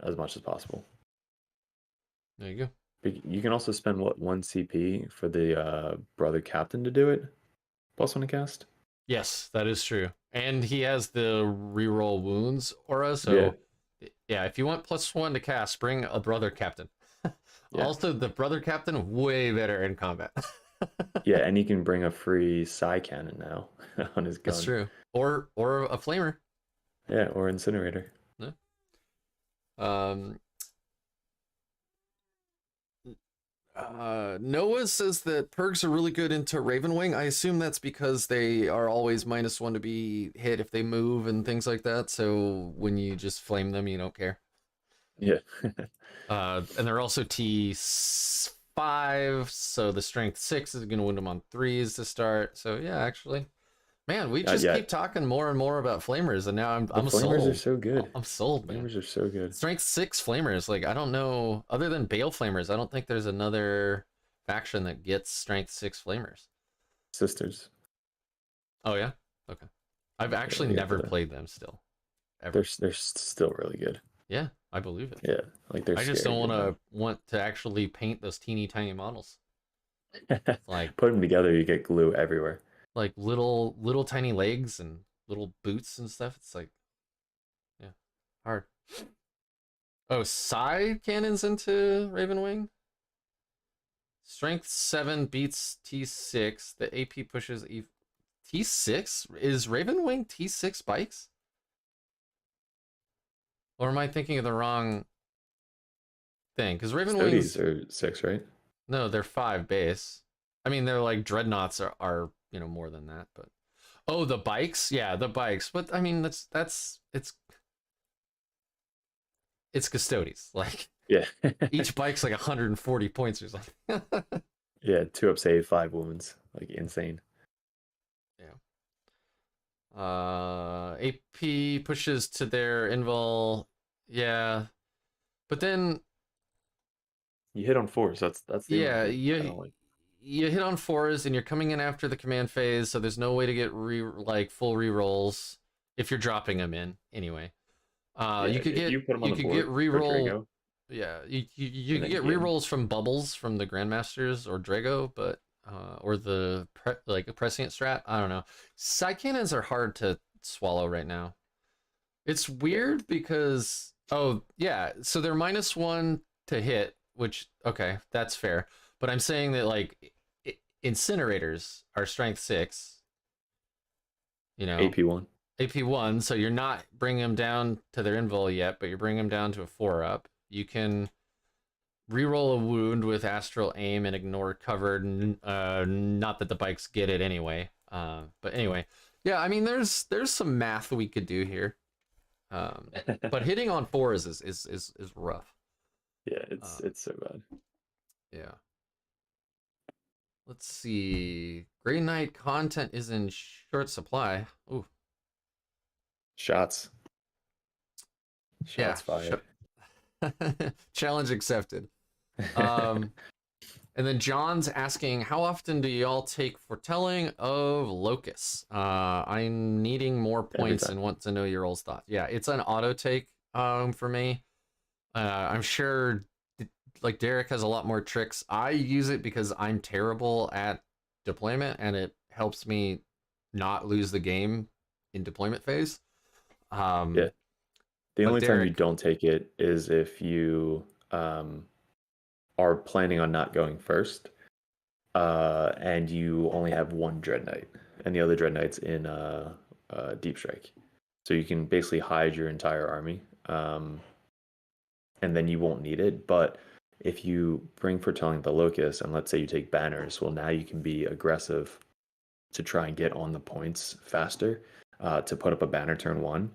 as much as possible. There you go. You can also spend what 1 CP for the brother captain to do it, +1 to cast. Yes, that is true. And he has the reroll wounds aura, Yeah, so yeah, if you want +1 to cast, bring a brother captain. yeah, Also, the brother captain way better in combat. yeah, and he can bring a free psi cannon now on his That's gun. true. Or a flamer. Yeah, or incinerator. Yeah. Um Noah says that perks are really good into Ravenwing. I assume that's because they are always -1 to be hit if they move and things like that. So when you just flame them, you don't care. Yeah. And they're also T5, so the strength 6 is going to win them on 3s to start. So yeah, actually, man, we just Yeah, keep talking more and more about flamers, and now the I'm flamers are sold. so good. I'm sold, man. Flamers are so good. Strength 6 flamers, like I don't know, other than Bale flamers, I don't think there's another faction that gets strength 6 flamers. Sisters. Oh yeah, okay. I've actually Yeah, never played them still, ever. they're still really good. Yeah, I believe it. Yeah, like they're I just scary don't good want to actually paint those teeny tiny models. though. Like Put them together, you get glue everywhere. little tiny legs and little boots and stuff. It's like, yeah, hard. Oh, side cannons into Ravenwing. Strength 7 beats T6. The AP pushes T6? Is Ravenwing T6 bikes? Or am I thinking of the wrong thing? Because Stoties Ravenwings, are 6, right? no, they're 5 base. I mean, they're like dreadnoughts are more than that, but oh, the bikes, yeah, the bikes. But I mean, that's it's Custodes. Like Yeah. each bike's like 140 points or something. Yeah, 2 up save, 5 wounds. Like insane. Yeah. AP pushes to their invul. Yeah. But then You hit on 4s. That's the yeah, only thing I don't like. you hit on 4s and you're coming in after the command phase, so there's no way to get full rerolls if you're dropping them in anyway. Yeah, You could if get you put them on the board for reroll. Drago, Yeah, you and could then you get get 'em. rerolls from bubbles from the Grandmasters or Drago, but or the like a prescient strat. I don't know. Side cannons are hard to swallow right now. It's Yeah. weird because oh yeah, so they're -1 to hit, which okay, that's fair. But I'm saying that like incinerators are strength 6, you know, AP1. AP1, so you're not bringing them down to their invul yet, but you're bringing them down to a 4 up. You can reroll a wound with astral aim and ignore covered. Not that the bikes get it anyway. But anyway, yeah. I mean, there's some math we could do here. But hitting on 4s is rough. Yeah, it's so bad. Yeah. Let's see. Grey Knight content is in short supply. Ooh. Shots. Yeah. Shots fired. Challenge accepted. And then John's asking, how often do y'all take foretelling of locusts? I'm needing more points and want to know your all's thoughts. Yeah, it's an auto take for me. I'm sure like Derek has a lot more tricks. I use it because I'm terrible at deployment and it helps me not lose the game in deployment phase. Yeah. The only time you don't take it is if you are planning on not going first, and you only have one Dread Knight, and the other Dread Knight's in Deep Strike. So you can basically hide your entire army, and then you won't need it. But if you bring Foretelling the Locust, and let's say you take banners, well, now you can be aggressive to try and get on the points faster, to put up a banner turn 1.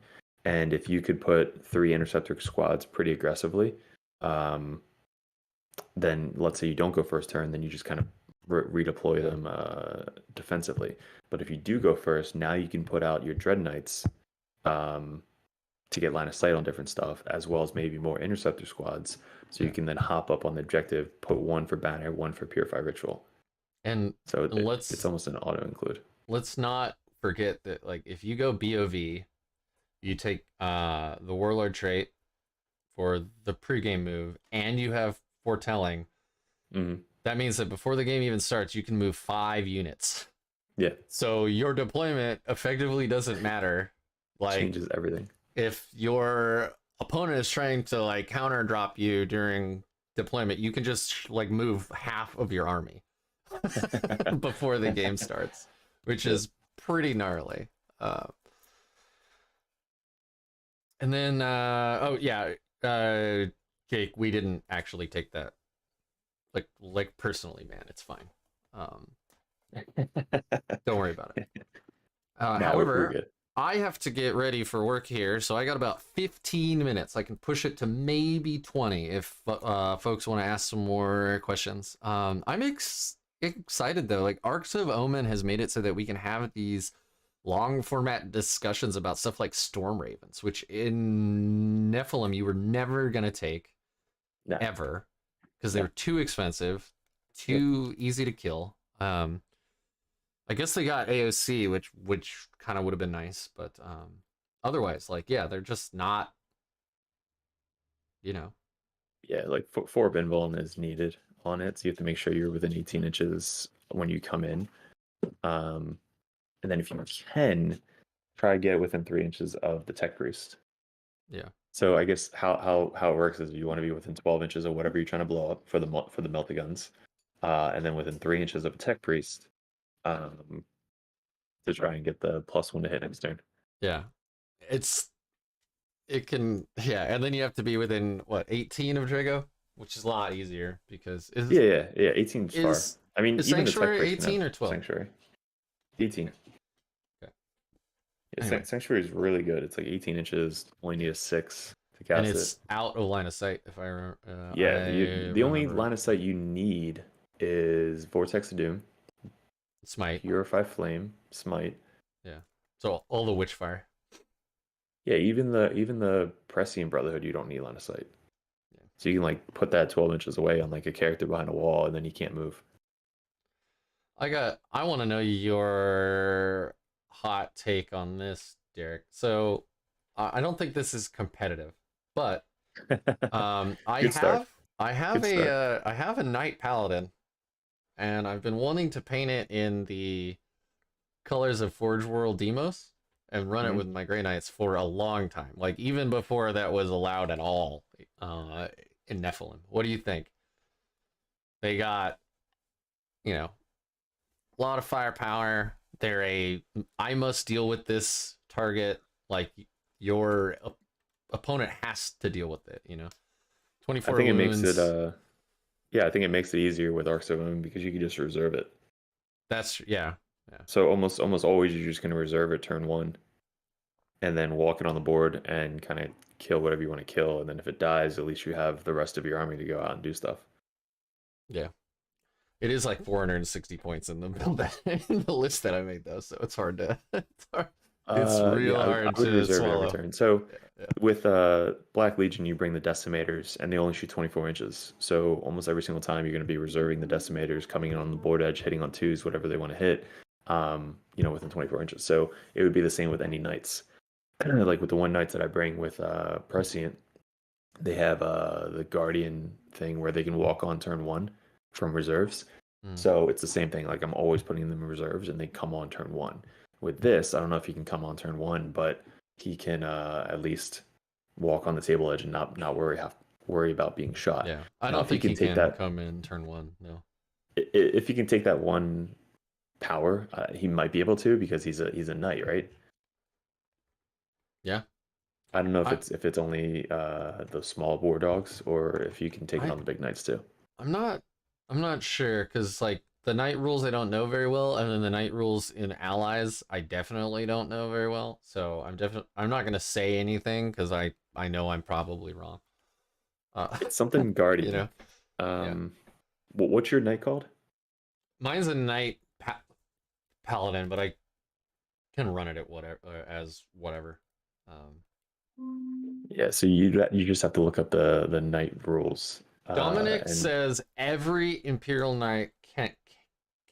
And if you could put 3 interceptor squads pretty aggressively, then let's say you don't go first turn, then you just kind of redeploy them defensively. But if you do go first, now you can put out your Dread Knights to get line of sight on different stuff, as well as maybe more interceptor squads. So you can then hop up on the objective, put 1 for banner, 1 for purify ritual. And so it's almost an auto include. Let's not forget that, like, if you go BOV, you take the Warlord trait for the pregame move, and you have Foretelling. That means that before the game even starts, you can move 5 units. Yeah. So your deployment effectively doesn't matter. Like, changes everything. If your opponent is trying to like counter drop you during deployment, you can just like move half of your army before the game starts, which is pretty gnarly. And then Jake, we didn't actually take that like personally, man. It's fine. Don't worry about it. However, I have to get ready for work here, so I got about 15 minutes. I can push it to maybe 20 if folks want to ask some more questions. I'm excited though. Like, Arks of Omen has made it so that we can have these long format discussions about stuff like Storm Ravens, which in Nephilim you were never gonna take ever because they were too expensive, too easy to kill. I guess they got AOC, which kind of would have been nice, but otherwise, like, yeah, they're just not, Yeah, like 4 Binvoln is needed on it, so you have to make sure you're within 18 inches when you come in. And then if you can, try to get within 3 inches of the Tech Priest. Yeah. So I guess how it works is you want to be within 12 inches of whatever you're trying to blow up for the Meltaguns, and then within 3 inches of a Tech Priest, to try and get the +1 to hit next turn. Yeah, and then you have to be within 18 of Drago, which is a lot easier because 18 is far. I mean, is even Sanctuary the 18 or 12? Sanctuary 18. Okay. Yeah, anyway. Sanctuary is really good. It's like 18 inches. Only need a 6 to cast it. And it's out of line of sight, if I remember. The only line of sight you need is Vortex of Doom, Smite, Purify Flame, Smite. Yeah. So all the Witchfire. Yeah, even the Prescient Brotherhood, you don't need line of sight. Yeah. So you can like put that 12 inches away on like a character behind a wall, and then he can't move. I want to know your hot take on this, Derek. So I don't think this is competitive, but I have a Knight Paladin, and I've been wanting to paint it in the colors of Forge World Demos and run it with my Grey Knights for a long time, like even before that was allowed at all in Nephilim. What do you think? They got, a lot of firepower. They're I must deal with this target, like your opponent has to deal with it, 24 I think wounds. It makes it I think it makes it easier with Arks of Omen because you can just reserve it. That's yeah. So almost always you're just going to reserve it turn 1, and then walk it on the board and kind of kill whatever you want to kill, and then if it dies, at least you have the rest of your army to go out and do stuff. Yeah, it is like 460 points in the build in the list that I made though, so it's hard to. It's real hard to swallow. Every turn. So with Black Legion, you bring the Decimators, and they only shoot 24 inches. So almost every single time, you're going to be reserving the Decimators, coming in on the board edge, hitting on 2s, whatever they want to hit, within 24 inches. So it would be the same with any Knights. Like with the 1 Knights that I bring with Prescient, they have the Guardian thing where they can walk on turn 1 from reserves. So it's the same thing. Like I'm always putting them in reserves, and they come on turn 1. With this, I don't know if he can come on turn 1, but he can at least walk on the table edge and not worry about being shot. Yeah, I don't think he can come in turn 1. No. If he can take that 1 power, he might be able to because he's a knight, right? Yeah. I don't know I if it's only the small war dogs or if you can take it I on the big knights too. I'm not I'm not sure because like the knight rules I don't know very well, and then the knight rules in allies I definitely don't know very well. So I'm not gonna say anything because I know I'm probably wrong. It's something You know, guardian. yeah. Um, what's your knight called? Mine's a knight paladin, but I can run it at whatever as whatever. Um, Yeah, so you just have to look up the knight rules. Dominic And says every Imperial Knight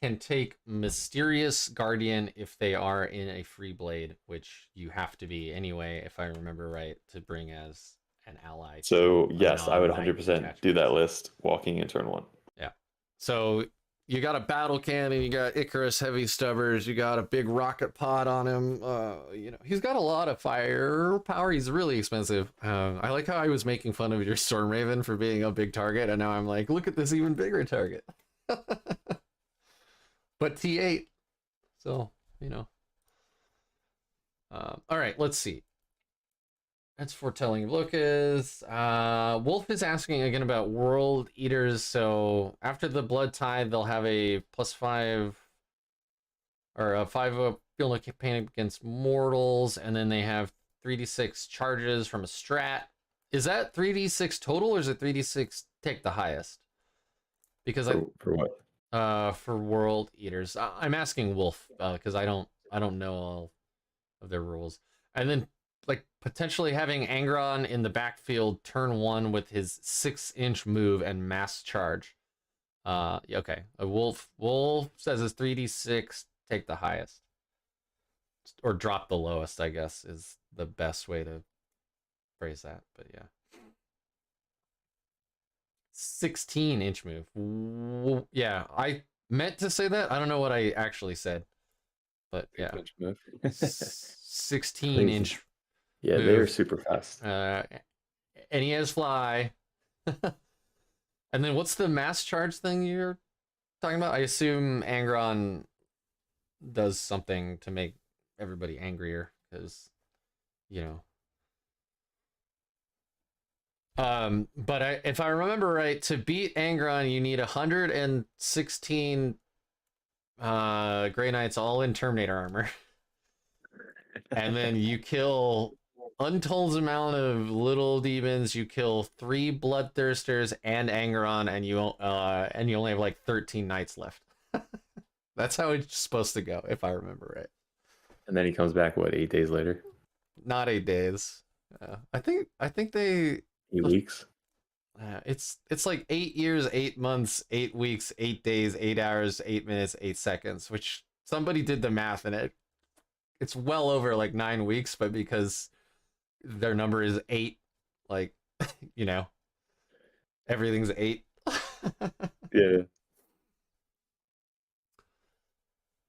can take Mysterious Guardian if they are in a free blade, which you have to be anyway, if I remember right, to bring as an ally so to a yes, I would non-knight 100% do detachment. that list walking in turn one. Yeah. So you got a battle cannon, you got Icarus heavy stubbers, you got a big rocket pod on him. You know, he's got a lot of firepower. He's really expensive. I like how I was making fun of your Storm Raven for being a big target, and now I'm like, look at this even bigger target. But T8. So, you know. All right, let's see. That's foretelling of Lucas. Wolf is asking again about World Eaters. So after the Blood Tide, they'll have a +5 or a 5 field of campaign against mortals, and then they have 3d6 charges from a strat. Is that 3d6 total, or is it 3d6 take the highest? Because For what? for World Eaters, I'm asking Wolf because I don't know all of their rules. And then like potentially having Angron in the backfield turn 1 with his 6-inch move and mass charge. Okay. A Wolf says it's 3d6, take the highest. Or drop the lowest, I guess, is the best way to phrase that. But yeah. 16-inch move. Yeah, I meant to say that. I don't know what I actually said. But yeah. 16 Crazy. inch Yeah, they are move. super fast. And he has fly. And then what's the mass charge thing you're talking about? I assume Angron does something to make everybody angrier because, you know. But if I remember right, to beat Angron, you need 116 Grey Knights all in Terminator armor. And then you kill untold amount of little demons. You kill 3 bloodthirsters and Angeron, and you only have like 13 knights left. That's how it's supposed to go, if I remember right. And then he comes back, what, 8 days later? Not 8 days. I think they. 8 weeks? It's like 8 years, 8 months, 8 weeks, 8 days, 8 hours, 8 minutes, 8 seconds. Which somebody did the math, and it's well over like 9 weeks, but because their number is 8, like you know, everything's 8. Yeah.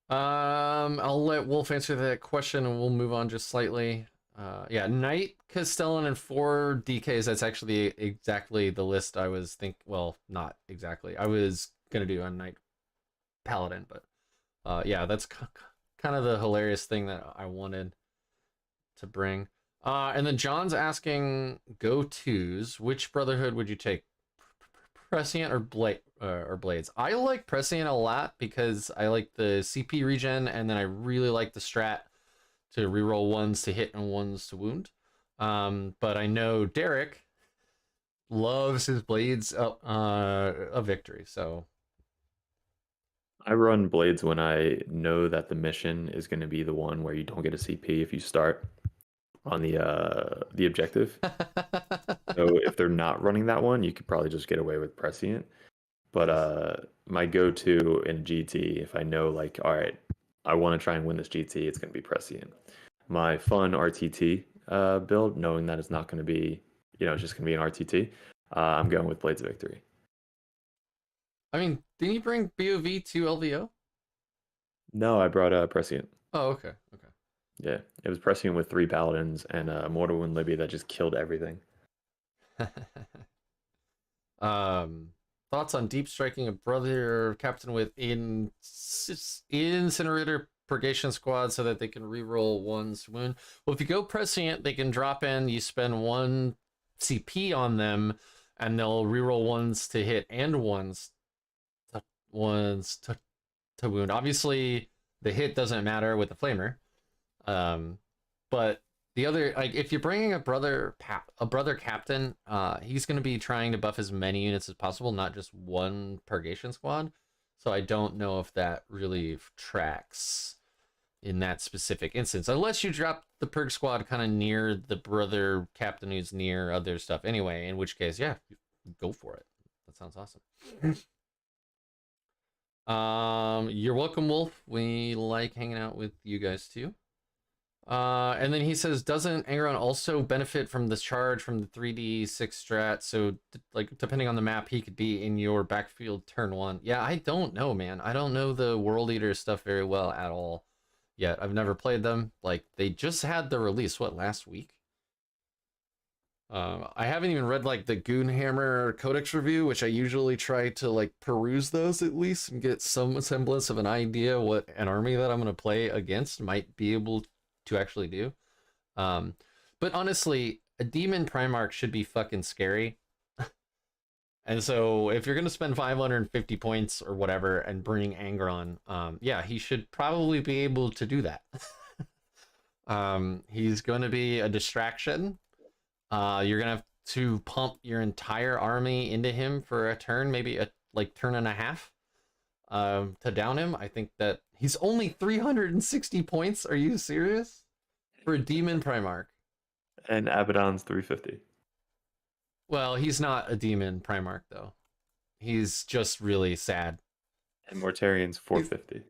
I'll let Wolf answer that question and we'll move on just slightly. Yeah, Knight, Castellan, and 4 DKs. That's actually exactly the list I was well, not exactly. I was gonna do on Knight Paladin, but yeah, that's kind of the hilarious thing that I wanted to bring. And then John's asking go-tos. Which Brotherhood would you take? Prescient or Blades? I like Prescient a lot because I like the CP regen, and then I really like the strat to reroll 1s to hit and 1s to wound. But I know Derek loves his Blades a victory, so I run Blades when I know that the mission is going to be the one where you don't get a CP if you start on the objective. So if they're not running that one, you could probably just get away with Prescient. But my go-to in GT, if I know like, all right, I want to try and win this GT, it's going to be Prescient. My fun RTT build, knowing that it's not going to be, it's just going to be an RTT, I'm going with Blades of Victory. I mean, didn't you bring BOV to LVO? No, I brought Prescient. Oh, okay. Yeah, it was Prescient with 3 Paladins and Mortal Wound Libby that just killed everything. Thoughts on deep striking a brother captain with incinerator purgation squad so that they can reroll one's wound. Well, if you go prescient, they can drop in, you spend 1 CP on them, and they'll reroll ones to hit and ones to wound. Obviously, the hit doesn't matter with the flamer. But the other, like, if you're bringing a brother captain, he's going to be trying to buff as many units as possible, not just one purgation squad. So I don't know if that really tracks in that specific instance, unless you drop the purg squad kind of near the brother captain who's near other stuff anyway, in which case, yeah, go for it. That sounds awesome. You're welcome, Wolf. We like hanging out with you guys too. And then he says, doesn't Angron also benefit from this charge from the 3d6 strat? So, like, depending on the map, he could be in your backfield turn 1. Yeah, I don't know, man. I don't know the World Eater stuff very well at all yet. I've never played them. Like, they just had the release, what, last week? I haven't even read, like, the NoobHammer Codex review, which I usually try to, like, peruse those at least and get some semblance of an idea what an army that I'm going to play against might be able to actually do. But honestly, a demon Primarch should be fucking scary. And so if you're going to spend 550 points or whatever and bring Angron, yeah, he should probably be able to do that. He's going to be a distraction. You're going to have to pump your entire army into him for a turn, maybe a turn and a half, to down him. I think that he's only 360 points. Are you serious? For a demon Primarch. And Abaddon's 350. Well, he's not a demon Primarch though. He's just really sad. And Mortarian's 450.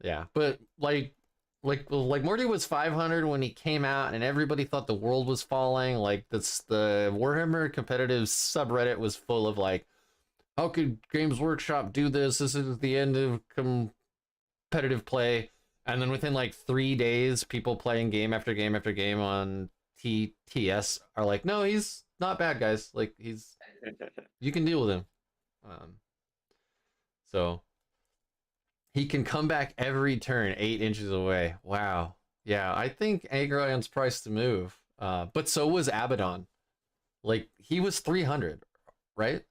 Yeah, but like Morty was 500 when he came out, and everybody thought the world was falling. Like, that's the Warhammer competitive subreddit was full of like, how could Games Workshop do this? This is the end of competitive play. And then within like 3 days, people playing game after game after game on TTS are like, no, he's not bad, guys. Like, he's, you can deal with him. So he can come back every turn 8 inches away. Wow. Yeah, I think Agrion's priced to move. But so was Abaddon. Like, he was 300, right?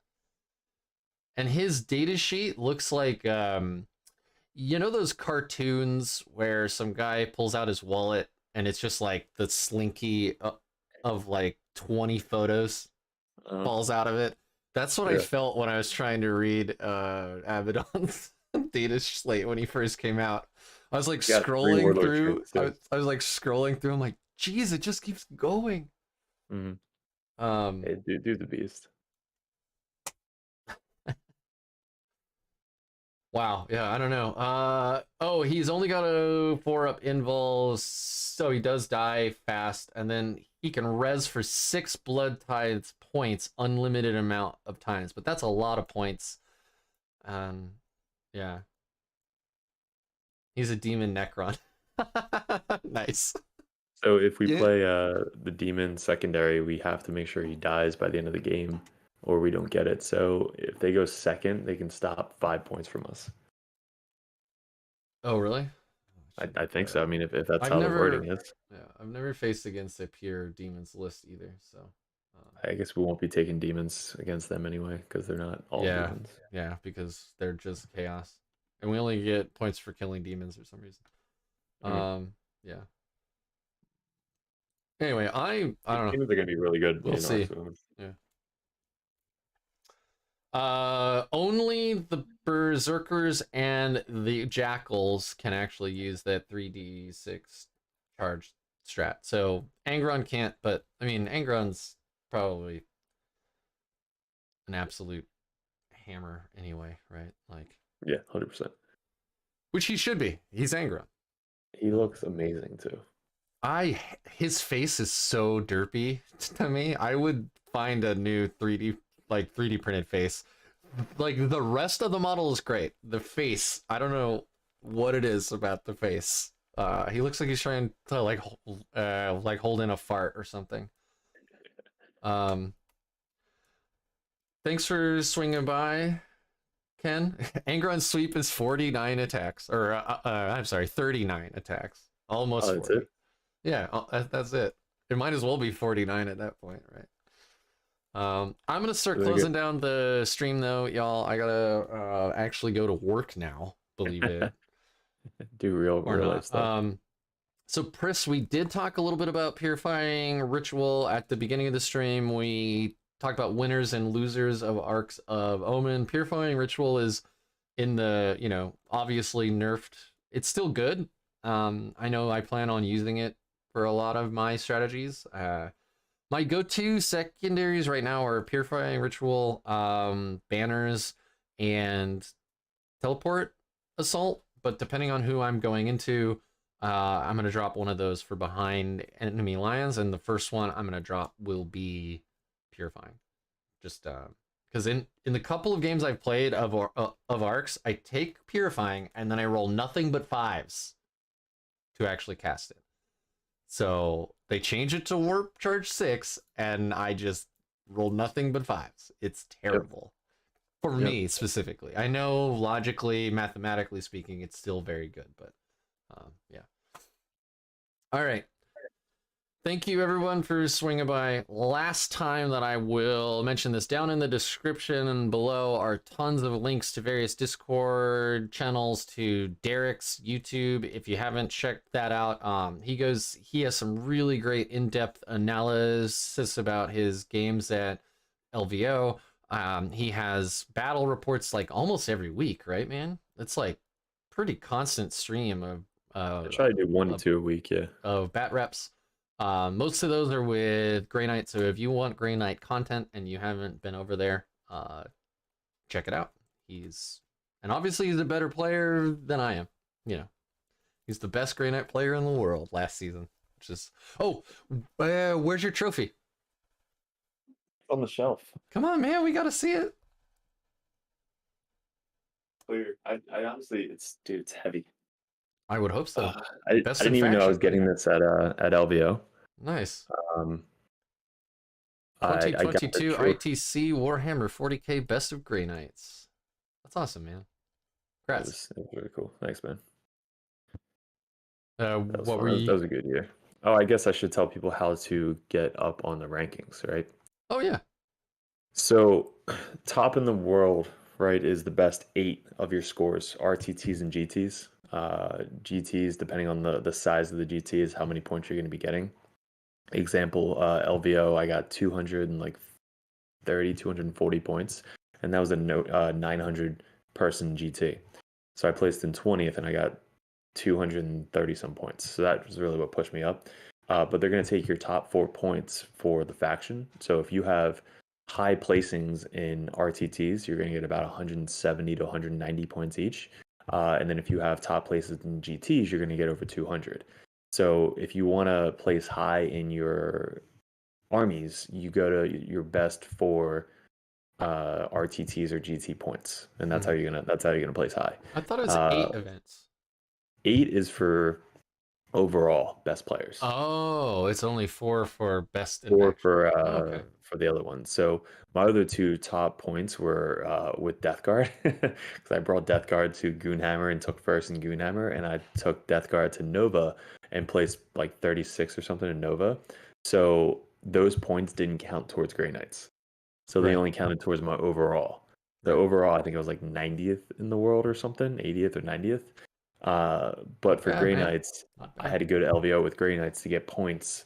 And his data sheet looks like, you know those cartoons where some guy pulls out his wallet and it's just like the slinky of like 20 photos falls out of it? That's what I felt when I was trying to read Abaddon's data slate when he first came out. I was like scrolling through. I was like scrolling through. I'm like, geez, it just keeps going. Mm-hmm. Hey, do the beast. Wow, yeah, I don't know. Oh, he's only got a 4-up invuls, so he does die fast, and then he can res for 6 blood tides points, unlimited amount of times, but that's a lot of points. Yeah. He's a demon Necron. Nice. So if we play the demon secondary, we have to make sure he dies by the end of the game, or we don't get it. So if they go second, they can stop 5 points from us. Oh, really? I think so. I mean, if that's how the wording is. Yeah, I've never faced against a pure demons list either, so. I guess we won't be taking demons against them anyway, because they're not all demons. Yeah, because they're just chaos. And we only get points for killing demons for some reason. Yeah. Anyway, I don't know. Demons are gonna be really good. We'll see. Yeah. Only the berserkers and the jackals can actually use that 3d6 charge strat. So Angron can't, but I mean Angron's probably an absolute hammer anyway, right? Like, yeah, 100%. Which he should be. He's Angron. He looks amazing too. His face is so derpy to me. I would find a new 3D printed face. Like, the rest of the model is great. The face, I don't know what it is about the face. He looks like he's trying to like hold in a fart or something. Thanks for swinging by, Ken. Angron sweep is 49 attacks, or I'm sorry, 39 attacks, almost Oh, that's 40. it. Yeah, that's it. It might as well be 49 at that point, right? I'm gonna start Very closing good. down the stream though, y'all. I gotta actually go to work now, believe it Do real or life not. stuff. So Pris, we did talk a little bit about purifying ritual at the beginning of the stream. We talked about winners and losers of Arks of Omen. Purifying ritual is in the, obviously nerfed. It's still good. I know I plan on using it for a lot of my strategies. My go-to secondaries right now are purifying ritual, banners, and teleport assault. But depending on who I'm going into, I'm gonna drop one of those for behind enemy lions, and the first one I'm gonna drop will be purifying. Just because in the couple of games I've played of arcs, I take purifying and then I roll nothing but fives to actually cast it. So they change it to warp charge 6, and I just roll nothing but fives. It's terrible. For me specifically. I know logically, mathematically speaking, it's still very good, but yeah. All right. Thank you everyone for swinging by. Last time that I will mention this, down in the description and below are tons of links to various Discord channels, to Derek's YouTube. If you haven't checked that out, he has some really great in-depth analysis about his games at LVO. He has battle reports like almost every week, right, man? It's like pretty constant stream of I try to do 1 to 2 a week. Yeah. of bat reps. Most of those are with Grey Knight, so if you want Grey Knight content and you haven't been over there, check it out. And obviously he's a better player than I am. He's the best Grey Knight player in the world last season. Where's your trophy? On the shelf. Come on, man, we gotta see it. Clear. I honestly, it's heavy. I would hope so. I didn't even know I was getting this at LVO. Nice. I got 2022 ITC Warhammer 40K Best of Grey Knights. That's awesome, man. Congrats. That was really cool. Thanks, man. That was a good year. Oh, I guess I should tell people how to get up on the rankings, right? Oh yeah. So, top in the world, right, is the best 8 of your scores, RTTs and GTs. GTs, depending on the size of the GT, is how many points you're going to be getting. Example, LVO, I got 240 points, and that was a 900 person GT. So I placed in 20th, and I got 230 some points. So that was really what pushed me up. But they're going to take your top 4 points for the faction. So if you have high placings in RTTs, you're going to get about 170 to 190 points each. And then if you have top places in GTs, you're going to get over 200. So if you want to place high in your armies, you go to your best 4 RTTs or GT points, and that's how you're gonna place high. I thought it was 8 events. 8 is for overall best players. Oh, it's only 4 for best. 4 for the other one. So my other 2 top points were with Death Guard, because I brought Death Guard to Goonhammer and took first in Goonhammer, and I took Death Guard to Nova and placed like 36 or something in Nova. So those points didn't count towards Grey Knights. So they only counted towards my overall. The overall, I think it was like 90th in the world or something, 80th or 90th. But for Grey Knights, I had to go to LVO with Grey Knights to get points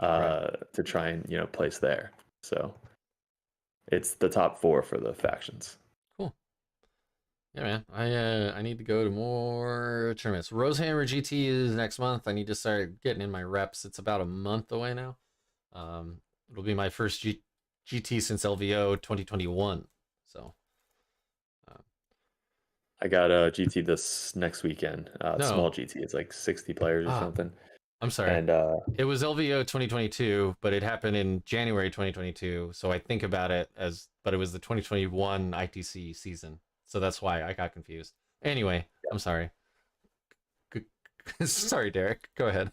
to try and place there. So it's the top 4 for the factions. Cool. Yeah, man. I need to go to more tournaments. Rosehammer GT is next month. I need to start getting in my reps. It's about a month away now. It'll be my first GT since LVO 2021. So I got a GT this next weekend. Small GT. It's like 60 players or something. I'm sorry. And it was LVO 2022, but it happened in January 2022. So I think about it but it was the 2021 ITC season. So that's why I got confused. Anyway, I'm sorry. Sorry, Derek. Go ahead.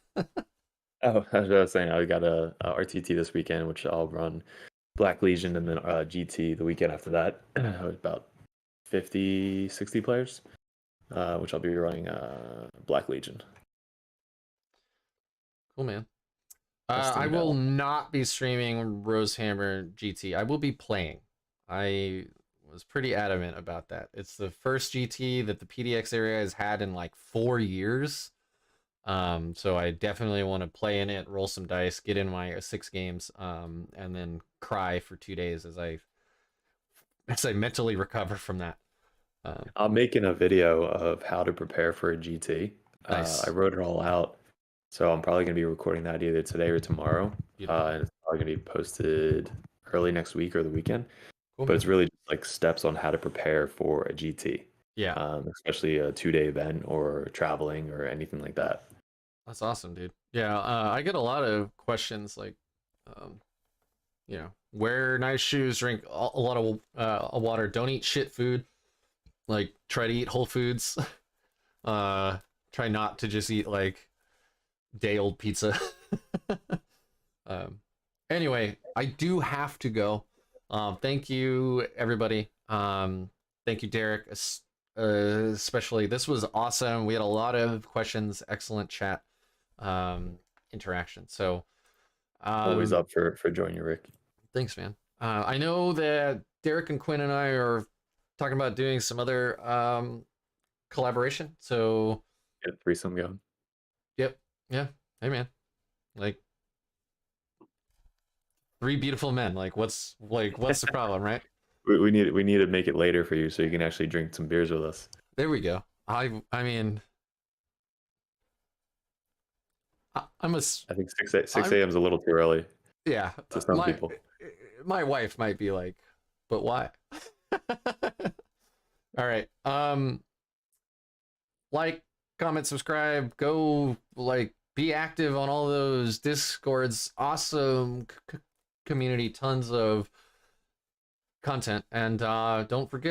Oh, I was saying I got a RTT this weekend, which I'll run Black Legion, and then GT the weekend after that. About 50, 60 players, which I'll be running Black Legion. Cool, man. Testing I it will out. not be streaming Rosehammer GT. I will be playing. I was pretty adamant about that. It's the first GT that the PDX area has had in like 4 years. So I definitely want to play in it, roll some dice, get in my 6 games, and then cry for 2 days as I mentally recover from that. I'm making a video of how to prepare for a GT. Nice. I wrote it all out, so I'm probably going to be recording that either today or tomorrow. Beautiful. And it's probably going to be posted early next week or the weekend. Cool, But man. it's really just like steps on how to prepare for a GT, Yeah, especially a 2-day event or traveling or anything like that. that's awesome, dude. Yeah, I get a lot of questions like, um, wear nice shoes, drink a lot of water, don't eat shit food, like try to eat whole foods, try not to just eat like day old pizza. um, anyway, I do have to go. Thank you, everybody. Thank you, Derek. Especially, this was awesome. We had a lot of questions, excellent chat, interaction. So, Always up for joining you, Rick. thanks, man. I know that Derek and Quinn and I are talking about doing some other collaboration. So, Get threesome going. yep, yeah. Hey, man. Like 3 beautiful men. Like, what's the problem, right? We need to make it later for you so you can actually drink some beers with us. There we go. I mean, I'm a. I think 6 a.m. is a little too early Yeah, to some people. my wife might be like, but why? All right. Like, comment, subscribe, go like be active on all those discords. Awesome community, tons of content, and don't forget